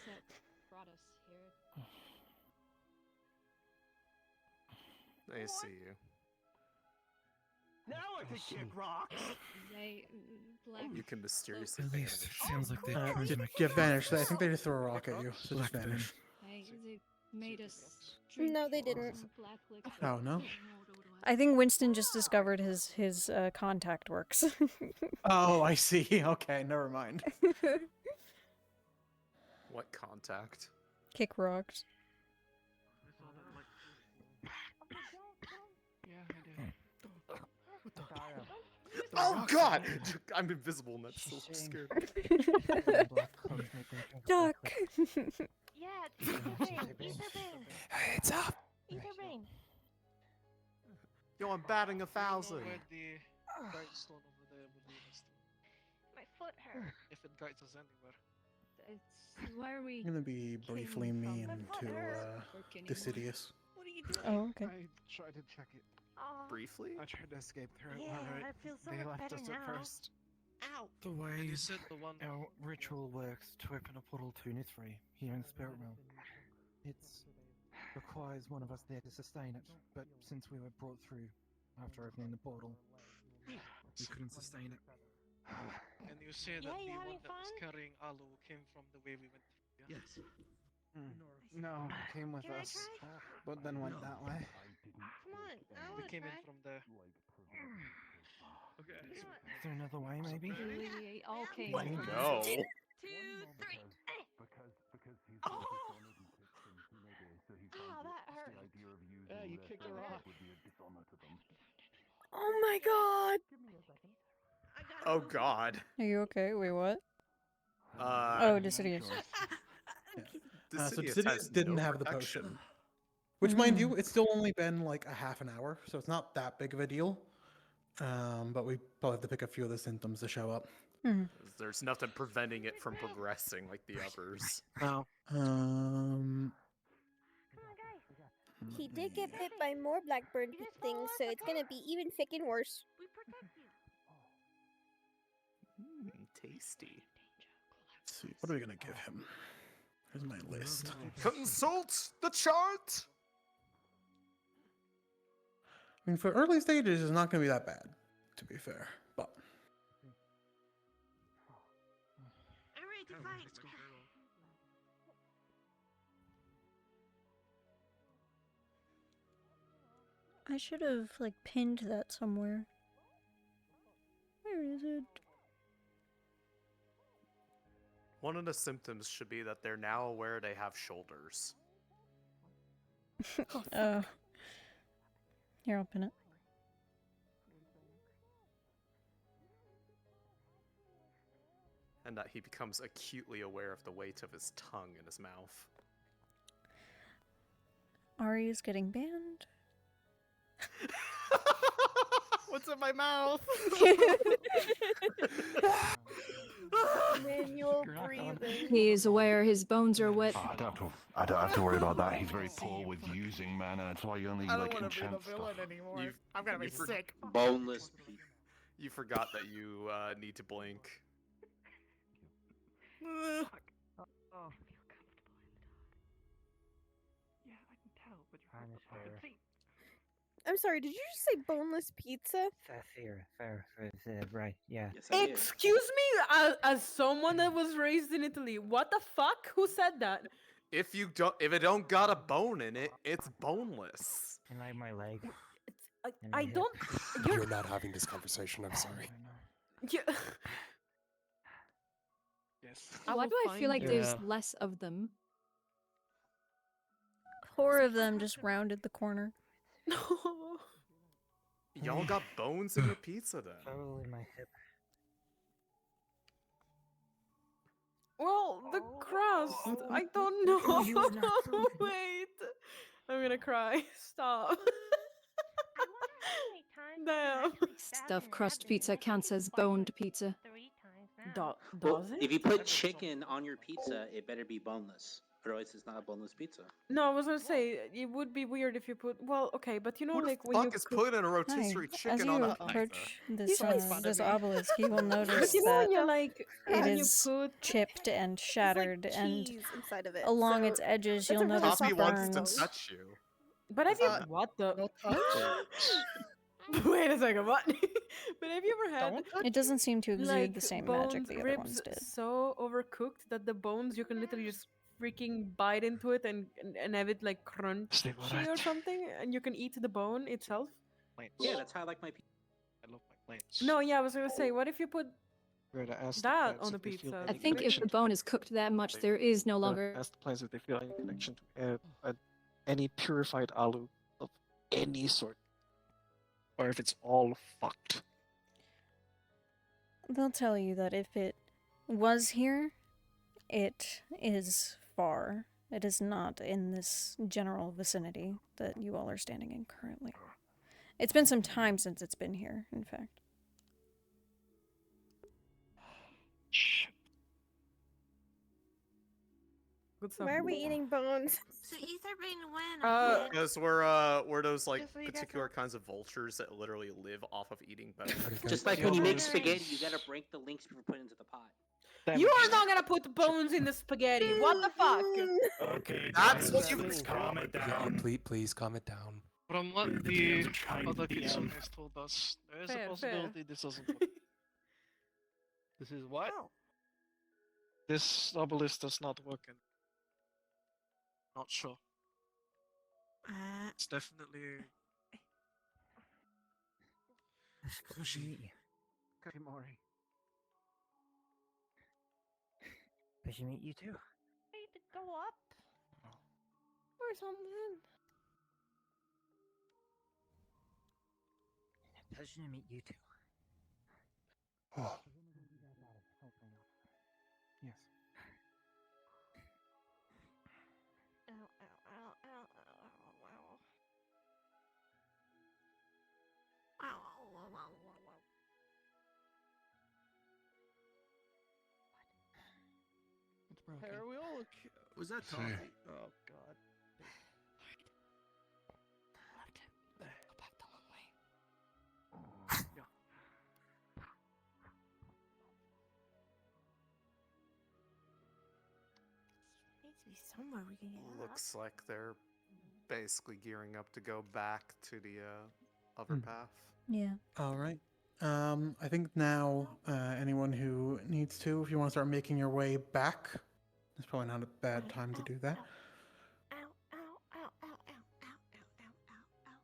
I see you. Now I can kick rocks. You can mysteriously At least it vanish. sounds like they tried to make Get vanished. I think they just threw a rock at you, so just Black vanish. They made us. No, they didn't. Oh no. I think Winston just discovered his contact works. Oh, I see. Okay, never mind. What contact? Kick rocks. Oh God! I'm invisible and that's so scared. Duck. Yeah, Etherbrain. It's up. Etherbrain. Yo, I'm batting 1,000. My foot hurt. If it guides us anywhere. Why are we? I'm gonna be briefly mean to Decidius. What are you doing? Oh, okay. I tried to check it. Briefly? I tried to escape through it. Yeah, Alright. I feel so They much left better us now. at first. Ow. The way You said the one. Our ritual works to open a portal to Nithri, here in the spirit realm. It requires one of us there to sustain it, but since we were brought through after opening the portal, we couldn't sustain it. And you say that Yeah, the you one having that was fun? carrying Alu came from the way we went. Yeah? Yes. No, came with Can I us, try? but then went that way. Come on, I They wanna came in try. from the. Okay. You know what? Is there another way, maybe? We all came. Let's go. 2, 3. Because he's Oh! dishonored and kicked him teenagers, so he Ow, finds that it hurt. the idea of using Yeah, you their kicked her faith off. would be a dishonor to them. Oh my god! I got Oh it. God. Are you okay? Wait, what? Uh. Oh, Decidius. So Decidius Decidius has didn't no have the protection. potion. Which, mind you, it's still only been like a half an hour, so it's not that big of a deal. But we probably have to pick a few of the symptoms to show up. There's nothing preventing it from progressing like the others. No. He did get bit by more blackbird things, so it's gonna be even fucking worse. We protect you. Tasty. Let's see, what are we gonna give him? Here's my list. Consult the chart. I mean, for early stages, it's not gonna be that bad, to be fair. But I'm ready to fight. I should have like pinned that somewhere. Where is it? One of the symptoms should be that they're now aware they have shoulders. Here, I'll pin it. And that he becomes acutely aware of the weight of his tongue in his mouth. Ari is getting banned. What's in my mouth? Manual breathing. He is aware his bones are wet. I don't have to worry about that. He's very poor with using mana. That's why he only I don't like want to be enchants the stuff. villain anymore. I'm gonna be sick. Boneless. You forgot that you need to blink. Oh. Yeah, I can tell, but you have the fucking feet. I'm sorry, did you just say boneless pizza? Fair, right, yeah. Excuse me, as someone that was raised in Italy, what the fuck? Who said that? If it don't got a bone in it, it's boneless. And like my leg. I don't. You're not having this conversation. I'm sorry. Yeah. Yes. Why do I feel like there's less of them? 4 of them just rounded the corner. Y'all got bones in your pizza then. Probably my hip. Well, the crust. I don't know. Wait. I'm gonna cry. Stop. Damn. Stuffed crust pizza counts as boned pizza. Well, Does it? if you put chicken on your pizza, it better be boneless. Otherwise, it's not a boneless pizza. No, I was gonna say it would be weird if you put. Well, okay, but you know, Who the like when you fuck is cook- putting a rotisserie As chicken you on a approach pizza? this obelisk, you will notice But you know, that when you're like, it when you is put chipped and shattered, and cheese inside of it, along so its edges, that's you'll a really notice Poppy wants burns. to touch you. But have you what the? Wait a second, what? But have you ever had It doesn't seem to exude like the same bones, magic the other ribs ones did. so overcooked that the bones you can literally just freaking bite into it and have it like crunchy or something, and you can eat the bone itself? Yeah, that's how I like my pizza. I love my plants. No, yeah, I was gonna say, what if you put Gotta ask the that plants on the if they feel pizza? I any think if connection the bone is cooked that much, there is no longer. Ask the plants if they feel any connection to any purified alu of any sort, or if it's all fucked. They'll tell you that if it was here, it is far. It is not in this general vicinity that you all are standing in currently. It's been some time since it's been here, in fact. Good stuff. Why are we eating bones? So Ether when? Because we're those like Just so you guys particular kinds of vultures that literally live off of eating vegetables. Just like when you make spaghetti, you gotta break the links before putting it into the pot. You are not gonna put bones in the spaghetti. What the fuck? Okay, That's guys, what you please calm it down. Please calm it down. From what the other kitsune has told us, there is Fair, a possibility this doesn't work. This is what? This obelisk does not work. Not sure. It's definitely. Pushy. Good morning. Pushy meet you too. I need to go up. Or something. Pleasure to meet you too. Oh. Yes. Ow, ow, ow, ow, ow, ow, ow. Ow, ow, ow, ow, ow, ow. It's broken. Hey, are we all okay? Was that Tommy? Oh god. Go back the long way. Yeah. Needs to be somewhere we can get up. Looks like they're basically gearing up to go back to the other path. Yeah. All right. I think now anyone who needs to, if you want to start making your way back, it's probably not a bad time to do that. Ow, ow, ow, ow, ow, ow, ow, ow, ow, ow.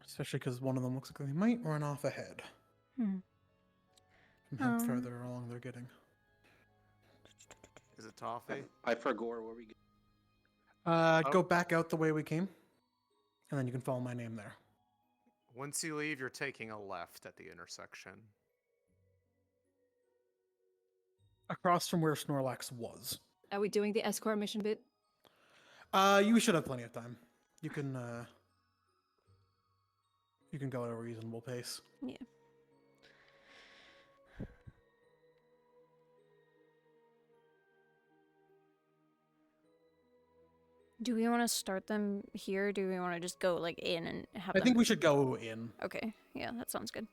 Especially because one of them looks like they might run off ahead. Hmm. From how further along they're getting. Is it Toffee? I forgot where we go. Go back out the way we came, and then you can follow my name there. Once you leave, you're taking a left at the intersection. Across from where Snorlax was. Are we doing the escort mission bit? You should have plenty of time. You can go at a reasonable pace. Yeah. Do we want to start them here? Or do we want to just go like in and have I them? think we should go in. Okay. Yeah, that sounds good.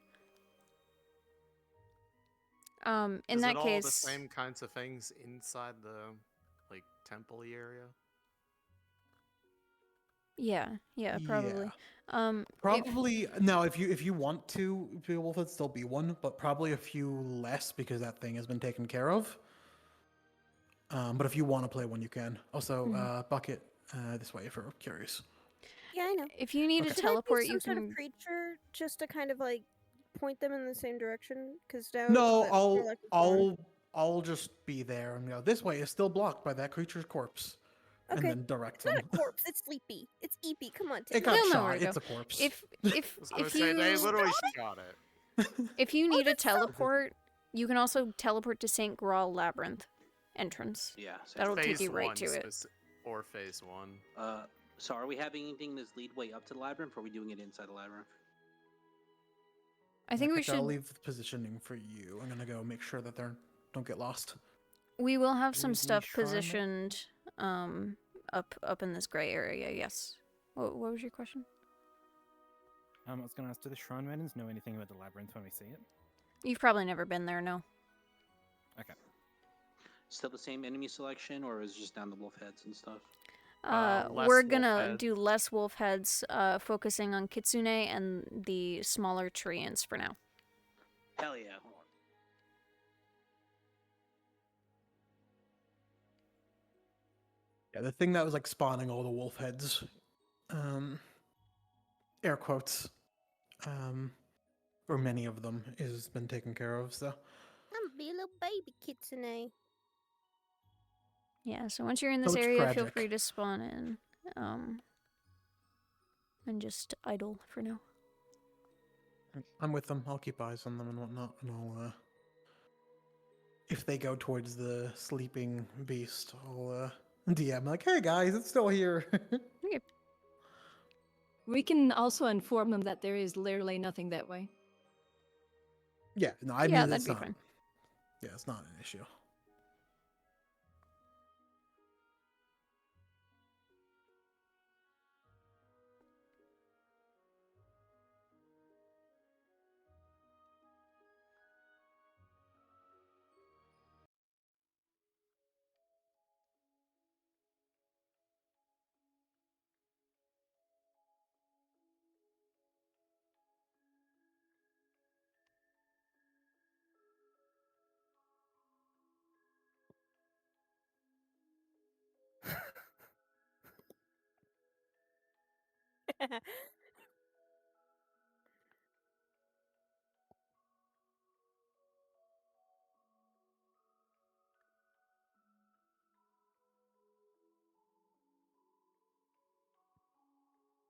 In Is that it all case, the same kinds of things inside the like temple-y area? yeah, probably. Probably now, if you want to, Beowulf would still be one, but probably a few less because that thing has been taken care of. But if you want to play one, you can. Also, Bucket this way if you're curious. Yeah, I know. If you need Okay. to Can I be teleport, some you sort can. of creature just to kind of like point them in the same direction? Because now No, that Snorlax is gone- I'll just be there and go. This way is still blocked by that creature's corpse, and Okay. then direct It's not them. a corpse. It's sleepy. It's eepy. Come on, It Tim. got He'll know shot. where to It's go. a corpse. If I was gonna say, they literally shot it. if you need to teleport, you can also teleport to St. Graal Labyrinth entrance. Yeah, That'll take Phase you right one to it. or phase one. So are we having anything that's lead way up to the labyrinth, or are we doing it inside the labyrinth? I think we I'll should. leave the positioning for you. I'm gonna go make sure that they don't get lost. We will have some Maybe stuff shrine it? positioned up in this gray area. Yes. What was your question? I was gonna ask, do the Shrine Maidens know anything about the labyrinth when we see it? You've probably never been there, no. Okay. Still the same enemy selection, or is it just down the wolf heads and stuff? Less We're wolf gonna heads. do less wolf heads, focusing on Kitsune and the smaller treants for now. Hell yeah. Yeah, the thing that was like spawning all the wolf heads, air quotes, or many of them, has been taken care of. So I'm be a little baby kitsune. Yeah, so once you're in this So it's area, feel tragic. free to spawn in. And just idle for now. I'm with them. I'll keep eyes on them and whatnot, and I'll if they go towards the sleeping beast, I'll DM like, "Hey guys, it's still here." We can also inform them that there is literally nothing that way. Yeah, no, I Yeah, mean that'd it's be not. fine. Yeah, it's not an issue.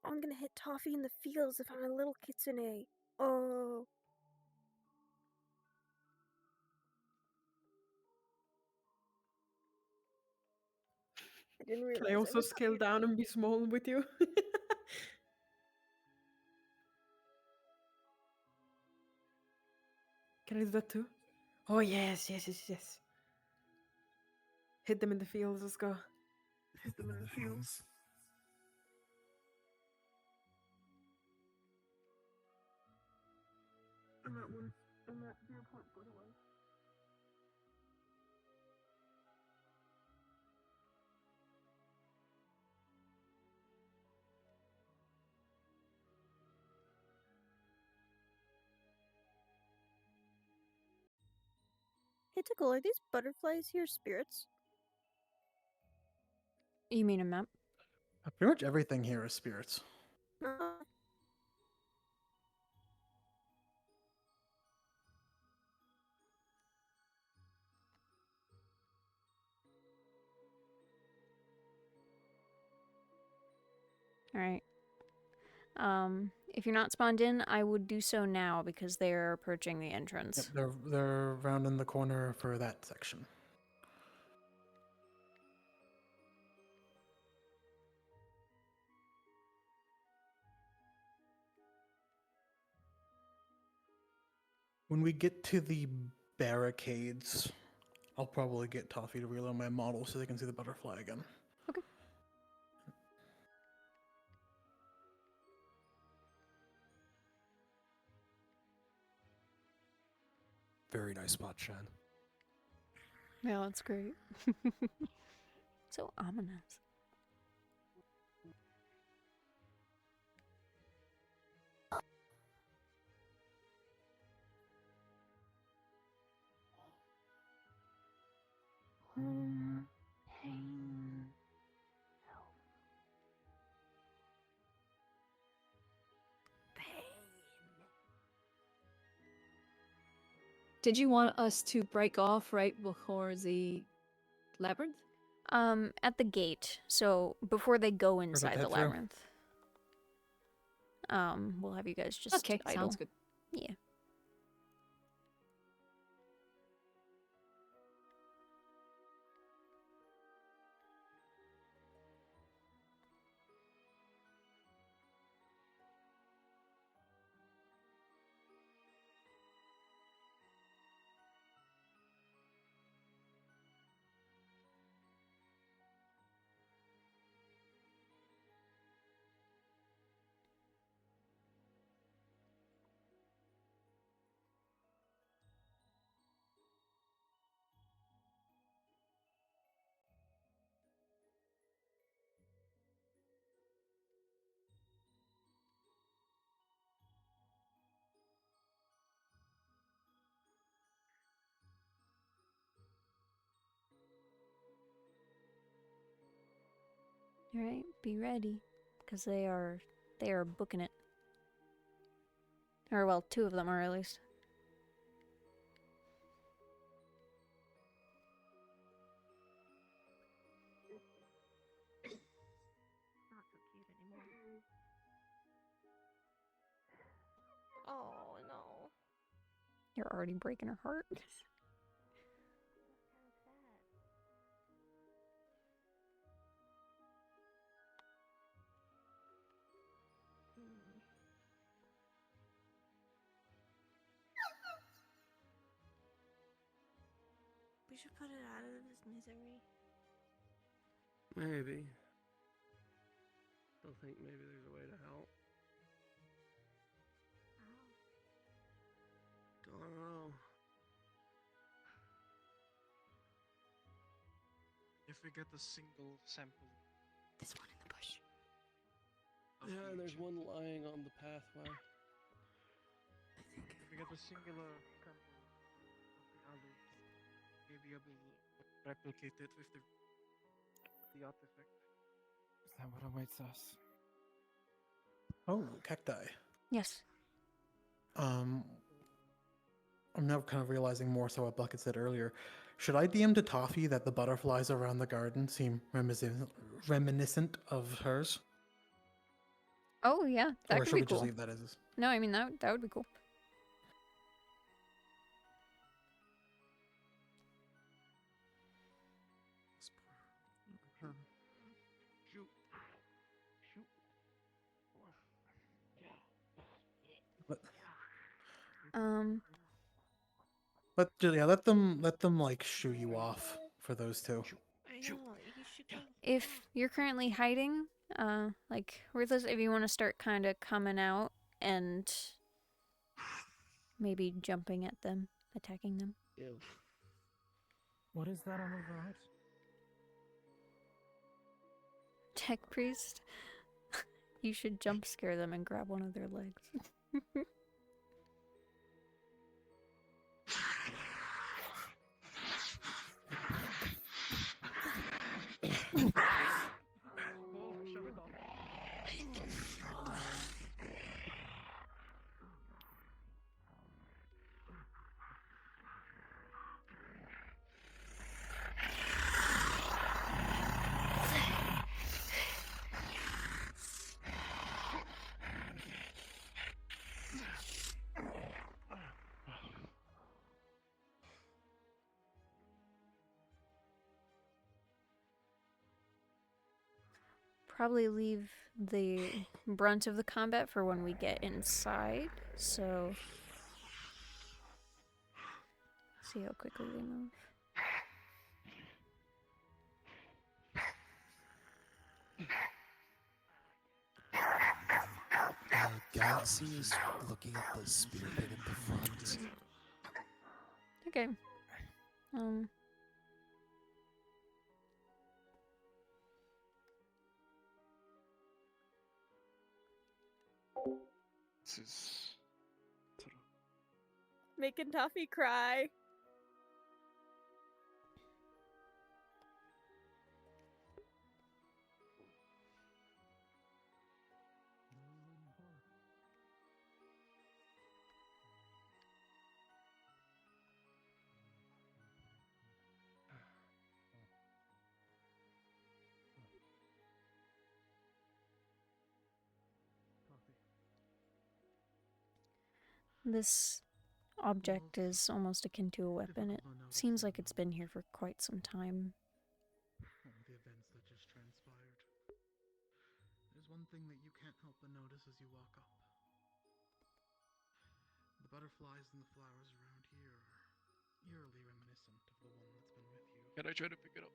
I'm gonna hit Toffee in the fields if I'm a little kitsune. Oh. I didn't realize Can I also was scale down and be small with you? Can I do that too? Oh yes, yes, yes, yes. Hit them in the fields, let's go. Hit them in the fields. I'm at 0.41. Hey Tickle, are these butterflies here spirits? You mean a map? Pretty much everything here is spirits. Alright. If you're not spawned in, I would do so now because they're approaching the Yep, entrance. they're rounding the corner for that section. When we get to the barricades, I'll probably get Toffee to reload my model so they can see the butterfly again. Okay. Very nice spot, Shan. Yeah, that's great. So ominous. Did you want us to break off right before the labyrinth? At the gate. So before they go inside the head through? labyrinth. We'll have you guys just Okay, idle. sounds good. Yeah. All right, be ready, because they are booking it. Or well, two of them are at least. Not so cute anymore. Oh no. You're already breaking her heart. That's kind of sad. Hmm. We should put it out of this misery. Maybe. I think maybe there's a way to help. Don't know. If we get a single sample. This one in the bush. Yeah, there's one lying on the pathway. If we get a singular sample of the alu, maybe able to replicate it with the artifact. Is that what awaits us? Oh, cacti. Yes. I'm now kind of realizing more so what Bucket said earlier. Should I DM to Toffee that the butterflies around the garden seem reminiscent of hers? Oh yeah, that Or could should be we cool. just leave that as is? No, I mean that would be cool. Um, Let them like shoo you off for those two. I know, you should go. if you're currently hiding, like Ruthless, if you want to start kind of coming out and maybe jumping at them, attacking them. Ew. What is that on the right? Tech Priest, you should jump scare them and grab one of their legs. Probably leave the brunt of the combat for when we get inside, so see how quickly they move. Galaxy is looking at the spear pit at the front. Okay. This is Making Toffee cry. This object is almost akin to a weapon. It seems like it's been here for quite some time. The events that just transpired. There's one thing that you can't help but notice as you walk up. The butterflies and the flowers around here are eerily reminiscent of the one that's been with you. Can I try to pick it up?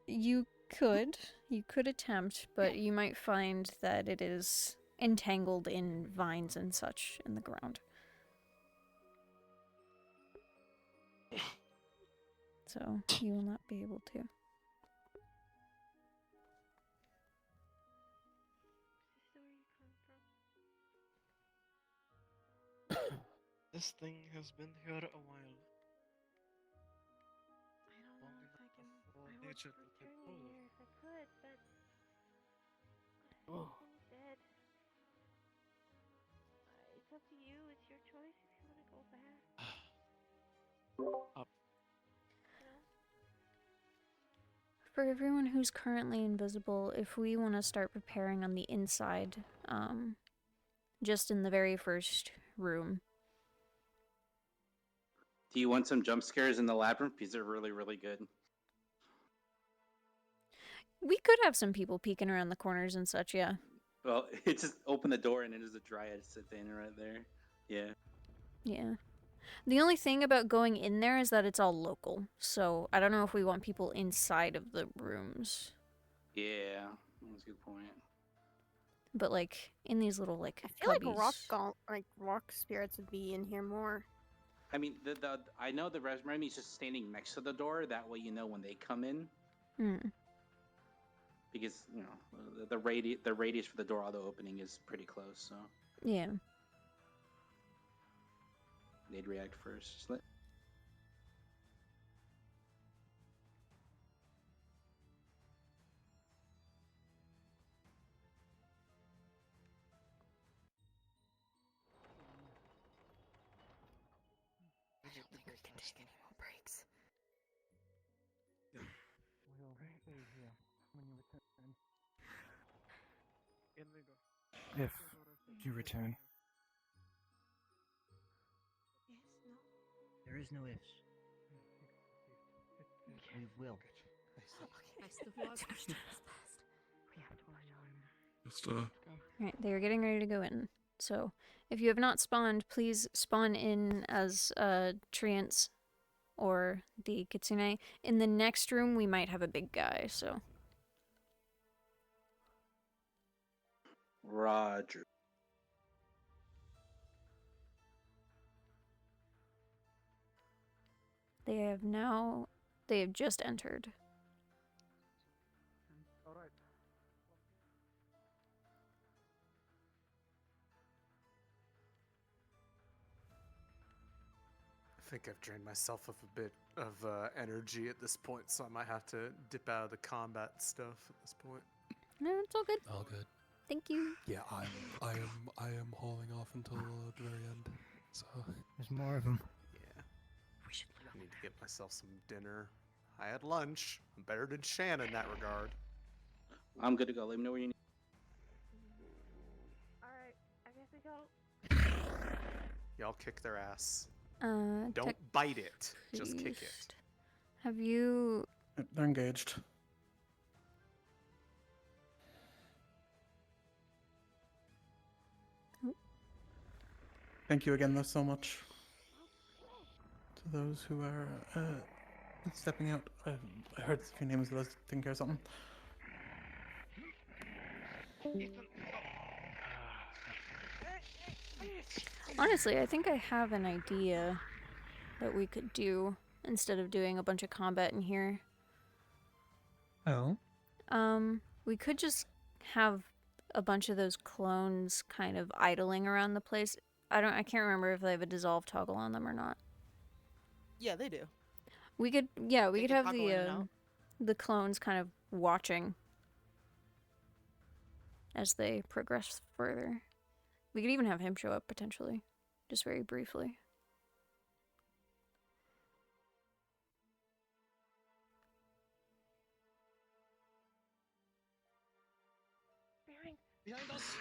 You could attempt, but you might find that it is entangled in vines and such in the ground. So you will not be able to. This thing has been here a while. I don't know if I can. I return you here if I could, but Oh. he's dead. It's up to you. It's your choice if you want to go back. For everyone who's currently invisible, if we want to start preparing on the inside, just in the very first room. Do you want some jump scares in the labyrinth? Because they're really, really good. We could have some people peeking around the corners and such, yeah. Well, it's just open the door and it is a dryad sitting right there. Yeah. Yeah. The only thing about going in there is that it's all local, so I don't know if we want people inside of the rooms. Yeah, that's a good point. But like in these little like I feel like cubbies. rock spirits would be in here more. I mean, I know the Resmeremy is just standing next to the door. That way, you know when they come in. Because you know the radius for the door auto opening is pretty close, so Yeah. they'd react first. Just I don't think we can take any more breaks. We'll stay here when you return. In we go. If you return. Yes, no. There is no ifs. We will. We have to Just Alright, they are getting ready to go in. So, if you have not spawned, please spawn in as treants or the kitsune. In the next room, we might have a big guy, so. Roger. They have just entered. All right. I think I've drained myself of a bit of energy at this point, so I might have to dip out of the combat stuff at this point. No, it's all good. All good. Thank you. Yeah, I am hauling off until the very end. So there's more of them. Yeah. I need to get myself some dinner. I had lunch. I'm better than Shan in that regard. I'm good to go. Let me know where you need. Alright, I guess we go. Y'all kick their ass. Don't bite it. Just kick it. Have you... They're engaged. Thank you again, though, so much. To those who are stepping out. I heard a few names of those taking care of something. Honestly, I think I have an idea that we could do instead of doing a bunch of combat in here. Oh? We could just have a bunch of those clones kind of idling around the place. I can't remember if they have a dissolve toggle on them or not. Yeah, they do. We could have the clones kind of watching as they progress further. We could even have him show up potentially, just very briefly. Behind us!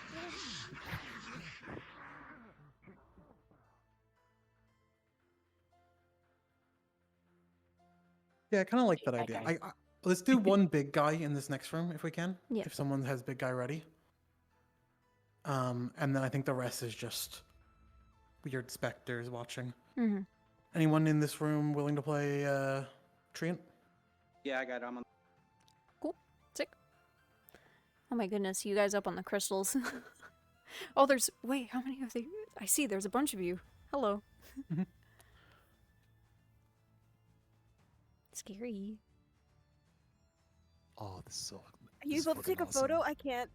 Yeah, I kind of like that idea. Let's do one big guy in this next room if we can. Yeah. If someone has big guy ready. And then I think the rest is just weird specters watching. Mm-hmm. Anyone in this room willing to play Treant? Yeah, I got it. I'm on. Cool. Sick. Oh my goodness, you guys up on the crystals. Oh, wait, how many of they? I see, there's a bunch of you. Hello. Scary. Oh, this is so. Are you able to take a photo? I can't.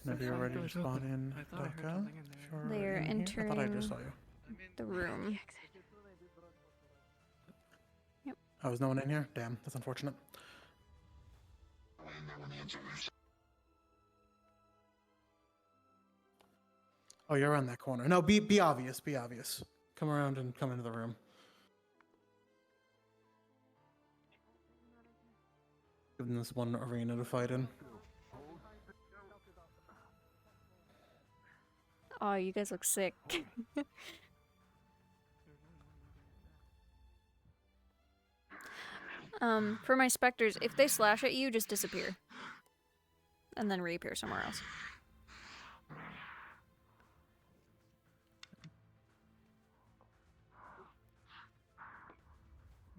Maybe you're ready to spawn in, Becca. They are entering I thought I just saw you. the room. Oh, is no one in here? Damn, that's unfortunate. Oh, you're around that corner. No, be obvious. Be obvious. Come around and come into the room. Give them this one arena to fight in. Oh, you guys look sick. For my specters, if they slash at you, just disappear. And then reappear somewhere else.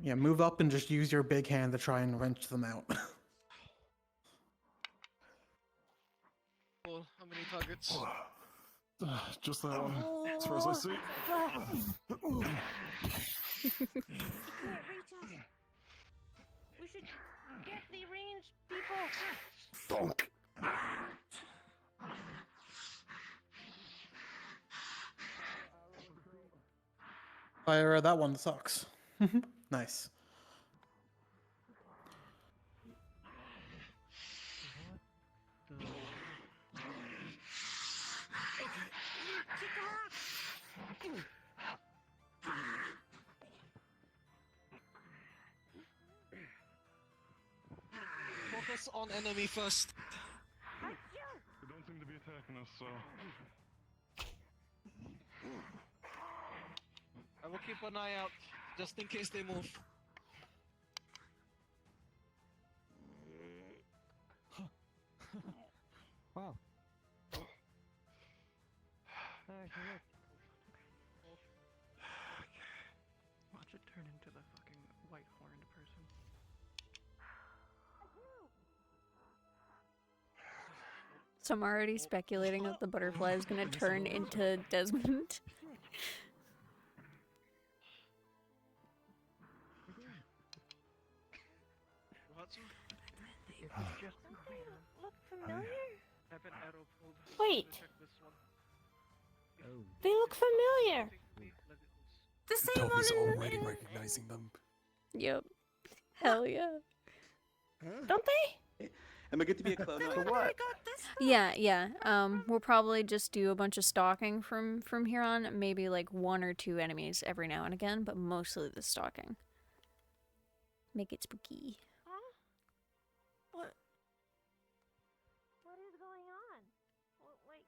Yeah, move up and just use your big hand to try and wrench them out. Well, how many targets? Just that one, as far as I see. We should get the ranged people. Thunk. Fire, that one sucks. Nice. Focus on enemy first. They don't seem to be attacking us, so. I will keep an eye out, just in case they move. Wow. Watch it turn into the fucking white horned person. So I'm already speculating that the butterfly is gonna turn into Desmond. Look familiar? Have an arrow pulled. Wait. Check this one. They look familiar. The same Toby's one already recognizing them. Yep. Hell yeah. Don't they? Am I good to be a clone? For what? Yeah. We'll probably just do a bunch of stalking from here on. Maybe like 1 or 2 enemies every now and again, but mostly the stalking. Make it spooky. Huh? What? What is going on? Wait.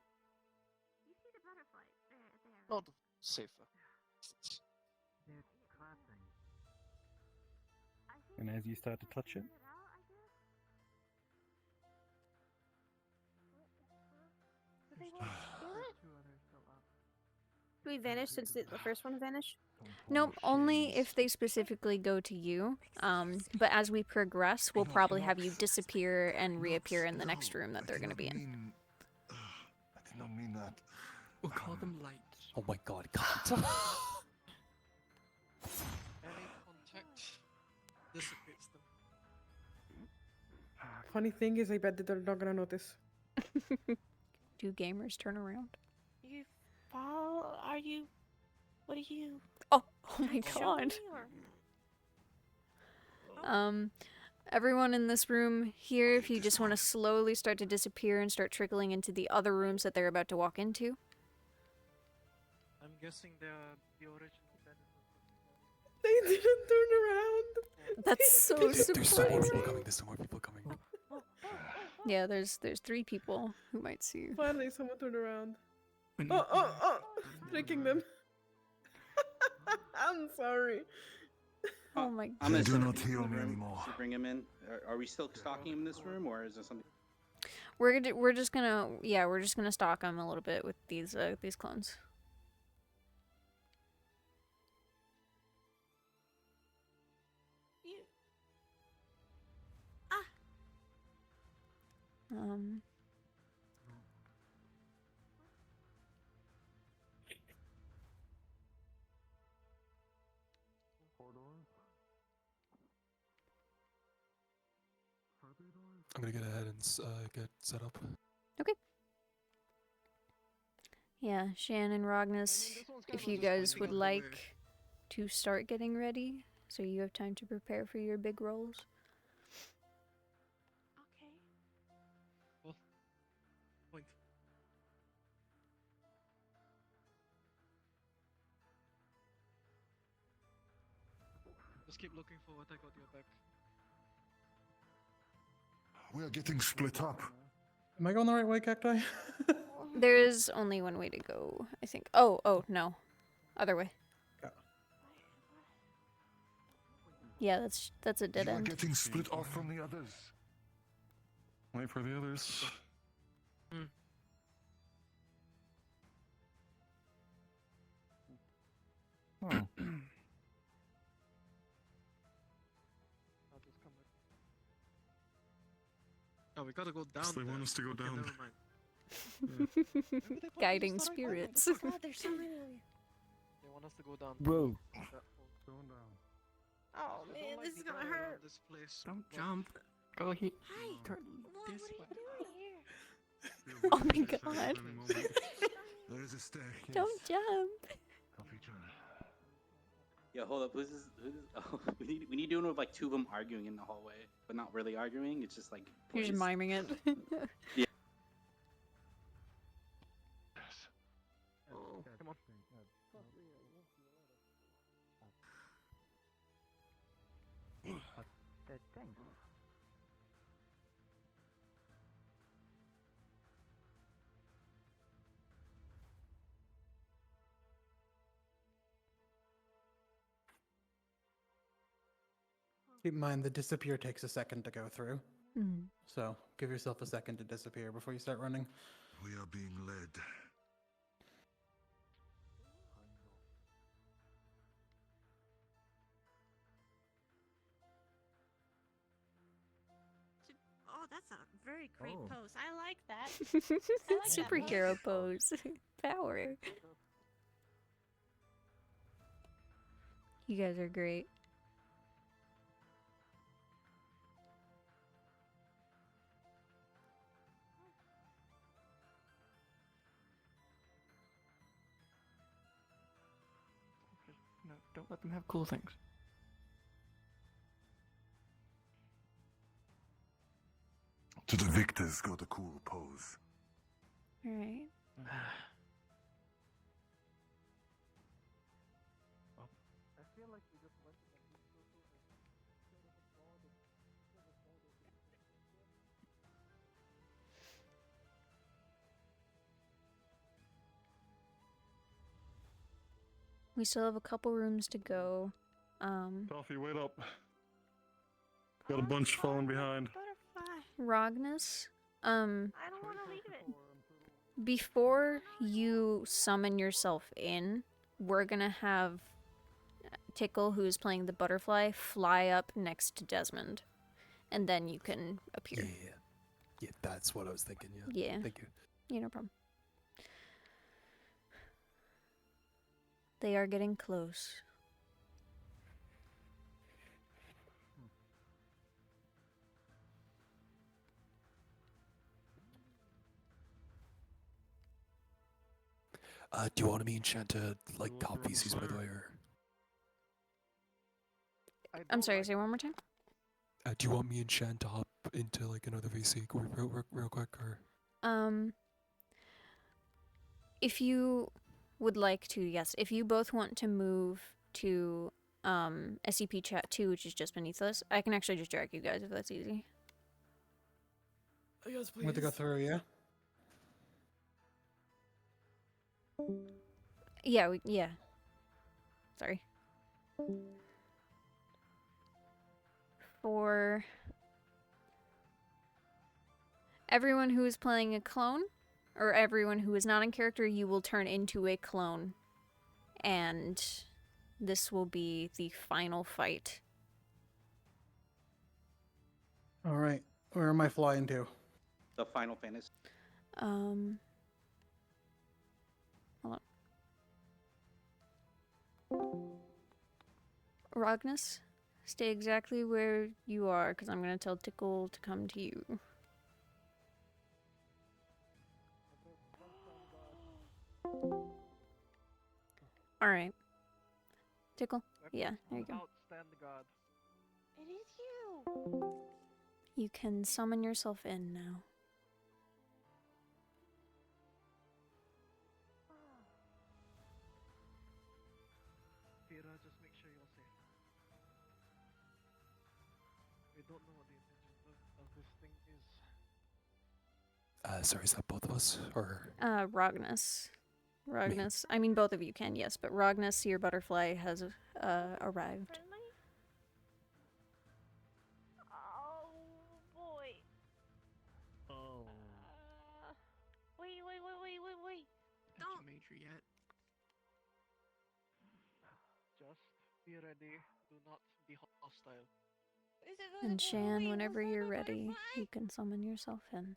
You see the butterfly? There. Not safer. And as you start to touch it, Do we vanish since the first one vanished? Nope, only if they specifically go to you. But as we progress, we'll probably have you disappear and reappear in the next room that they're going to be in. I did not mean that. We'll call them light. Oh my god, God. Any contact dissipates them. Funny thing is, I bet that they're not gonna notice. Do gamers turn around? You fall? Are you? What are you? Oh my Show god. me, or- Everyone in this room here, if you just want to slowly start to disappear and start trickling into the other rooms that they're about to walk into. I'm guessing they're the original They didn't turn around. That's so There's still more surprising. people coming. There's still more people coming. Yeah, there's 3 people who might see you. Finally, someone turned around. Oh! Tricking them. I'm sorry. Oh my I'm They gonna do send not people in heal the me room anymore. to bring him in. Are we still stalking him in this room, or is there something? We're just gonna stalk them a little bit with these clones. I'm gonna get ahead and get set up. Okay. Yeah, Shan and Rognus, if you guys would like to start getting ready, so you have time to prepare for your big rolls. Okay. Cool. Point. Just keep looking for what I got your back. We are getting split up. Am I going the right way, Cacti? There is only one way to go, I think. Oh, no. Other way. Yeah, that's a dead You are end. getting split off from the others. Wait for the others. Oh. Oh, we gotta go down. They want us to go Okay, down. never mind. Guiding spirits. Oh my god, there's so many of you. They want us to go down. Bro. Going down. Oh man, this is gonna hurt. This place. Don't jump. Go here. Hi. Turn What this are way. you doing here? Oh my god. There is a stair. Yes. Don't jump. Yo, hold up. Who's this? Oh, we need to do it with like two of them arguing in the hallway, but not really arguing. It's just like You're just poised. miming it. Yeah. Oh, come on. Keep in mind, the disappear takes a second to go through. Mhm. So give yourself a second to disappear before you start running. We are being led. Oh, that's a very great pose. I like that. Superhero pose. Power. You guys are great. No, don't let them have cool things. To the victors go the cool pose. Alright. I feel like we just let them We still have a couple rooms to go. Coffee, wait up. Got a bunch falling behind. Rognus, I don't want to leave it. before you summon yourself in, we're gonna have Tickle, who is playing the butterfly, fly up next to Desmond. And then you can appear. Yeah, that's what I was thinking, yeah. Yeah. Thank you. Yeah, no problem. They are getting close. Do you want me enchant to, like, top VCs, by the way, or... I'm sorry, say one more time? do you want me enchant to hop into, like, another VC real quick, or... If you would like to, yes. If you both want to move to SCP Chat 2, which is just beneath us, I can actually just drag you guys if that's easy. Yes, please. Want to go through, yeah? Yeah, yeah. Sorry. For everyone who is playing a clone, or everyone who is not in character, you will turn into a clone. And this will be the final fight. Alright, where am I flying to? The Final Fantasy. Hold on. Rognus, stay exactly where you are, because I'm going to tell Tickle to come to you. Alright. Tickle? Yeah, there you go. Outstand guard. It is you. You can summon yourself in now. Fira, just make sure you're safe. We don't know what the intentions of this thing is. Sorry, is that both of us? Or Rognus. Rognus. I mean, both of you can, yes, but Rognus, your butterfly, has arrived. Oh boy. Oh. Wait. Don't major yet. Just be ready. Do not be hostile. And Shan, whenever you're ready, you can summon yourself in.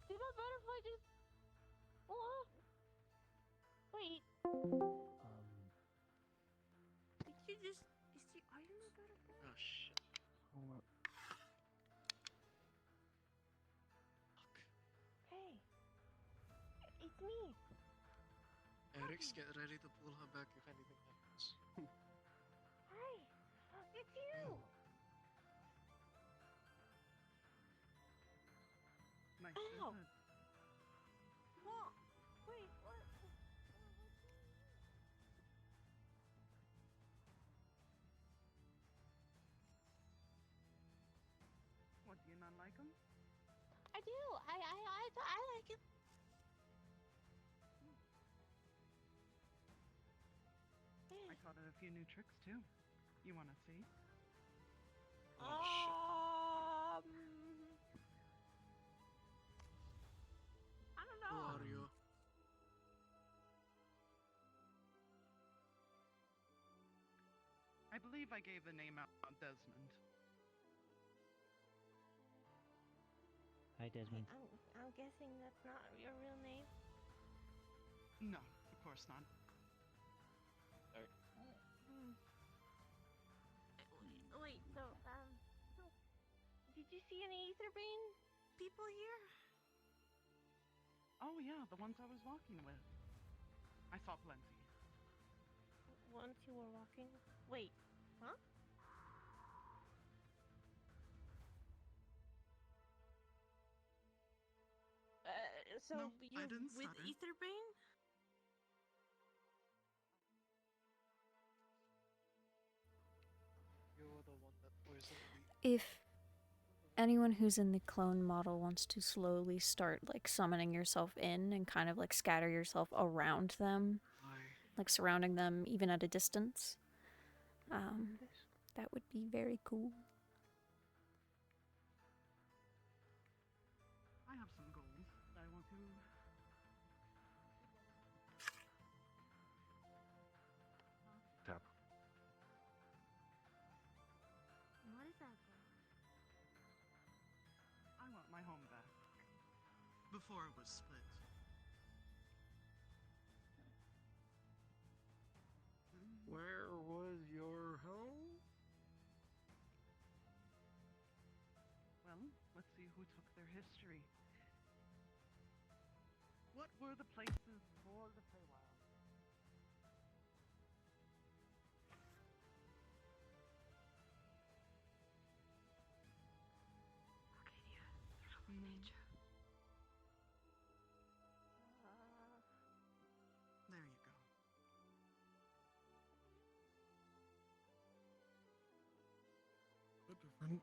Did my butterfly just... Oh. Wait. Did you just... Are you my butterfly? Oh shit. Hold up. Hey. It's me. Eric's get ready to pull her back if anything happens. Hi. It's you. Nice. Ow. Mom. Wait, what? What, do you not like him? I do. I like it. I taught it a few new tricks too. You wanna see? I don't Who know. are you? I believe I gave the name out on Desmond. Hi, Desmond. I'm guessing that's not your real name. No, of course not. Wait, so, did you see any Aetherbrain people here? Oh yeah, the ones I was walking with. I saw plenty. Once you were walking? Wait, huh? So No, you're I didn't with stutter. Aetherbrain? You're the one that poisoned me. If anyone who's in the clone model wants to slowly start like summoning yourself in and kind of like scatter yourself around them, like surrounding them even at a distance, that would be very cool. I have some goals that I want to... Tap. What is that goal? I want my home back. Before it was split. Where was your home? Well, let's see who took their history. What were the places before the Feywild? There you go. bit different.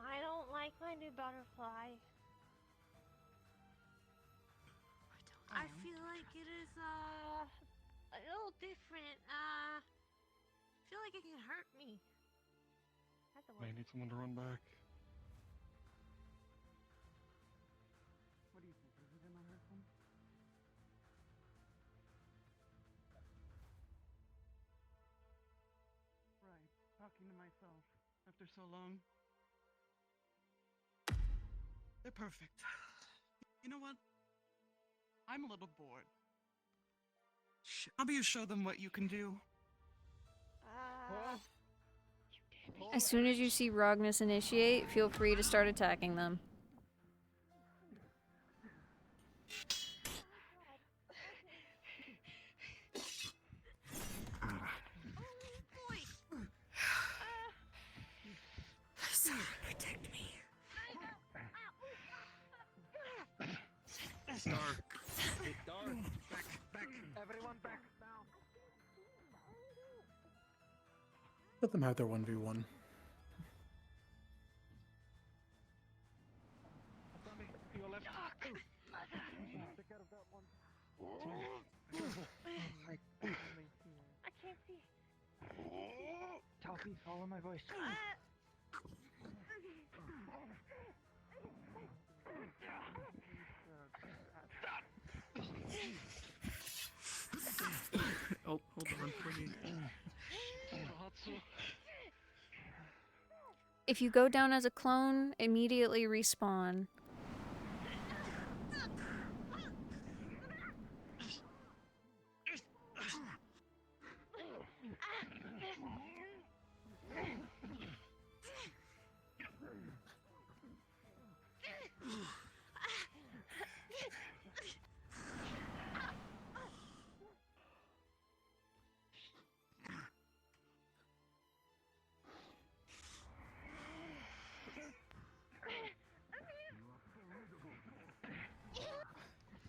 I don't like my new butterfly. I feel like it is a little different. I feel like it can hurt me. That's the May word. need someone to run back. What do you think? Is it gonna hurt them? Right. Talking to myself after so long. They're perfect. You know what? I'm a little bored. How about you show them what you can do? As soon as you see Rognus initiate, feel free to start attacking them. It's dark. It's dark. Back. Everyone back now. Let them have their 1v1. Tommy, to your left. Take care of that one. I can't see. Talkie, follow my voice. Oh, hold on. If you go down as a clone, immediately respawn.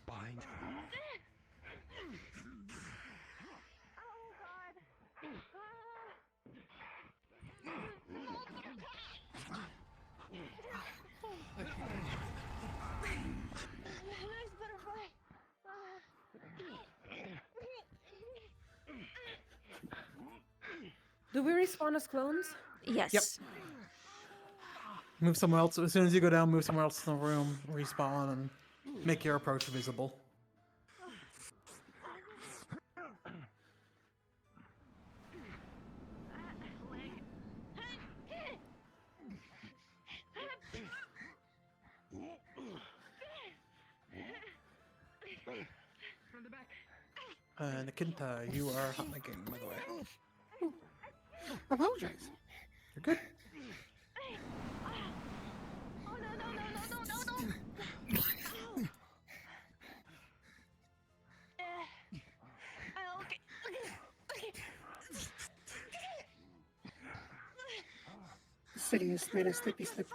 Bind. Nice butterfly. Do we respawn as clones? Yes. Yep. Move somewhere else. As soon as you go down, move somewhere else in the room, respawn, and make your approach visible. From the back. Nakinta, you are hot in the game, by the way. Apologize. You're good. The city has made a slippy slip.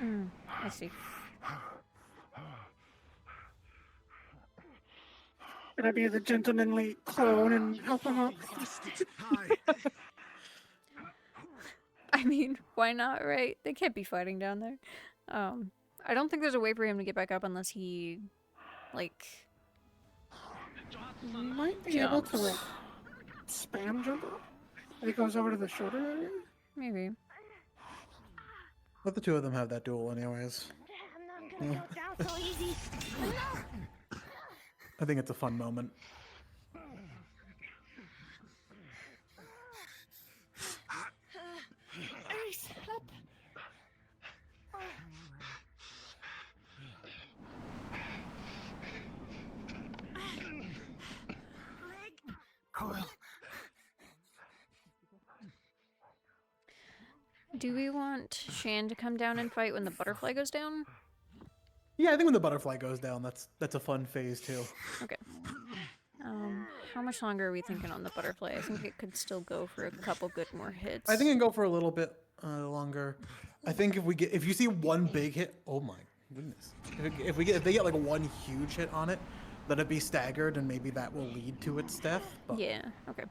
I see. Can I be the gentlemanly clone and help him out? I mean, why not, right? They can't be fighting down there. I don't think there's a way for him to get back up unless he, like, Might be able to like spam jump up. And it goes over to the shoulder area. Maybe. Let the two of them have that duel, anyways. I'm not gonna go down so easy. I think it's a fun moment. Ace, help. Coil. Do we want Shan to come down and fight when the butterfly goes down? Yeah, I think when the butterfly goes down, that's a fun phase too. Okay. How much longer are we thinking on the butterfly? I think it could still go for a couple good more hits. I think it can go for a little bit longer. I think if you see one big hit, oh my goodness, if they get like one huge hit on it, let it be staggered, and maybe that will lead to its death. But yeah. Okay.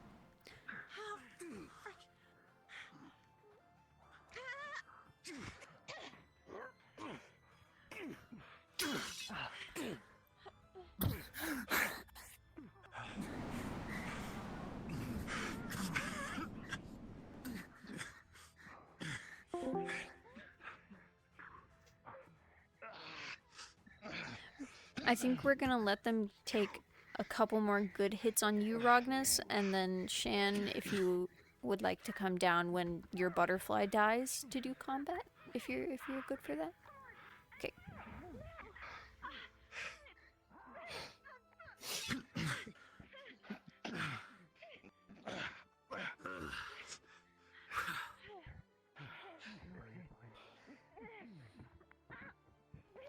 I think we're gonna let them take a couple more good hits on you, Rognus, and then Shan, if you would like to come down when your butterfly dies to do combat, if you're good for that. Okay.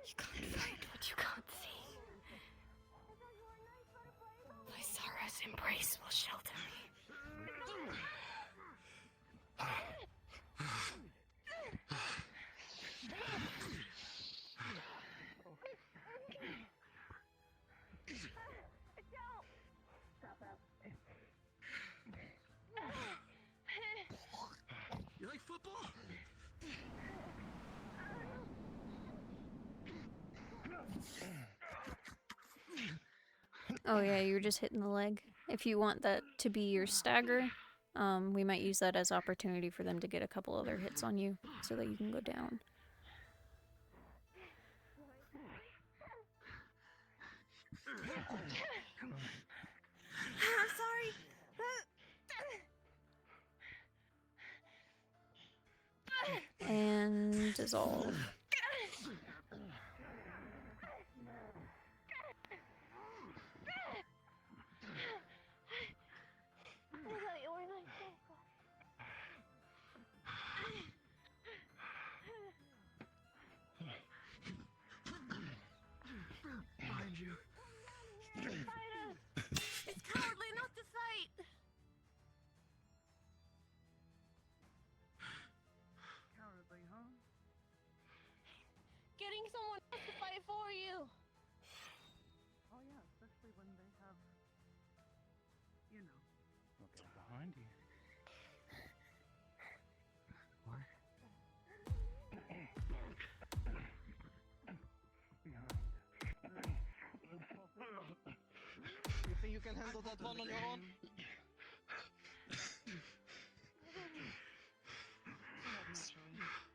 You can't fight what you can't see. My sorrow's embrace will shelter me. Oh yeah, you're just hitting the leg. If you want that to be your stagger, we might use that as opportunity for them to get a couple other hits on you so that you can go down. I'm sorry. And dissolve. Behind you. Fight us! It's cowardly not to fight! Cowardly, huh? Getting someone else to fight for you! Oh yeah, especially when they have, you know. Okay, behind you. What? You think you can handle that one on your own?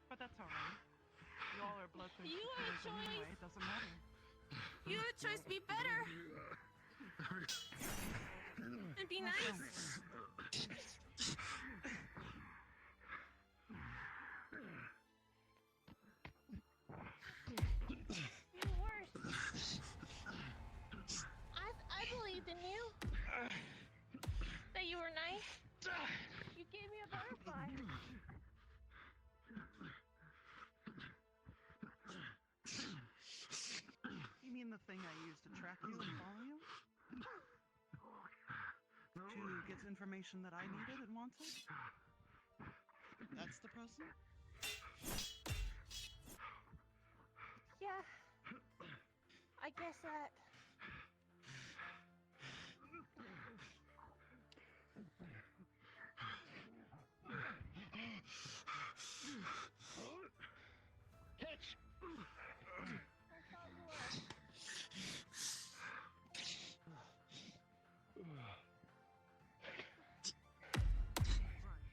But that's alright. You all are bloodthirsty You have a killers anyway, choice. it doesn't matter. You have a choice, be better! And be nice! You're worse. I believed in you. That you were nice. You gave me a butterfly. You mean the thing I used to track you and follow you? To get information that I needed and wanted? That's the person? Yeah. I guess that. Catch!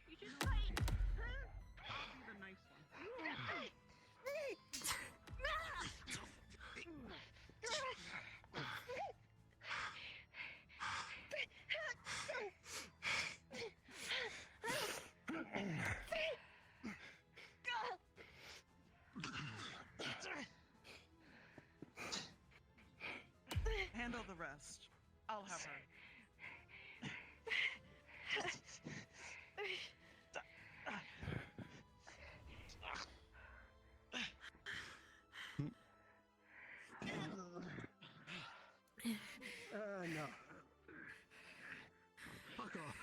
You just fight! I'll be the nice one. Handle the rest. I'll have her. No. Fuck off.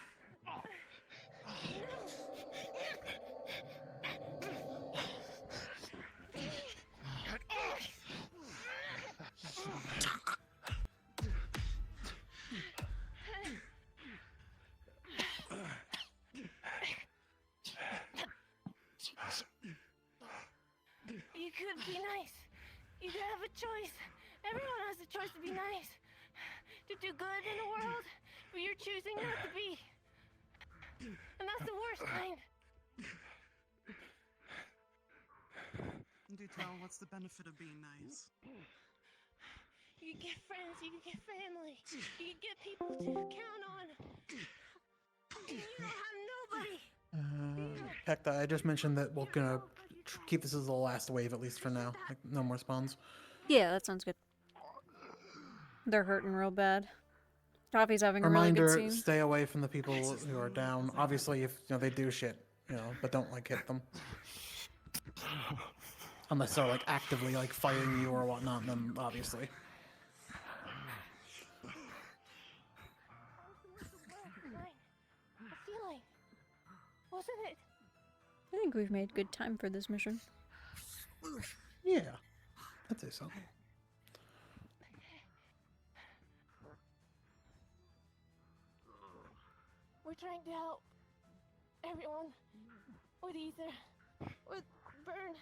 You could be nice. You could have a choice. Everyone has a choice to be nice. To do good in the world, but you're choosing not to be. And that's the worst kind. Do tell, what's the benefit of being nice? You can get friends, you can get family, you can get people to count on. And you don't have nobody. Hector, I just mentioned that we're gonna keep this as the last wave, at least for now. Like, no more spawns. Yeah, that sounds good. They're hurting real bad. Toffee's having a really Reminder: good scene. stay away from the people who are down. Obviously, if they do shit, but don't like hit them. Unless they're like actively like fighting you or whatnot, then obviously. A feeling. Wasn't it? I think we've made good time for this mission. Yeah, I'd say so. We're trying to help everyone with Ether, with Burn.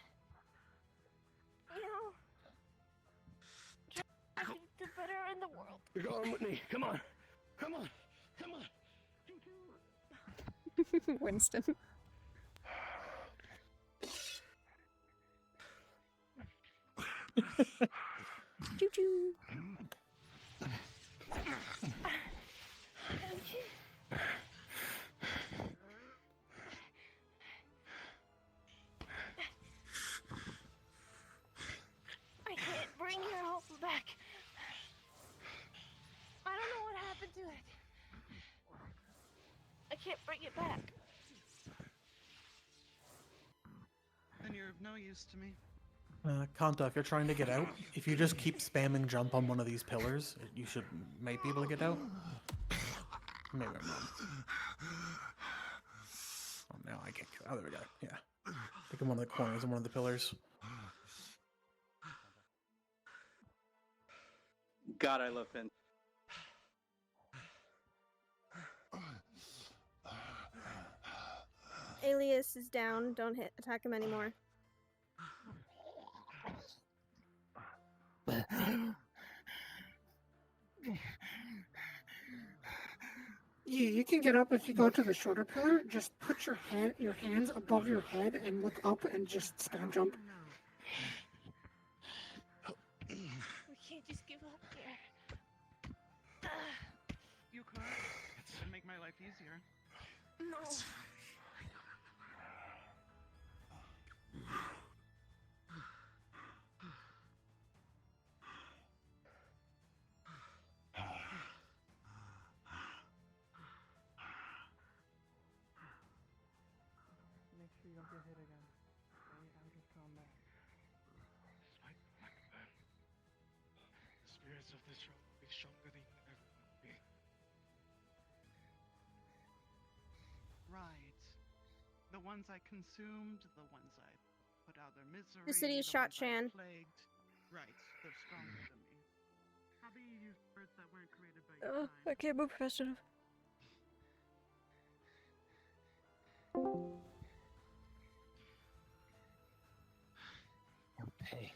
better in the world. You're going with me. Come on. Come on. Come on. Winston. Choo-choo. I can't bring your hope back. I don't know what happened to it. I can't bring it back. Then you're of no use to me. Kanta, if you're trying to get out, if you just keep spamming jump on one of these pillars, you might be able to get out. Maybe I'm wrong. Oh, now I can't get out. Oh, there we go. Yeah. Pick in one of the corners and one of the pillars. God, I love Finn. Alias is down. Don't attack him anymore. Yeah, you can get up if you go to the shorter pillar. Just put your hands above your head and look up and just spam jump. We can't just give up here. You could. It'd make my life easier. No. Make sure you don't get hit again. I'm just coming back. Despite the fact that the spirits of this realm will be stronger than you ever will be. Right. The ones I consumed, the ones I put out their misery. The city is shot, Shan. Plagued. Right. They're stronger than me. Probably you used words that weren't created by your time. I can't move fast enough. You'll pay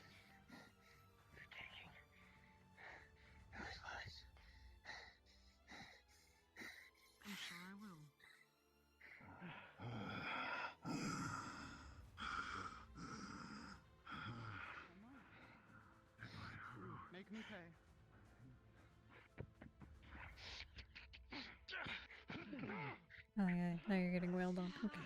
for taking those lives. I'm sure I will. Make me pay. Oh yeah, now you're getting wailed on. Okay.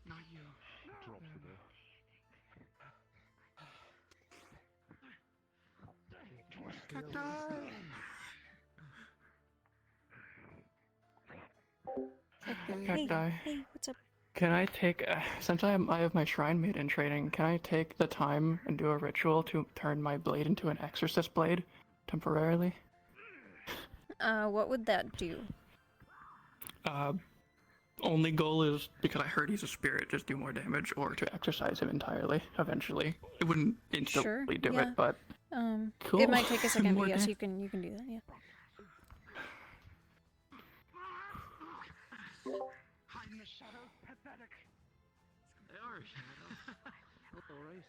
Not you. Drop to the Cacti. Hey, what's up? Can I take, since I have my shrine made in training, can I take the time and do a ritual to turn my blade into an exorcist blade temporarily? What would that do? Only goal is, because I heard he's a spirit, just do more damage, or to exorcise him entirely, eventually. It wouldn't instantly do yeah. it, but cool. It might take a second, More but yes, dam- you can do that, yeah. Hide in the shadows, pathetic. They are a shadow. Alright.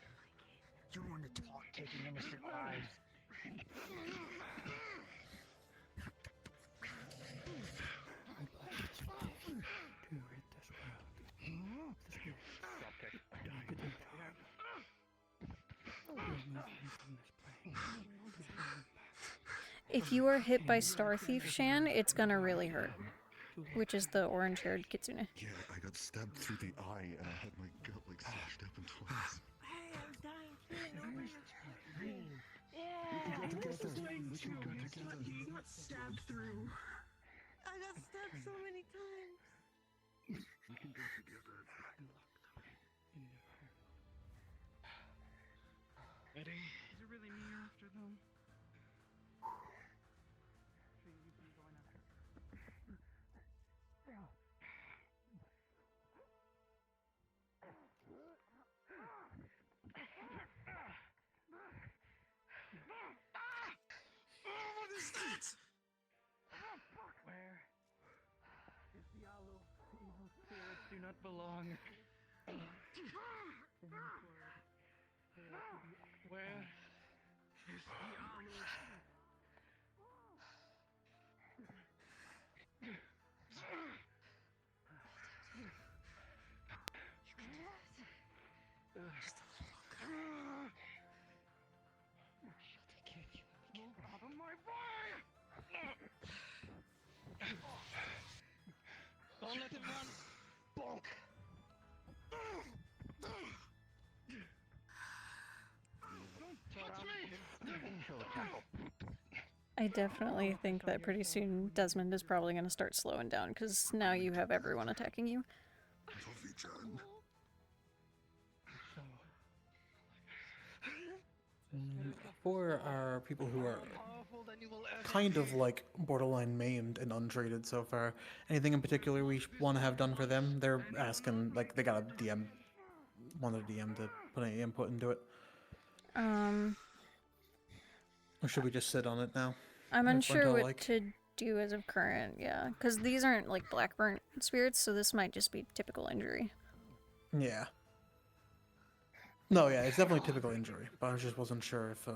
You want to talk taking innocent lives. If you are hit by Star Thief, Shan, it's gonna really hurt. Which is the orange-haired kitsune. Yeah, I got stabbed through the eye and I had my gut like slashed open twice. Hey, I was dying too. Yeah. We can go together. We can go together. He got stabbed through. I got stabbed so many times. We can go together. Ready? Is it really me you're after, though? Sure, you've been going after. What is that? Where? not belong. Where is the Alu? Out of my way! Don't let him run! Bonk! Don't touch me! I definitely think that pretty soon Desmond is probably going to start slowing down, because now you have everyone attacking you. For our people who are kind of like borderline maimed and untreated so far, anything in particular we want to have done for them? They're asking, like, they got a DM, wanted a DM to put any input into it. Or should we just sit on it now? I'm Like unsure Brentel what like? to do as of current, yeah. Because these aren't, like, black burnt spirits, so this might just be typical injury. Yeah. No, yeah, it's definitely typical injury, but I just wasn't sure if,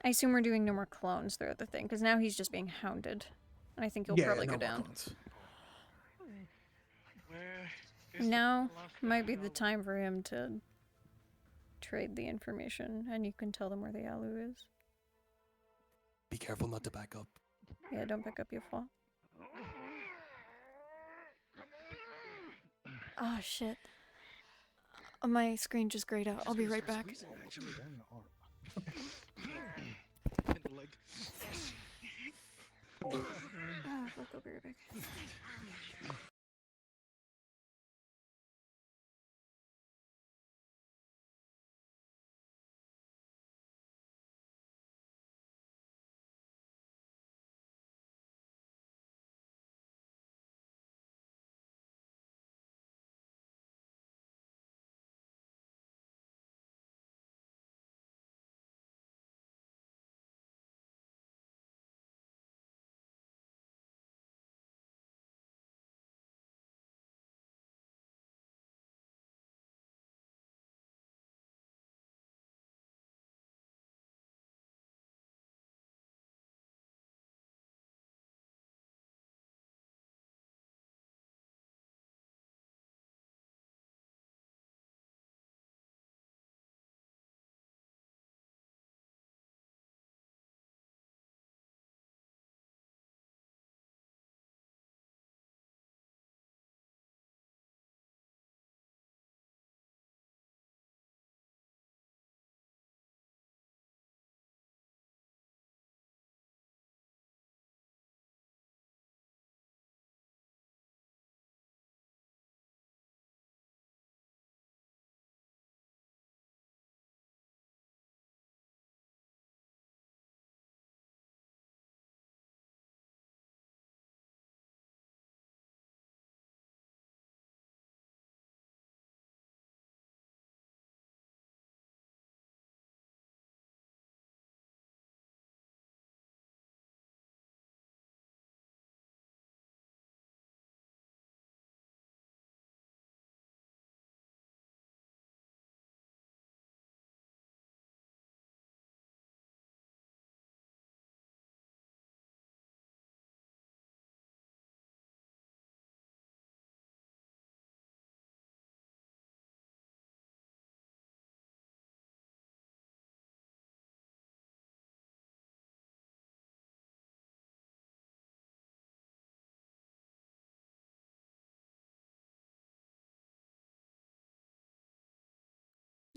I assume we're doing no more clones throughout the thing, because now he's just being hounded. And I think he'll yeah, probably no go more down. clones. Now might be the time for him to trade the information, and you can tell them where the Alu is. Be careful not to back up. Yeah, don't pick up your fall. Oh shit. My screen just grayed out. I'll be right back. Oh, fuck, I'll be right back.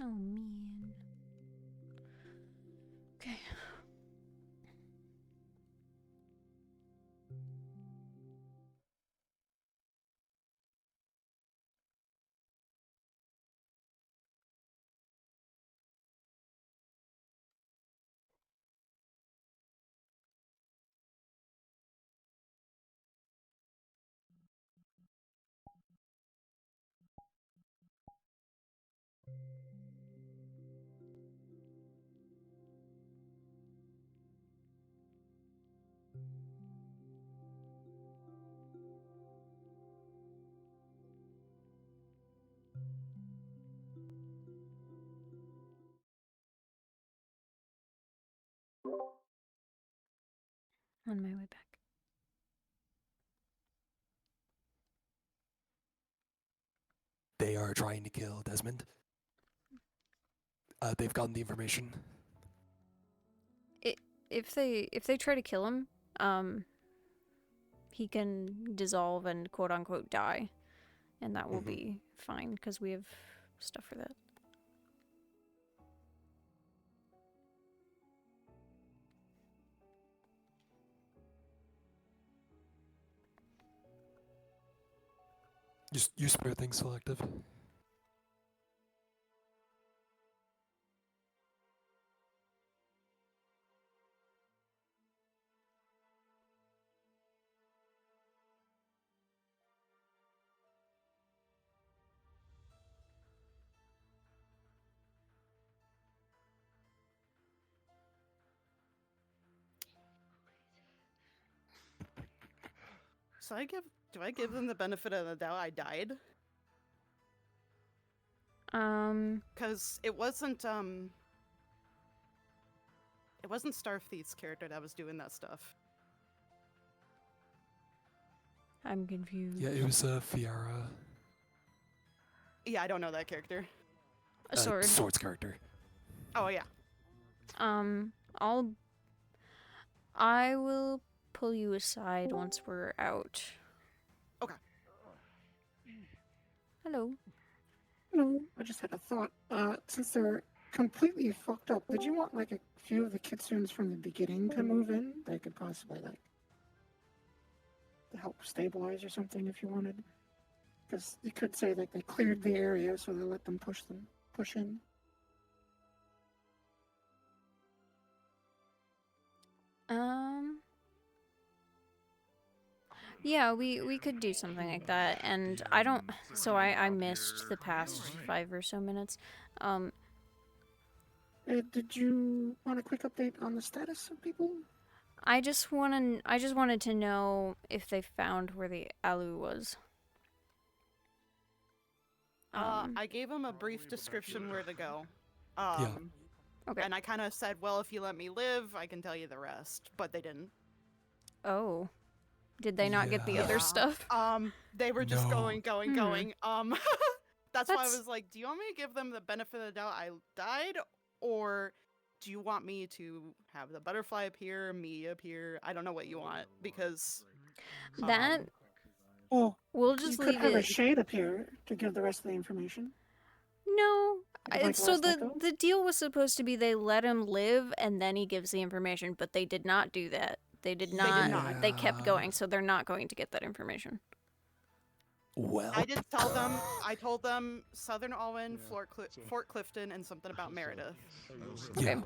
Oh man. Okay. On my way back. They are trying to kill Desmond. They've gotten the information. If they try to kill him, he can dissolve and quote unquote die, and that will be fine because we have stuff for that. Your spirit thing's selective. So do I give them the benefit of the doubt I died? Because it wasn't Starfleet's character that was doing that stuff. I'm confused. Yeah, it was Fiara. Yeah, I don't know that character. A sword. Sword's character. Oh yeah. I will pull you aside once we're out. Okay. Hello. No, I just had a thought. Since they're completely fucked up, did you want like a few of the kitsunes from the beginning to move in? They could possibly like to help stabilize or something if you wanted. Because you could say that they cleared the area, so they let them push in. Yeah, we could do something like that, and I missed the past 5 or so minutes. Did you want a quick update on the status of people? I just wanted to know if they found where the Alu was. I gave them a brief description where to go. Okay. And I kind of said, well, if you let me live, I can tell you the rest. But they didn't. Oh. Did they not get the other stuff? They were just going. That's why I was like, do you want me to give them the benefit of the doubt I died? Or do you want me to have the butterfly appear, me appear? I don't know what you want, because... We'll just you leave could have it. a shade appear to give the rest of the information. No. Like So last night, though? the deal was supposed to be they let him live and then he gives the information, but they did not do that. They did not. They kept going, so they're not going to get that information. Well, I did tell them. I told them Southern Alwyn, Fort Clifton, and something about Meredith. Yeah.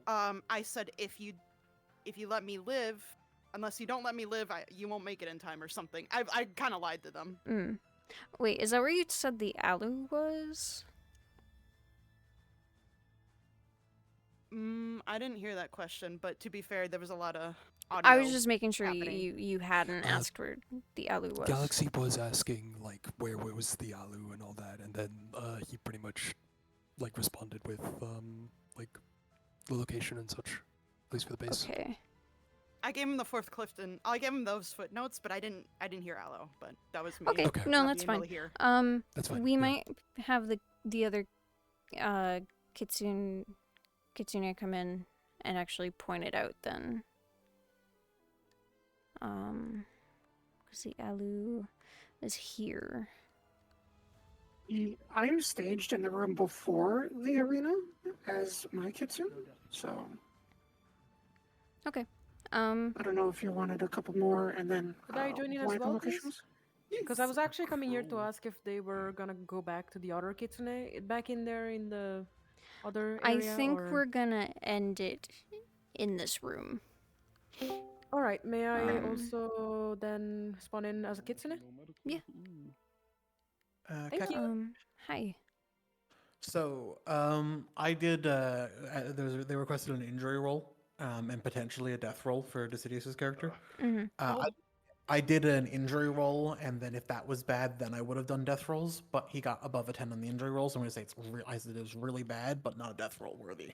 I said if you let me live, unless you don't let me live, you won't make it in time or something. I kind of lied to them. Wait, is that where you said the Alu was? I didn't hear that question, but to be fair, there was a lot of audio. I was just making sure you hadn't asked where the Alu was. Galaxy was asking like where was the Alu and all that, and then he pretty much like responded with like the location and such, at least for the base. Okay. I gave him the Fourth Clifton. I gave him those footnotes, but I didn't hear Aloe. But that was me. Okay. No, that's fine. That's fine. We might have the other Kitsune come in and actually point it out then. Because the Alu is here. I'm staged in the room before the arena as my kitsune, so... Okay. I don't know if you wanted a couple more, and then... Could I join in as why the well, locations? Because I was actually coming here to ask if they were gonna go back to the other kitsune, back in there in the other area, I think or... we're gonna end it in this room. Alright, may I also then spawn in as a kitsune? Yeah. Thank you. Hi. So, I did, they requested an injury roll, and potentially a death roll for Decidius's character. I did an injury roll, and then if that was bad, then I would have done death rolls, but he got above a 10 on the injury rolls, so I'm going to say it was really bad, but not a death roll worthy.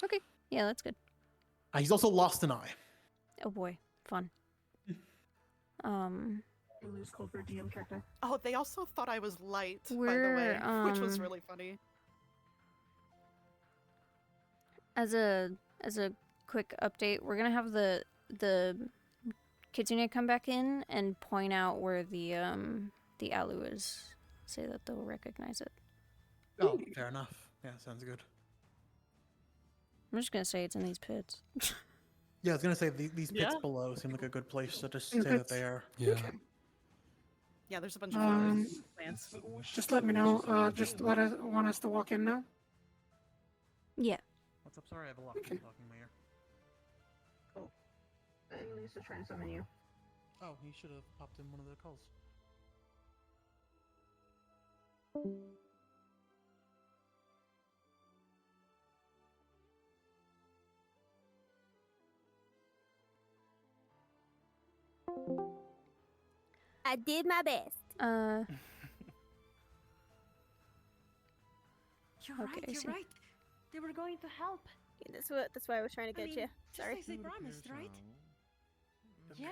Okay. Yeah, that's good. He's also lost an eye. Oh boy, fun. Lose cold for DM character. Oh, they also thought I was light, by the way, which was really funny. As a quick update, we're gonna have the Kitsune come back in and point out where the Alu is. Say that they'll recognize it. Oh, fair enough. Yeah, sounds good. I'm just gonna say it's in these pits. Yeah, I was gonna say these pits Yeah. below seem like a good place to just Yeah, say that that's- they are. Yeah. Yeah, there's a bunch of flowers, plants. Just let me know. Just want us to walk in now. Yeah. What's up? Sorry, I have a lot of people talking in my ear. Cool. Lisa trying to summon you. Oh, he should have popped in one of the calls. I did my best. You're Okay, I right, see. you're right. They were going to help. Yeah, that's why I was trying to get you. Sorry. Just like they promised, right? Yeah.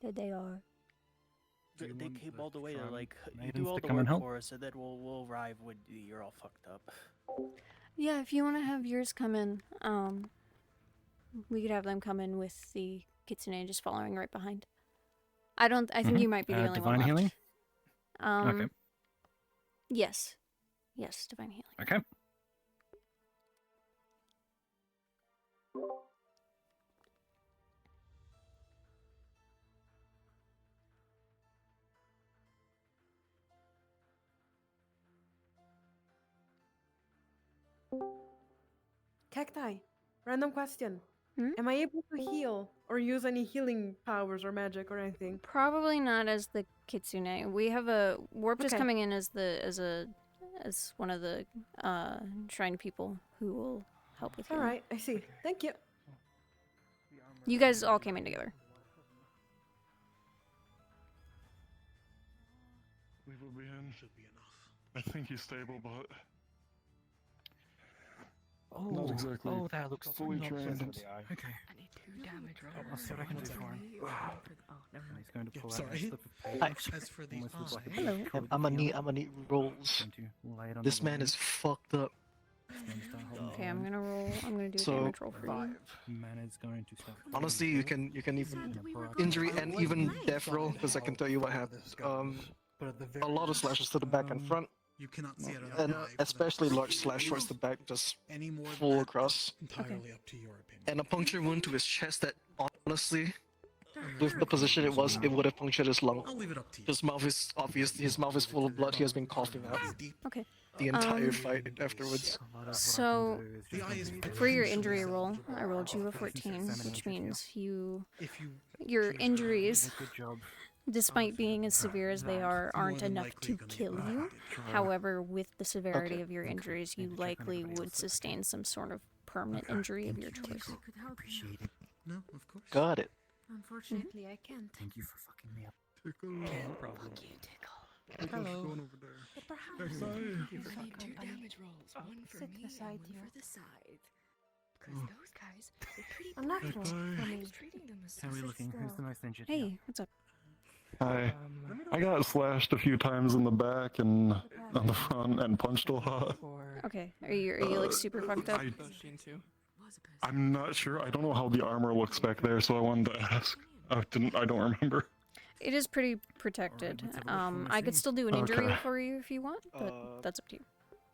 That they are. They came all the way to like you maidens do all to the come and work help? for us, and then we'll arrive when you're all fucked up. Yeah, if you want to have yours come in, we could have them come in with the Kitsune just following right behind. I think you might be the only one divine left. healing? Okay. Okay. Yes. Yes, divine healing. Okay. Cacti. Random question. Hmm? Am I able to heal or use any healing powers or magic or anything? Probably not as the Kitsune. We have a Warp just Okay. coming in as one of the shrine people who will help with you. All right, I see. Thank you. You guys all came in together. We will be in. Should be enough. I think he's stable, but Oh, not exactly. Oh, that looks fully not trained. pleasant. Okay. I need 2 damage Oh, I'll see what I can do for him. Oh, never mind. He's going to pull out Sorry. a slip of paper. Hi. As for the Almost looks like a eye- bit of code I'm gonna field. need rolls. Going to lay it on This the man line. is fucked up. Okay, I'm gonna roll. I'm gonna do a So, damage roll for you. Man is going to start. Honestly, you can even injury and even death roll because I can tell you what happened. But at the A very lot of slashes to the back and front, you cannot see it on and the eye, especially large slash towards the back, just any more than full that, across. entirely up to your opinion. And a puncture wound to his chest that honestly, with the position it was, it would have punctured his lung. I'll leave it up to you. His mouth is obviously his mouth is full of blood. He has been coughing out Okay. the entire fight afterwards. So, The eye is for your injury roll, I rolled you a 14, which means If you your injuries, Good job. despite being as severe as they are, aren't enough to kill you. However, with the severity of your injuries, you likely would sustain some sort of permanent injury of your choice. Could help Appreciate you. it. No, of course. Got it. Unfortunately, I can't. Thank you for fucking me up. No problem. You tickle. Hello. Going over there. But perhaps Hey. you could need 2 damage rolls. One for sit me beside and you. one for the side. Because those guys, they're pretty Unnatural brutal. for I me. was treating them as How are we such looking? Who's the still. most injured? Hey, what's up? Hi. I got slashed a few times in the back and on the front and punched a lot. Okay, are you like super fucked up? I'm not sure. I don't know how the armor looks back there, so I wanted to ask. I don't remember. It is pretty protected. I could still do an injury Okay. for you if you want, but that's up to you.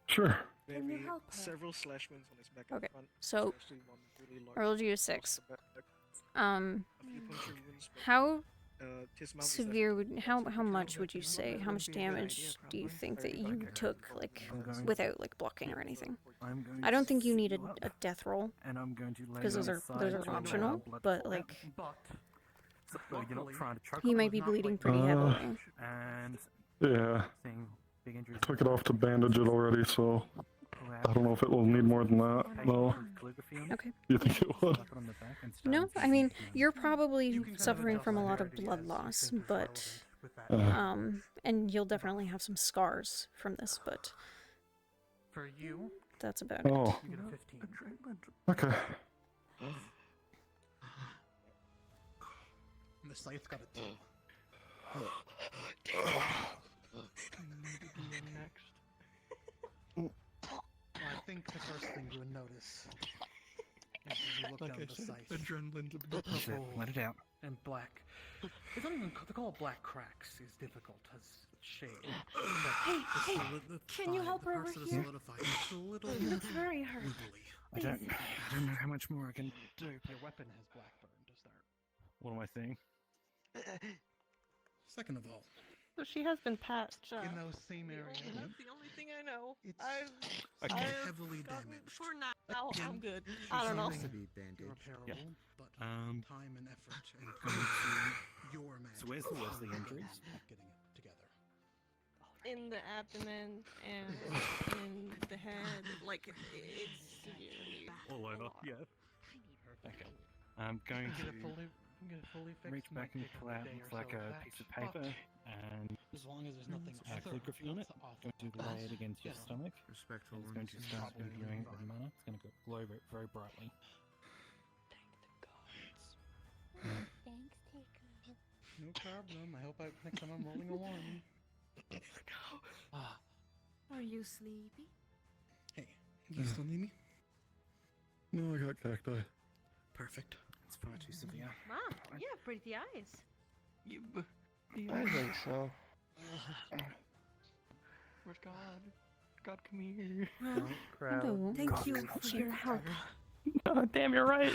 Sure. Can you Maybe help her? several slash wounds on his back and Okay, front. so especially one really large I rolled you a across 6. the back. A few puncture wounds, but, How his mouth is severe would how much would you say? How much damage do you think that you took, like, without like blocking or anything? I'm going I don't to think you need seal up, a death roll and I'm going to lay because those them are aside to allow optional. blood But flow. like, So you're not trying to choke he him, might be bleeding pretty heavily. and Yeah. seeing big injuries. I took it off to bandage it already, so I don't know if it will need more than that. No. Okay. You think it would? No, I mean you're probably suffering from a lot of blood loss, but and you'll definitely have some scars from this, but For you, that's about Oh. it. you get a 15. Okay. And the scythe's got a tail. Well, I think the first thing you would notice is you look down the scythe. Adrenaline to The That's it, purple let it out. and black. It's not even to call it black cracks is difficult as shade. Hey, can you help her over here? It's a little She looks very hurt. wibbly. I don't know how much more I can do. Your weapon has blackburn to start. What am I seeing? Second of all, So she has been patched up. in those same areas, That's the only thing I know. it's heavily damaged. For now, Again, I'm good. it's I don't know. something repairable, but time and effort and going to your magic. So where's the worst of the injuries? Getting it together. In the abdomen and in the head, like it's severely. All over, yeah. Okay. I'm going Get to it fully fixed. reach back and pull out like a piece of paper and as long as there's nothing calligraphy on it. I'm going to lay it against your stomach. Respectful. It's going to start imbuing it with mana. It's going to glow very brightly. Thanks, Taker. No problem. I hope next time I'm rolling a 1. Are you sleepy? Hey, you still need me? No, I got cacti. Perfect. It's far too severe. Wow, you have pretty eyes. I think so. Where's God? God, come here. Hello. Thank you for your help. Oh, damn, you're right.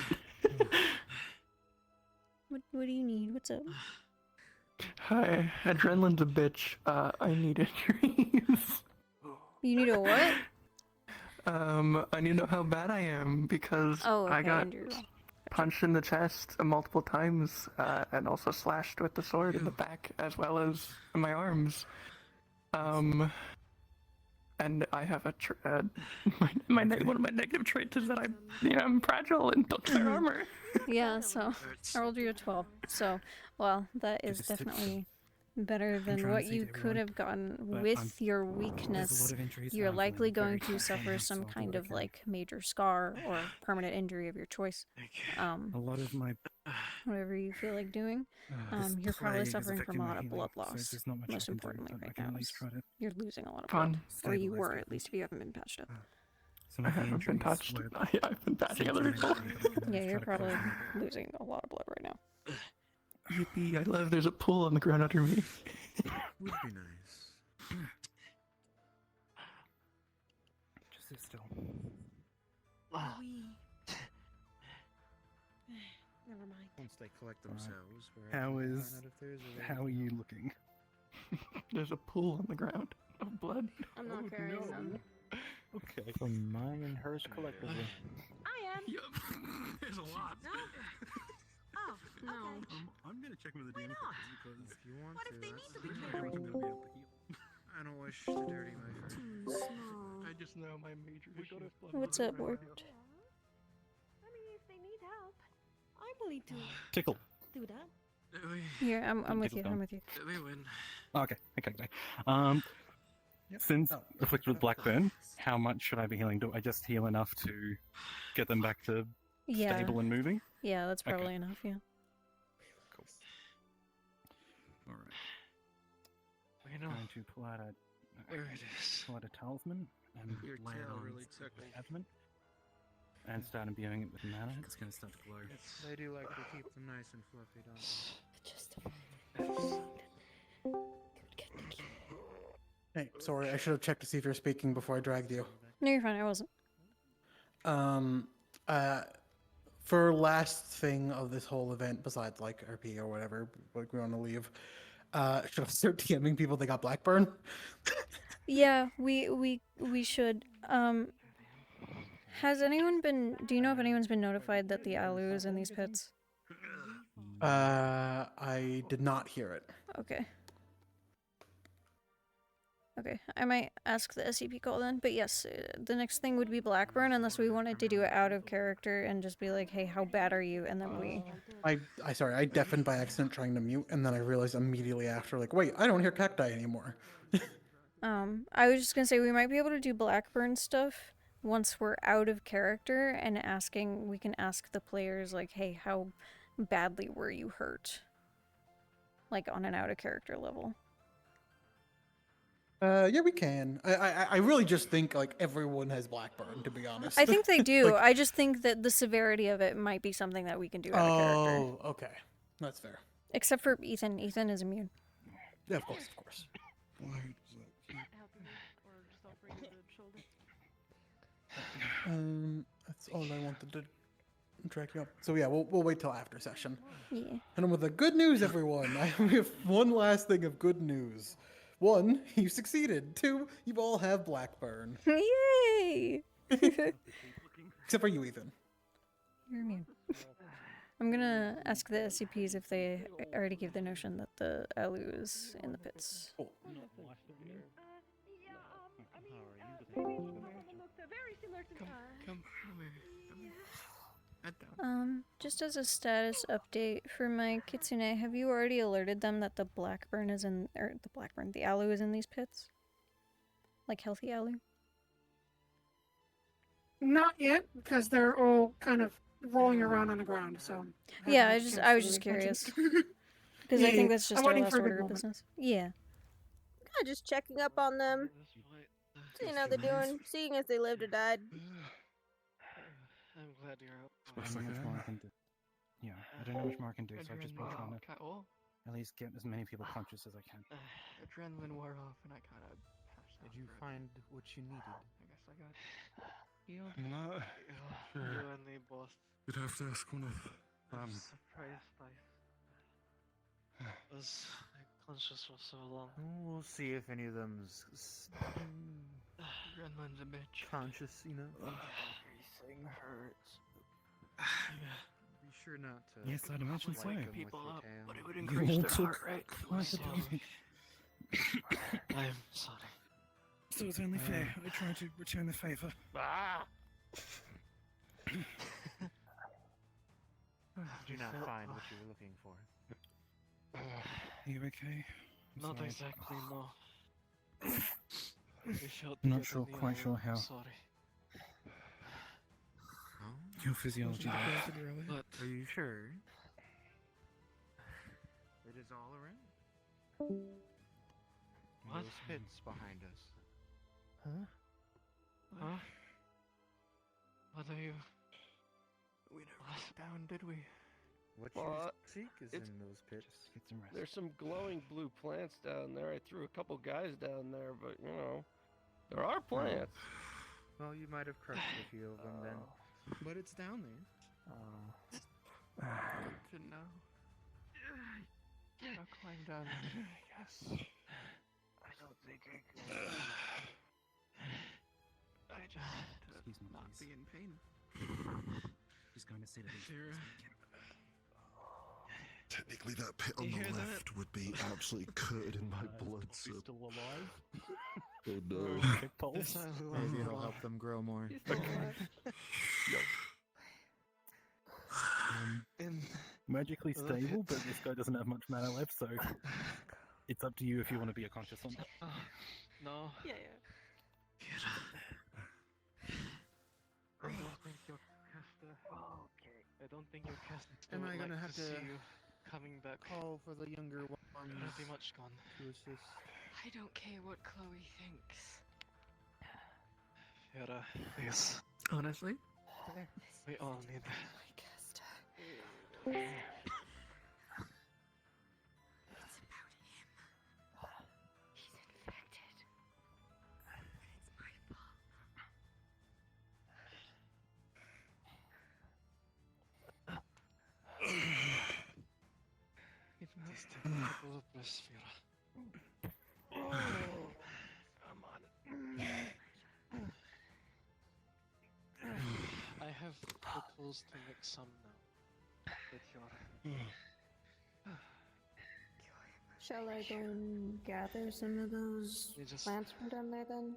What do you need? What's up? Hi, adrenaline's a bitch. I need injuries. You need a what? I need to know how bad I am because I got punched in the chest multiple times and also slashed with the sword in the back as well as in my arms. And I have one of my negative traits is that I'm fragile and don't wear armor. Yeah, so I rolled you a 12. So, well, that is definitely better than what you could have gotten with your weakness. You're likely going to suffer some kind of like major scar or permanent injury of your choice. A lot of my Whatever you feel like doing. You're probably suffering from a lot of blood loss. Most importantly, right now, you're losing a lot of blood, or you were at least if you haven't been patched up. I haven't been touched. I've been patching other people. Yeah, you're probably losing a lot of blood right now. Yippee, I love there's a pool on the ground under me. Would be nice. Just sit still. Never mind. Once they collect themselves, How are you looking? There's a pool on the ground of blood. I'm not carrying them. Okay. For mine and hers collectively. I am. There's a lot. No. Oh, no. I'm gonna check with the DM because if you want What if to, they need to be I'm carried? gonna be able to heal. I don't wish to dirty my friend. Too small. I just know my major issue. What's up, Ward? I mean, if they need help, I'm willing to Tickle. do that. Here, I'm with you. I'm with you. We win. Okay. Since afflicted with Blackburn, how much should I be healing? Do I just heal enough to get them back to stable and moving? Yeah, that's probably enough. Yeah. Cool. All right. I'm going to pull out a talisman and Your lay it tail on really took the me. abdomen and start imbuing it with mana. It's gonna start to glow. They do like to keep them nice and fluffy, don't they? Just Hey, sorry, I should have checked to see if you're speaking before I dragged you. No, you're fine. I wasn't. For last thing of this whole event, besides like RP or whatever, like we want to leave, should I start DMing people they got Blackburn? Yeah, we should. Has anyone been? Do you know if anyone's been notified that the Alu is in these pits? I did not hear it. Okay. Okay, I might ask the SCP call then, but yes, the next thing would be Blackburn, unless we wanted to do it out of character and just be like, hey, how bad are you? And then we... I deafened by accident trying to mute, and then I realized immediately after, like, wait, I don't hear cacti anymore. I was just gonna say, we might be able to do Blackburn stuff once we're out of character, and we can ask the players, like, hey, how badly were you hurt? like on an out of character level. Yeah, we can. I really just think like everyone has Blackburn, to be honest. I think they do. Like, I just think that the severity of it might be something that we can do out of character. oh, okay, that's fair. Except for Ethan. Ethan is immune. Yeah, of course, of course. That's all I wanted to track you up. So yeah, we'll wait till after session. Yeah. And with the good news, everyone, we have one last thing of good news. 1, you succeeded. 2, you all have Blackburn. Yay! Except for you, Ethan. You're immune. I'm gonna ask the SCPs if they already gave the notion that the Alu is in the pits. Cool. Just as a status update for my Kitsune, have you already alerted them that the Blackburn is in, or the Alu is in these pits? Like healthy Alu? Not yet, because they're all kind of rolling around on the ground. So Yeah, I was just curious because I think that's just our last order of business. Yeah. I'm just checking up on them, seeing how they're doing, seeing if they lived or died. I'm glad you're out. I don't know much more I can do. Yeah, I don't know much more I can do, so I've just been trying to at least get as many people conscious as I can. Adrenaline wore off and I kind of passed out. Did you find what you needed? I guess I got healed. No, sure. You and they both. You'd have to ask one of Surprised I was conscious for so long. We'll see if any of them's Adrenaline's a bitch. conscious, you know. Everything hurts. Be sure not to. Yes, I'd imagine so. Wake people up, but it would You increase all their took heart rate. quite a beating. I'm sorry. So it's only fair I try to return the favour. Ah! Do not find what you were looking for. Are you okay? Not sorry. exactly, no. We felt I'm not together, quite Leo. sure how. Sorry. Your physiology But Are you sure? It is all around. What? Those pits behind us. Huh? Huh? What are you? We never went down, did we? What Well, you seek is it's- in those pits. Get some rest. There's some glowing blue plants down there. I threw a couple guys down there, but you know, there are plants. Well, you might have crushed a few of them then. But it's down there. Good to know. I'll climb down there, I guess. I don't think I could. I just need to not be in pain. Just going to sit at Zero. Technically, that pit on You the hear that? left would be absolutely coated in my blood. So. still alive? Oh no. This Maybe it'll help them grow more. Magically stable, but this guy doesn't have much mana left, so it's up to you if you want to be a conscious one. No. Yeah. I don't think your caster. Okay. I don't think your caster Am would I gonna like have to to see you coming back. Call for the younger ones Pretty much gone. to assist. I don't care what Chloe thinks. Fiora, please. Honestly? We all need that. It's about him. He's infected. It's my fault. It must take a couple of breaths, Fiora. Come on. I have the tools to make some now. With Fiora. Shall I go and gather some of those You just- plants from down there then?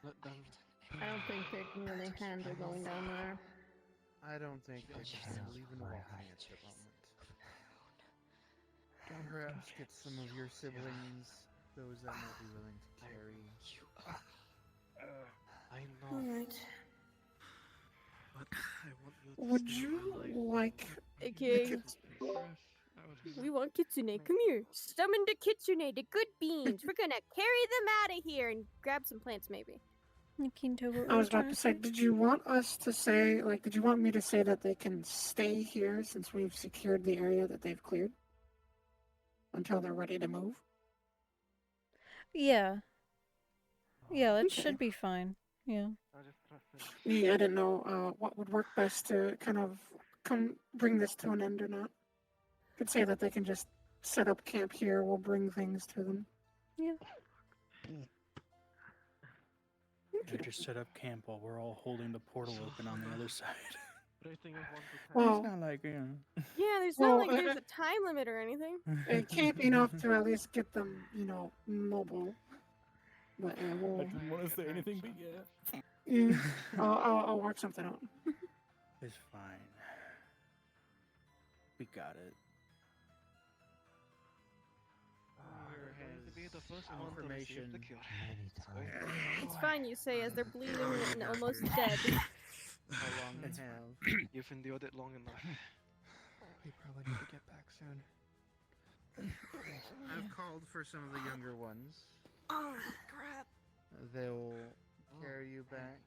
Let them. I don't think they can really handle going down there. I don't think they can even walk me at the moment. Perhaps get some of your siblings, those that might be willing to carry. I know. Alright. But I want you to Would stay you alive. like Okay. the kids? We want Kitsune. Come here. Summon the Kitsune, the good beans. We're gonna carry them out of here and grab some plants, maybe. I was about to say, did you want us to say, like, did you want me to say that they can stay here since we've secured the area that they've cleared? Until they're ready to move? Yeah. Yeah, that Okay. should be fine. Yeah. Yeah, I didn't know what would work best to kind of bring this to an end or not. Could say that they can just set up camp here, we'll bring things to them. Yeah. They just set up camp while we're all holding the portal open on the other side. Well, It's not like, you know. Yeah, there's Well, not like there's a time limit or anything. It can't be enough to at least get them, you know, mobile. But we'll... I didn't want to say anything, but yeah. Yeah, I'll work something out. It's fine. We got it. Information. It's fine, you say, as they're bleeding and almost dead. How long have you've endured it long enough? We probably need to get back soon. I've called for some of the younger ones. Oh, crap. They'll carry you back.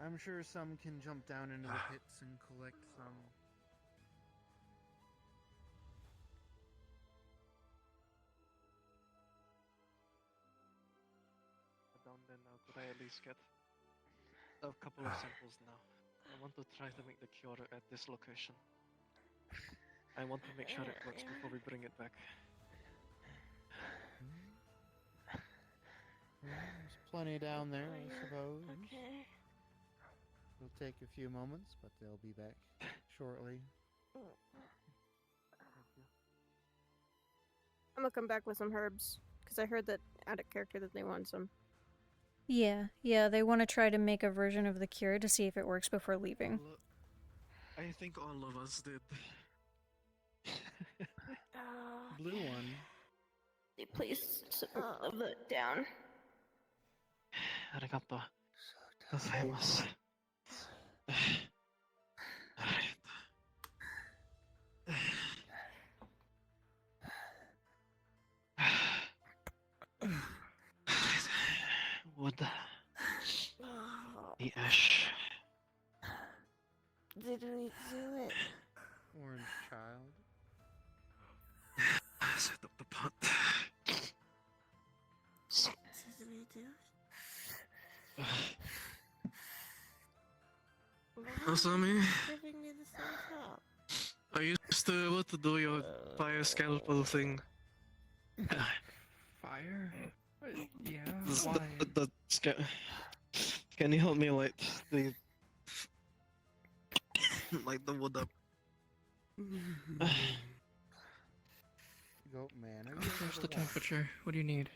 I'm sure some can jump down into the pits and collect some. Down there now, could I at least get a couple of samples now? I want to try to make the cure at this location. I want to make sure it works before we bring it back. There's plenty down there, I suppose. Okay. It'll take a few moments, but they'll be back shortly. I'm gonna come back with some herbs, because I heard that out of character that they want some. Yeah, they want to try to make a version of the cure to see if it works before leaving. I think all of us did. Blue one. Please sit of it down. Arigato. Gozaimasu. Wood. The ash. Did we do it? Orange child. Set up the pot. Did we do it? Asami, Giving me the same top. are you still able to do your fire scalpel thing? Fire? Yeah, The, can you help me light the light the wood up? Goat man. Where's the temperature? What do you need?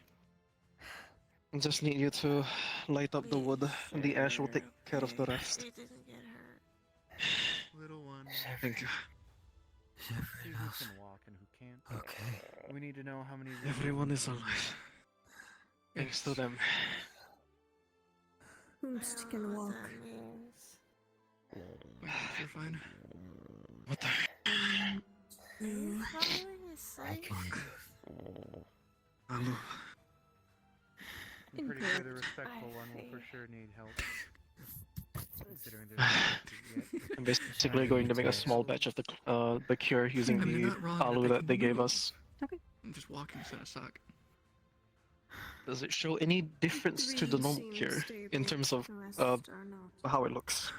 I just need you to light up the wood, and the ash will take care of the rest. They didn't get hurt. Little one. Thank you. See who can walk and who can't. Okay. We need to know how many. Everyone is alive. Thanks to them. Who's can walk? You're fine. What the? You following a sight? Hello. I'm pretty sure the respectful one will for sure need help. Considering they're I'm basically going to make a small batch of the cure using the alu that they gave us. Okay. I'm just walking in a sec. Does it show any difference to the normal cure in terms of how it looks?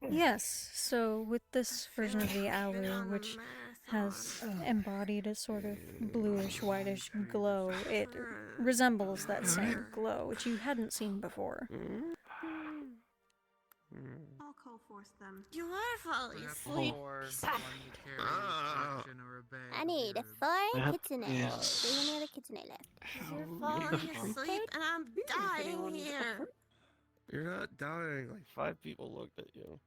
Yes, so with this version of the alu, which has embodied a sort of bluish, whitish glow, it resembles that same glow, which you hadn't seen before. I'll call forth them. You are falling asleep. I need 4 kitsune. Yes. Do you have any other kitsune left? You're falling asleep and I'm dying here. You're not dying. Like 5 people looked at you.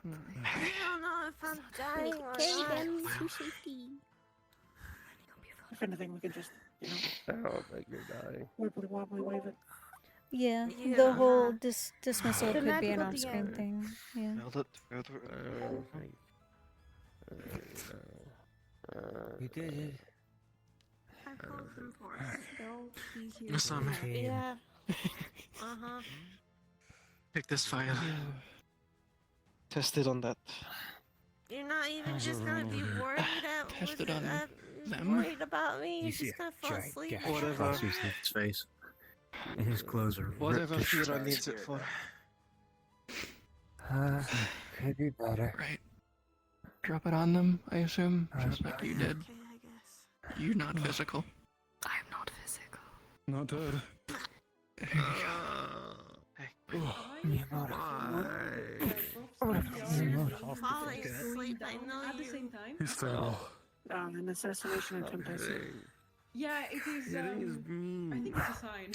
I don't know if I'm dying or Carry them not. to safety. If anything, we could just, you know, I don't think you're dying. wibbly wobbly wave it. Yeah, Yeah. the whole dismissal The could be an magical on-screen DM. thing. Yeah. Now that I don't think You did it. I called them for us. They'll be here. Masami. Yeah. Uh-huh. Take this file. Test it on that. You're not even How's just it gonna run be over here? worried Tested on them. worried about me. You're You see just gonna a fall asleep. gigantic Whatever. cross his face. And his clothes are Whatever ripped to Fira shreds. needs it for. Could be better. Right. Drop it on them, I assume, just like you did. Okay, I guess. You're not physical. I'm not physical. Not dead. Falling asleep, I know At the you. same time? He's stable. An assassination attempt, I see. Yeah, it is. I think it's a sign.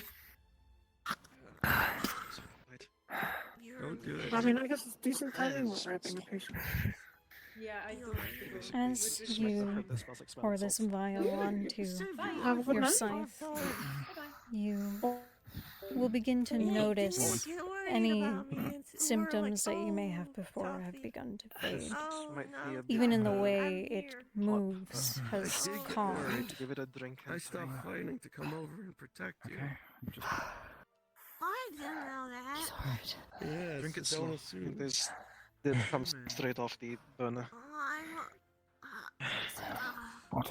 Don't do it. I mean, I guess it's decent timing with wrapping a patient. Yeah, I don't. As you pour this vial onto Have a good your night. scythe, you will begin to notice any symptoms that you may have before have begun to fade. Even in the way it moves has calmed. Give it a drink. I stopped fighting to come over and protect you. I didn't know that. Yeah, Drink it don't slow. assume. This did come straight off the burner. What?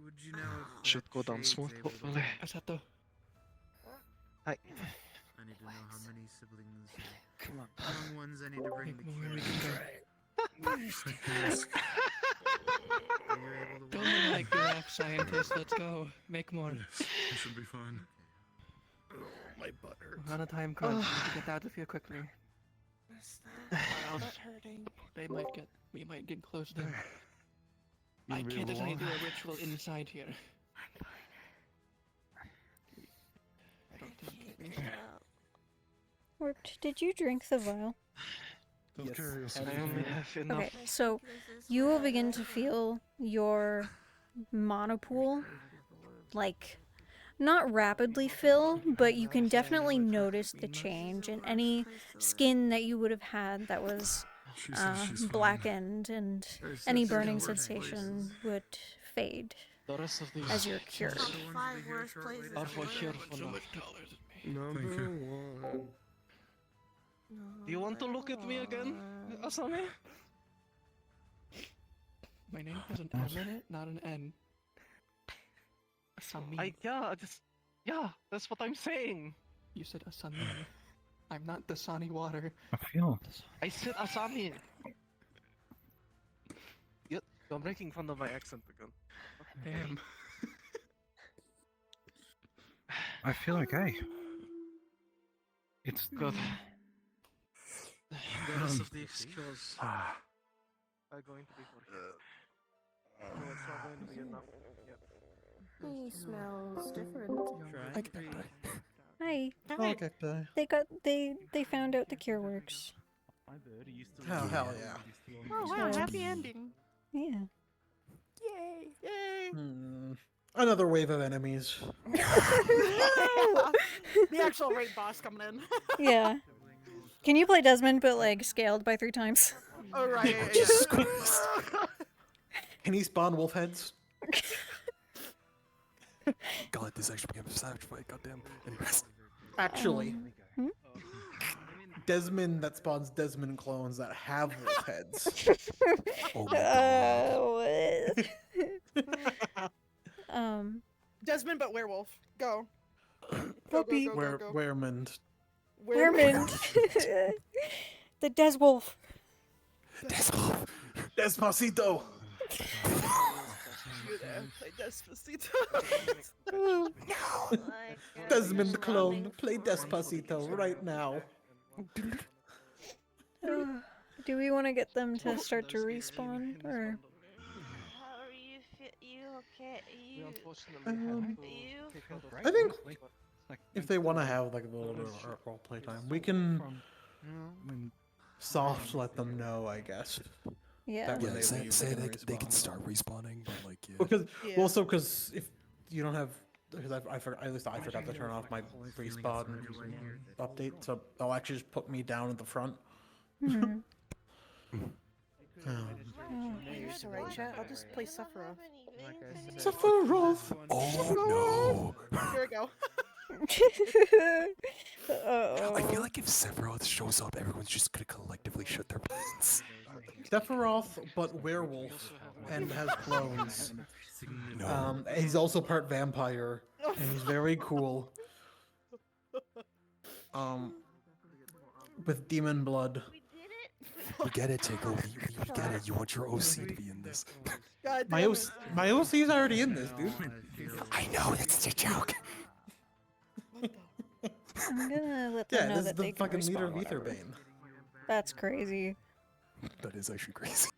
Would you know if Should go down shades smooth, able to- hopefully. Asato. I Hi. need to know how many siblings. Come on. Young ones I need to bring to Make more, cure. we can go. Are you able to Don't be like the rock scientist, let's go. Make more. It should be fine. My butt hurts. We're on a time crunch, we need to get out of here quickly. Hurting. We might get close there. I can't as I do a ritual inside here. Ort, did you drink the vial? Yes, I only have enough. Okay, so you will begin to feel your monopool, like, not rapidly fill, but you can definitely notice the change in any skin that you would have had that was blackened, and any burning sensation would fade The rest of these as you're cured. are for here for now. Number one. Do you want to look at me again, Asami? My name has an M in it, not an N. Asami. Yeah, that's what I'm saying. You said Asami. I'm not Dasani water. I feel. I said Asami. Yep, you're making fun of my accent again. Damn. I feel okay. It's good. The rest of these cures are going to be for him. No, it's not going to be enough. Yep. He smells different. Hi. Oh, okay. They found out the cure works. Oh, hell yeah. Oh wow, So- happy ending. Yeah. Yay! Yay! Another wave of enemies. The actual raid boss coming in. Yeah. Can you play Desmond, but like scaled by 3 times? Oh right. Jesus Christ. Can he spawn wolf heads? God, this actually became a savage fight, goddamn. Anyways. Actually, Desmond that spawns Desmond clones that have wolf heads. Oh my God. Desmond, but werewolf. Go. Puppy. Weremond. Weremond. The Deswolf. Despacito. Play Despacito. Desmond clone, play Despacito right now. Do we want to get them to start to respawn, or? How are you? You okay? I think if they want to have like a little bit of role play time, we can soft let them know, I guess. Yeah. That when Yeah, leave, say can they can respawn. start respawning, but like, yeah. Because also because if you don't have because at least I forgot to turn off my respawn update, so they'll actually just put me down at the front. Mhm. It's alright, chat. I'll just play Sephiroth. Sephiroth! Oh no! Here we go. I feel like if Sephiroth shows up, everyone's just gonna collectively shit their pants. Sephiroth, but werewolf, and has clones. No. He's also part vampire, and he's very cool. With demon blood. We get it, Tickle. We get it. You want your OC to be in this. God My damn OC, it. my OC's already in this, dude. I know, it's a joke. I'm gonna let Yeah, them know this is that the they can fucking leader of respawn whenever. Etherbane. That's crazy. That is actually crazy.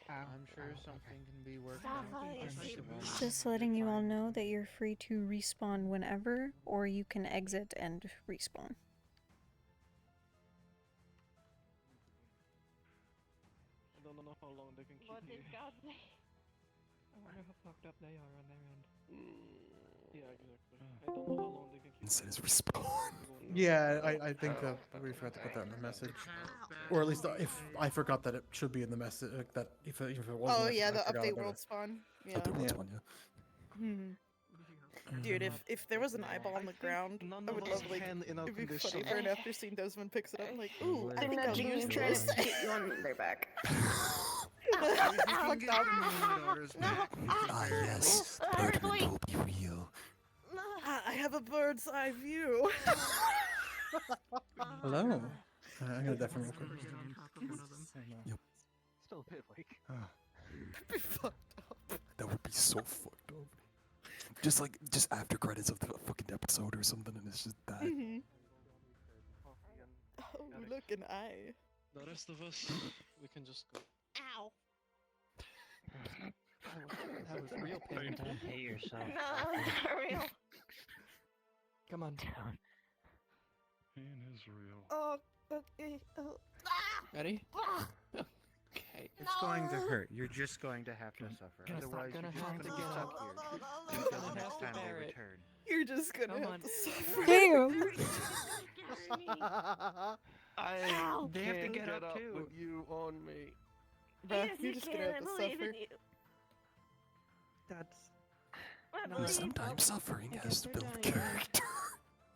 I'm sure something can be worked out. Just letting you all know that you're free to respawn whenever, or you can exit and respawn. I don't know how long they can keep you. I wonder how fucked up they are on their end. Yeah, exactly. I don't know how long they can keep It says respawn. Yeah, I think we forgot to put that in the message, or at least if I forgot that it should be in the message. That if it wasn't. Oh I yeah, the forgot update about world it. spawn. Yeah. Update world spawn, yeah. Dude, if there was an eyeball on the ground, I would love like it'd be funny for an after scene. Desmond picks it up like, ooh, I think I'll use this. Get you on their back. Ah, yes. Birdman will be real. I have a bird's eye view. Hello. I'm gonna definitely. Yep. Still a bit like. That'd be fucked up. That would be so fucked up. Just after credits of the fucking episode or something, and it's just that. Oh, look, an eye. The rest of us, we can just go. Ow. That was real painful. Pay yourself. No, it's not real. Come on. Down. Pain is real. Oh, okay. Oh. Ready? Okay. It's going to hurt. You're just going to have to suffer. Otherwise, you're just going to be stuck here until the next time they return. You're just gonna have to suffer. Damn. They have to get up too. With you on me. Bruh, Yes, you're you just can. gonna have I to believe suffer. in you. That's. I No, believe in sometimes you. suffering I has guess to they're build dying. character.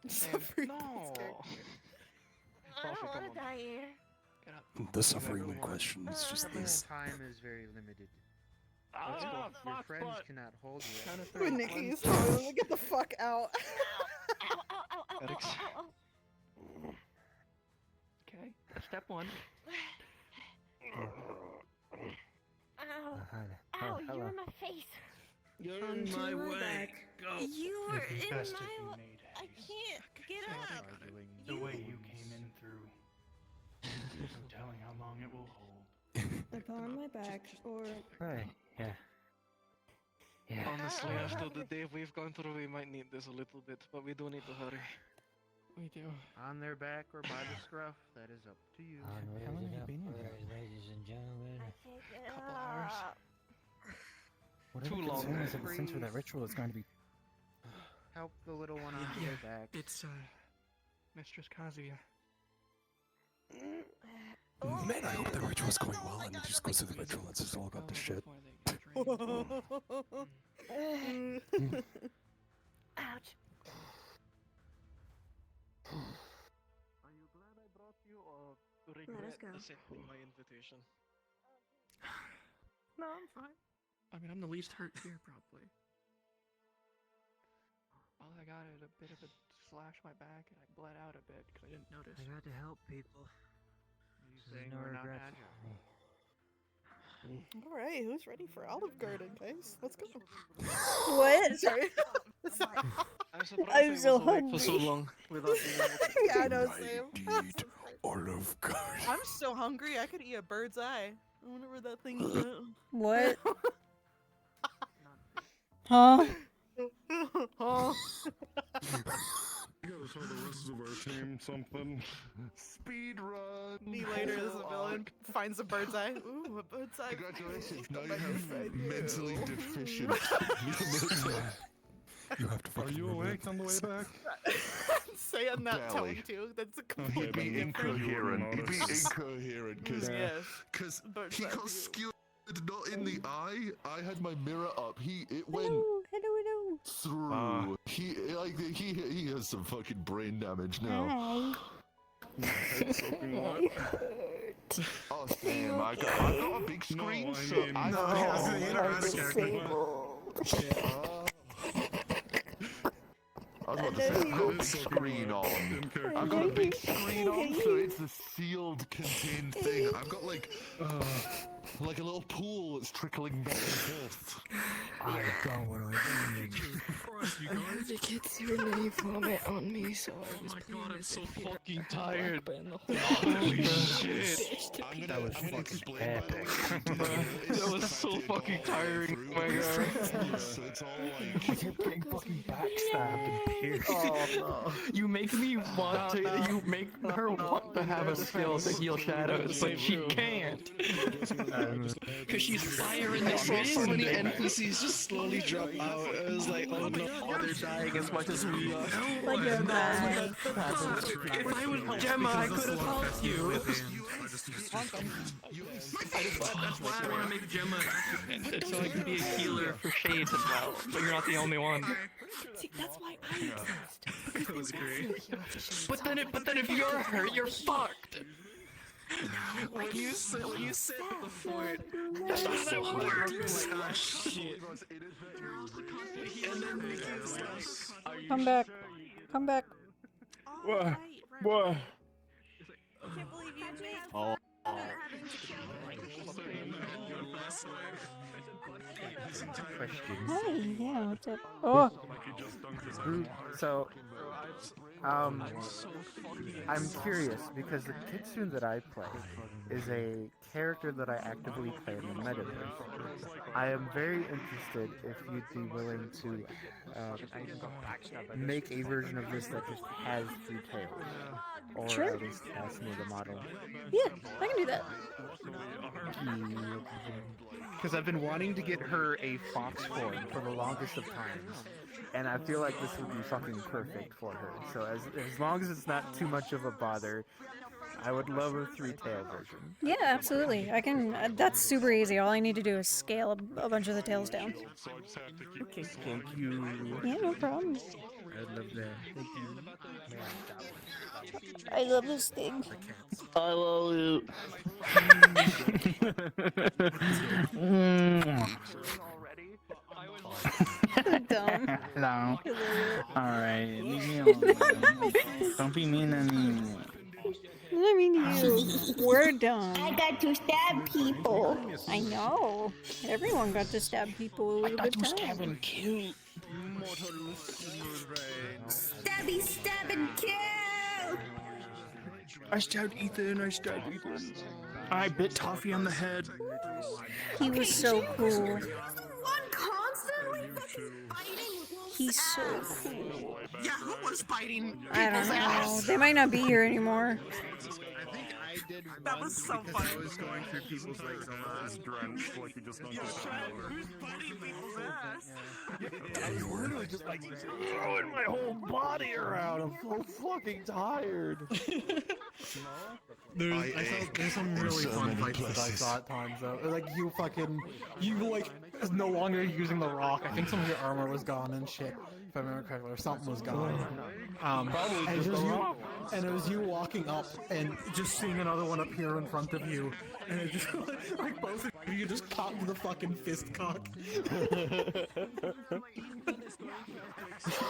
Suffering. No. I don't want to die here. Get up. The suffering in question is just this. Time is very limited. Let's go. Your friends cannot hold you. Count of When three. Nikki is One, home, get the fuck out. Eric's. Okay. Step one. Ow. Oh, Ow, hello. you're in my face. You're in my way. Go. You are It'd be in best if my you way. made I haste. can't get up. The way you came in through. There's no telling how long it will hold. Like on my back, or Right, yeah. Yeah. Honestly, after the day we've gone through, we might need this a little bit, but we do need to hurry. We do. On their back or by the scruff, that is up to you. How long have you been here, ladies and gentlemen? Couple hours. Whatever Too long. concerns of the sense for that ritual is going to be. Help the little one onto their back. It's Mistress Kazuya. Man, I hope the ritual's going well and it just goes through the ritual and it's just all got the shit. Ouch. Are you glad I brought you, or regret go. accepting my invitation? No, I'm fine. I mean, I'm the least hurt here, probably. All I got is a bit of a slash my back, and I bled out a bit because I didn't notice. I got to help people. You There's saying no we're not regrets. agile? Alright, who's ready for Olive Garden, guys? Let's go. What? Sorry. I'm surprised I'm I so was awake for so hungry. long without being able to. Yeah, I know, Sam. Indeed, Olive Garden. I'm so hungry, I could eat a bird's eye. I wonder where that thing is. What? Huh? Oh. gotta tell the rest of our team something. Speed run. Me later as a villain finds a bird's eye. Ooh, a bird's eye. Congratulations. View. Now you have mentally deficient. You have to fucking Are you awake on the way back? Say on that Barely. tone too. That's a He'd completely be different. incoherent. He'd be incoherent because Yes. Bird's he eye got view. skewered not in the eye. I had my mirror up. It went Hello. through. He has some fucking brain damage now. Oh damn! I got a big screen. I was about to say, I've got a big screen on. I've got a big screen on, so it's a sealed, contained thing. I've got like a little pool that's trickling back and forth. I don't want The kids urinate vomit on me, so I was I'm so fucking tired. Holy shit. That was fucking epic. That was so fucking tiring. Oh my god. So it's all like I kept getting fucking backstabbed and pierced. Oh no. You make me want to. You make her want to have a skill to heal shadows, but she can't. Cause she's firing the so many NPCs just slowly drop out. It was like, oh no, they're dying as much as we are. If I was Gemma, I could have helped you. That's why I want to make Gemma so I can be a healer for Shades as well. But you're not the only one. See, that's why I exist. That was great. But then if you're hurt, you're fucked. When you said before, that's not so hard. Ah, shit. Come back. Come back. What? What? I can't believe you just Oh. Hi, yeah, what's up? Oh! So, I'm curious because the Kitsune that I play is a character that I actively play in the metaverse. I am very interested if you'd be willing to make a version of this that just has 3 tails. Or Sure. at least has me the model. Yeah, I can do that. Because I've been wanting to get her a fox form for the longest of times. And I feel like this would be fucking perfect for her. So as long as it's not too much of a bother, I would love a 3-tail version. Yeah, absolutely. I can. That's super easy. All I need to do is scale a bunch of the tails down. Okay, thank you. Yeah, no problem. I love that. Thank you. I love this thing. I love you. Dumb. Hello. Alright, leave me alone. Don't be mean to me. I mean, you. We're dumb. I got to stab people. I know. Everyone got to stab people a good time. Cute. Stabby, stab, and kill! I stabbed Ethan. I bit Toffee on the head. He was so cool. One constantly fucking fighting. He's so cool. Yeah, who was biting I don't know. They might not be here anymore. That was so Because funny. I was going through people's legs and I was drenched like you just don't get Who's biting people's ass? I was literally just like throwing my whole body around. I'm so fucking tired. There's some really fun fights that I saw at times though. Like you no longer using the rock. I think some of your armor was gone and shit. If I remember correctly, or something was gone. And it was you walking up and just seeing another one appear in front of you, and it just like both of you just caught to the fucking fist cock.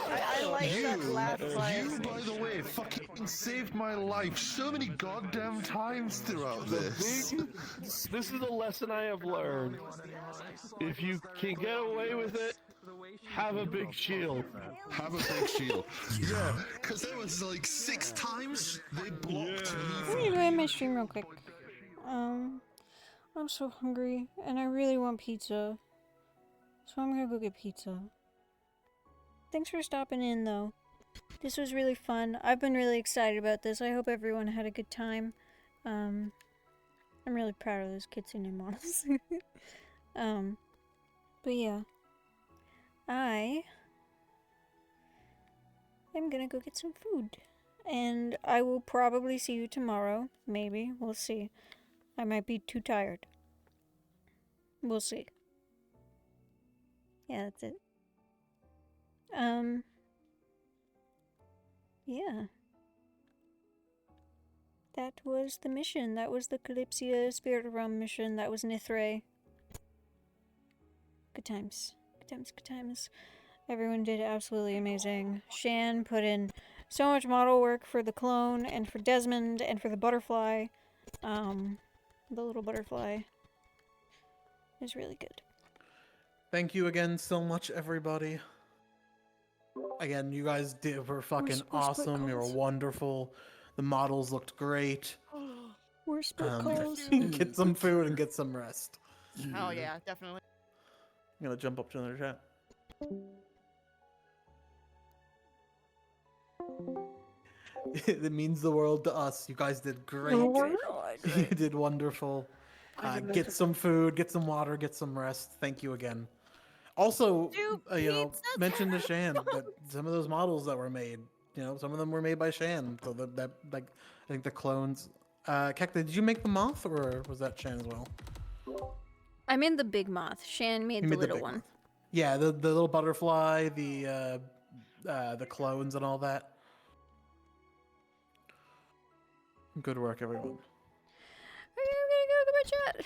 I like that last line. You, by the way, fucking saved my life so many goddamn times throughout this. This is a lesson I have learned. If you can get away with it, have a big shield. Have a big shield. Yeah, because there was like 6 times they blocked me. Let me end my stream real quick. I'm so hungry, and I really want pizza. So I'm gonna go get pizza. Thanks for stopping in, though. This was really fun. I've been really excited about this. I hope everyone had a good time. I'm really proud of those kitsune models. But yeah. I am gonna go get some food. And I will probably see you tomorrow. Maybe. We'll see. I might be too tired. We'll see. Yeah, that's it. Yeah. That was the mission. That was the Kalypsia Spirit Realm mission. That was Nithray. Good times. Good times, good times. Everyone did absolutely amazing. Shan put in so much model work for the clone and for Desmond and for the butterfly. The little butterfly. It was really good. Thank you again so much, everybody. Again, you guys were fucking awesome. You were wonderful. The models looked great. We're split calls. Get some food and get some rest. Oh yeah, definitely. I'm gonna jump up to another chat. It means the world to us. You guys did great. You did wonderful. Get some food, get some water, get some rest. Thank you again. Also, mention to Shan that some of those models that were made, some of them were made by Shan. So that like, I think the clones. Kekta, did you make the moth, or was that Shan as well? I made the big moth. Shan made the little one. Moth. Yeah, the little butterfly, the clones, and all that. Good work, everyone. Okay, I'm gonna go my chat.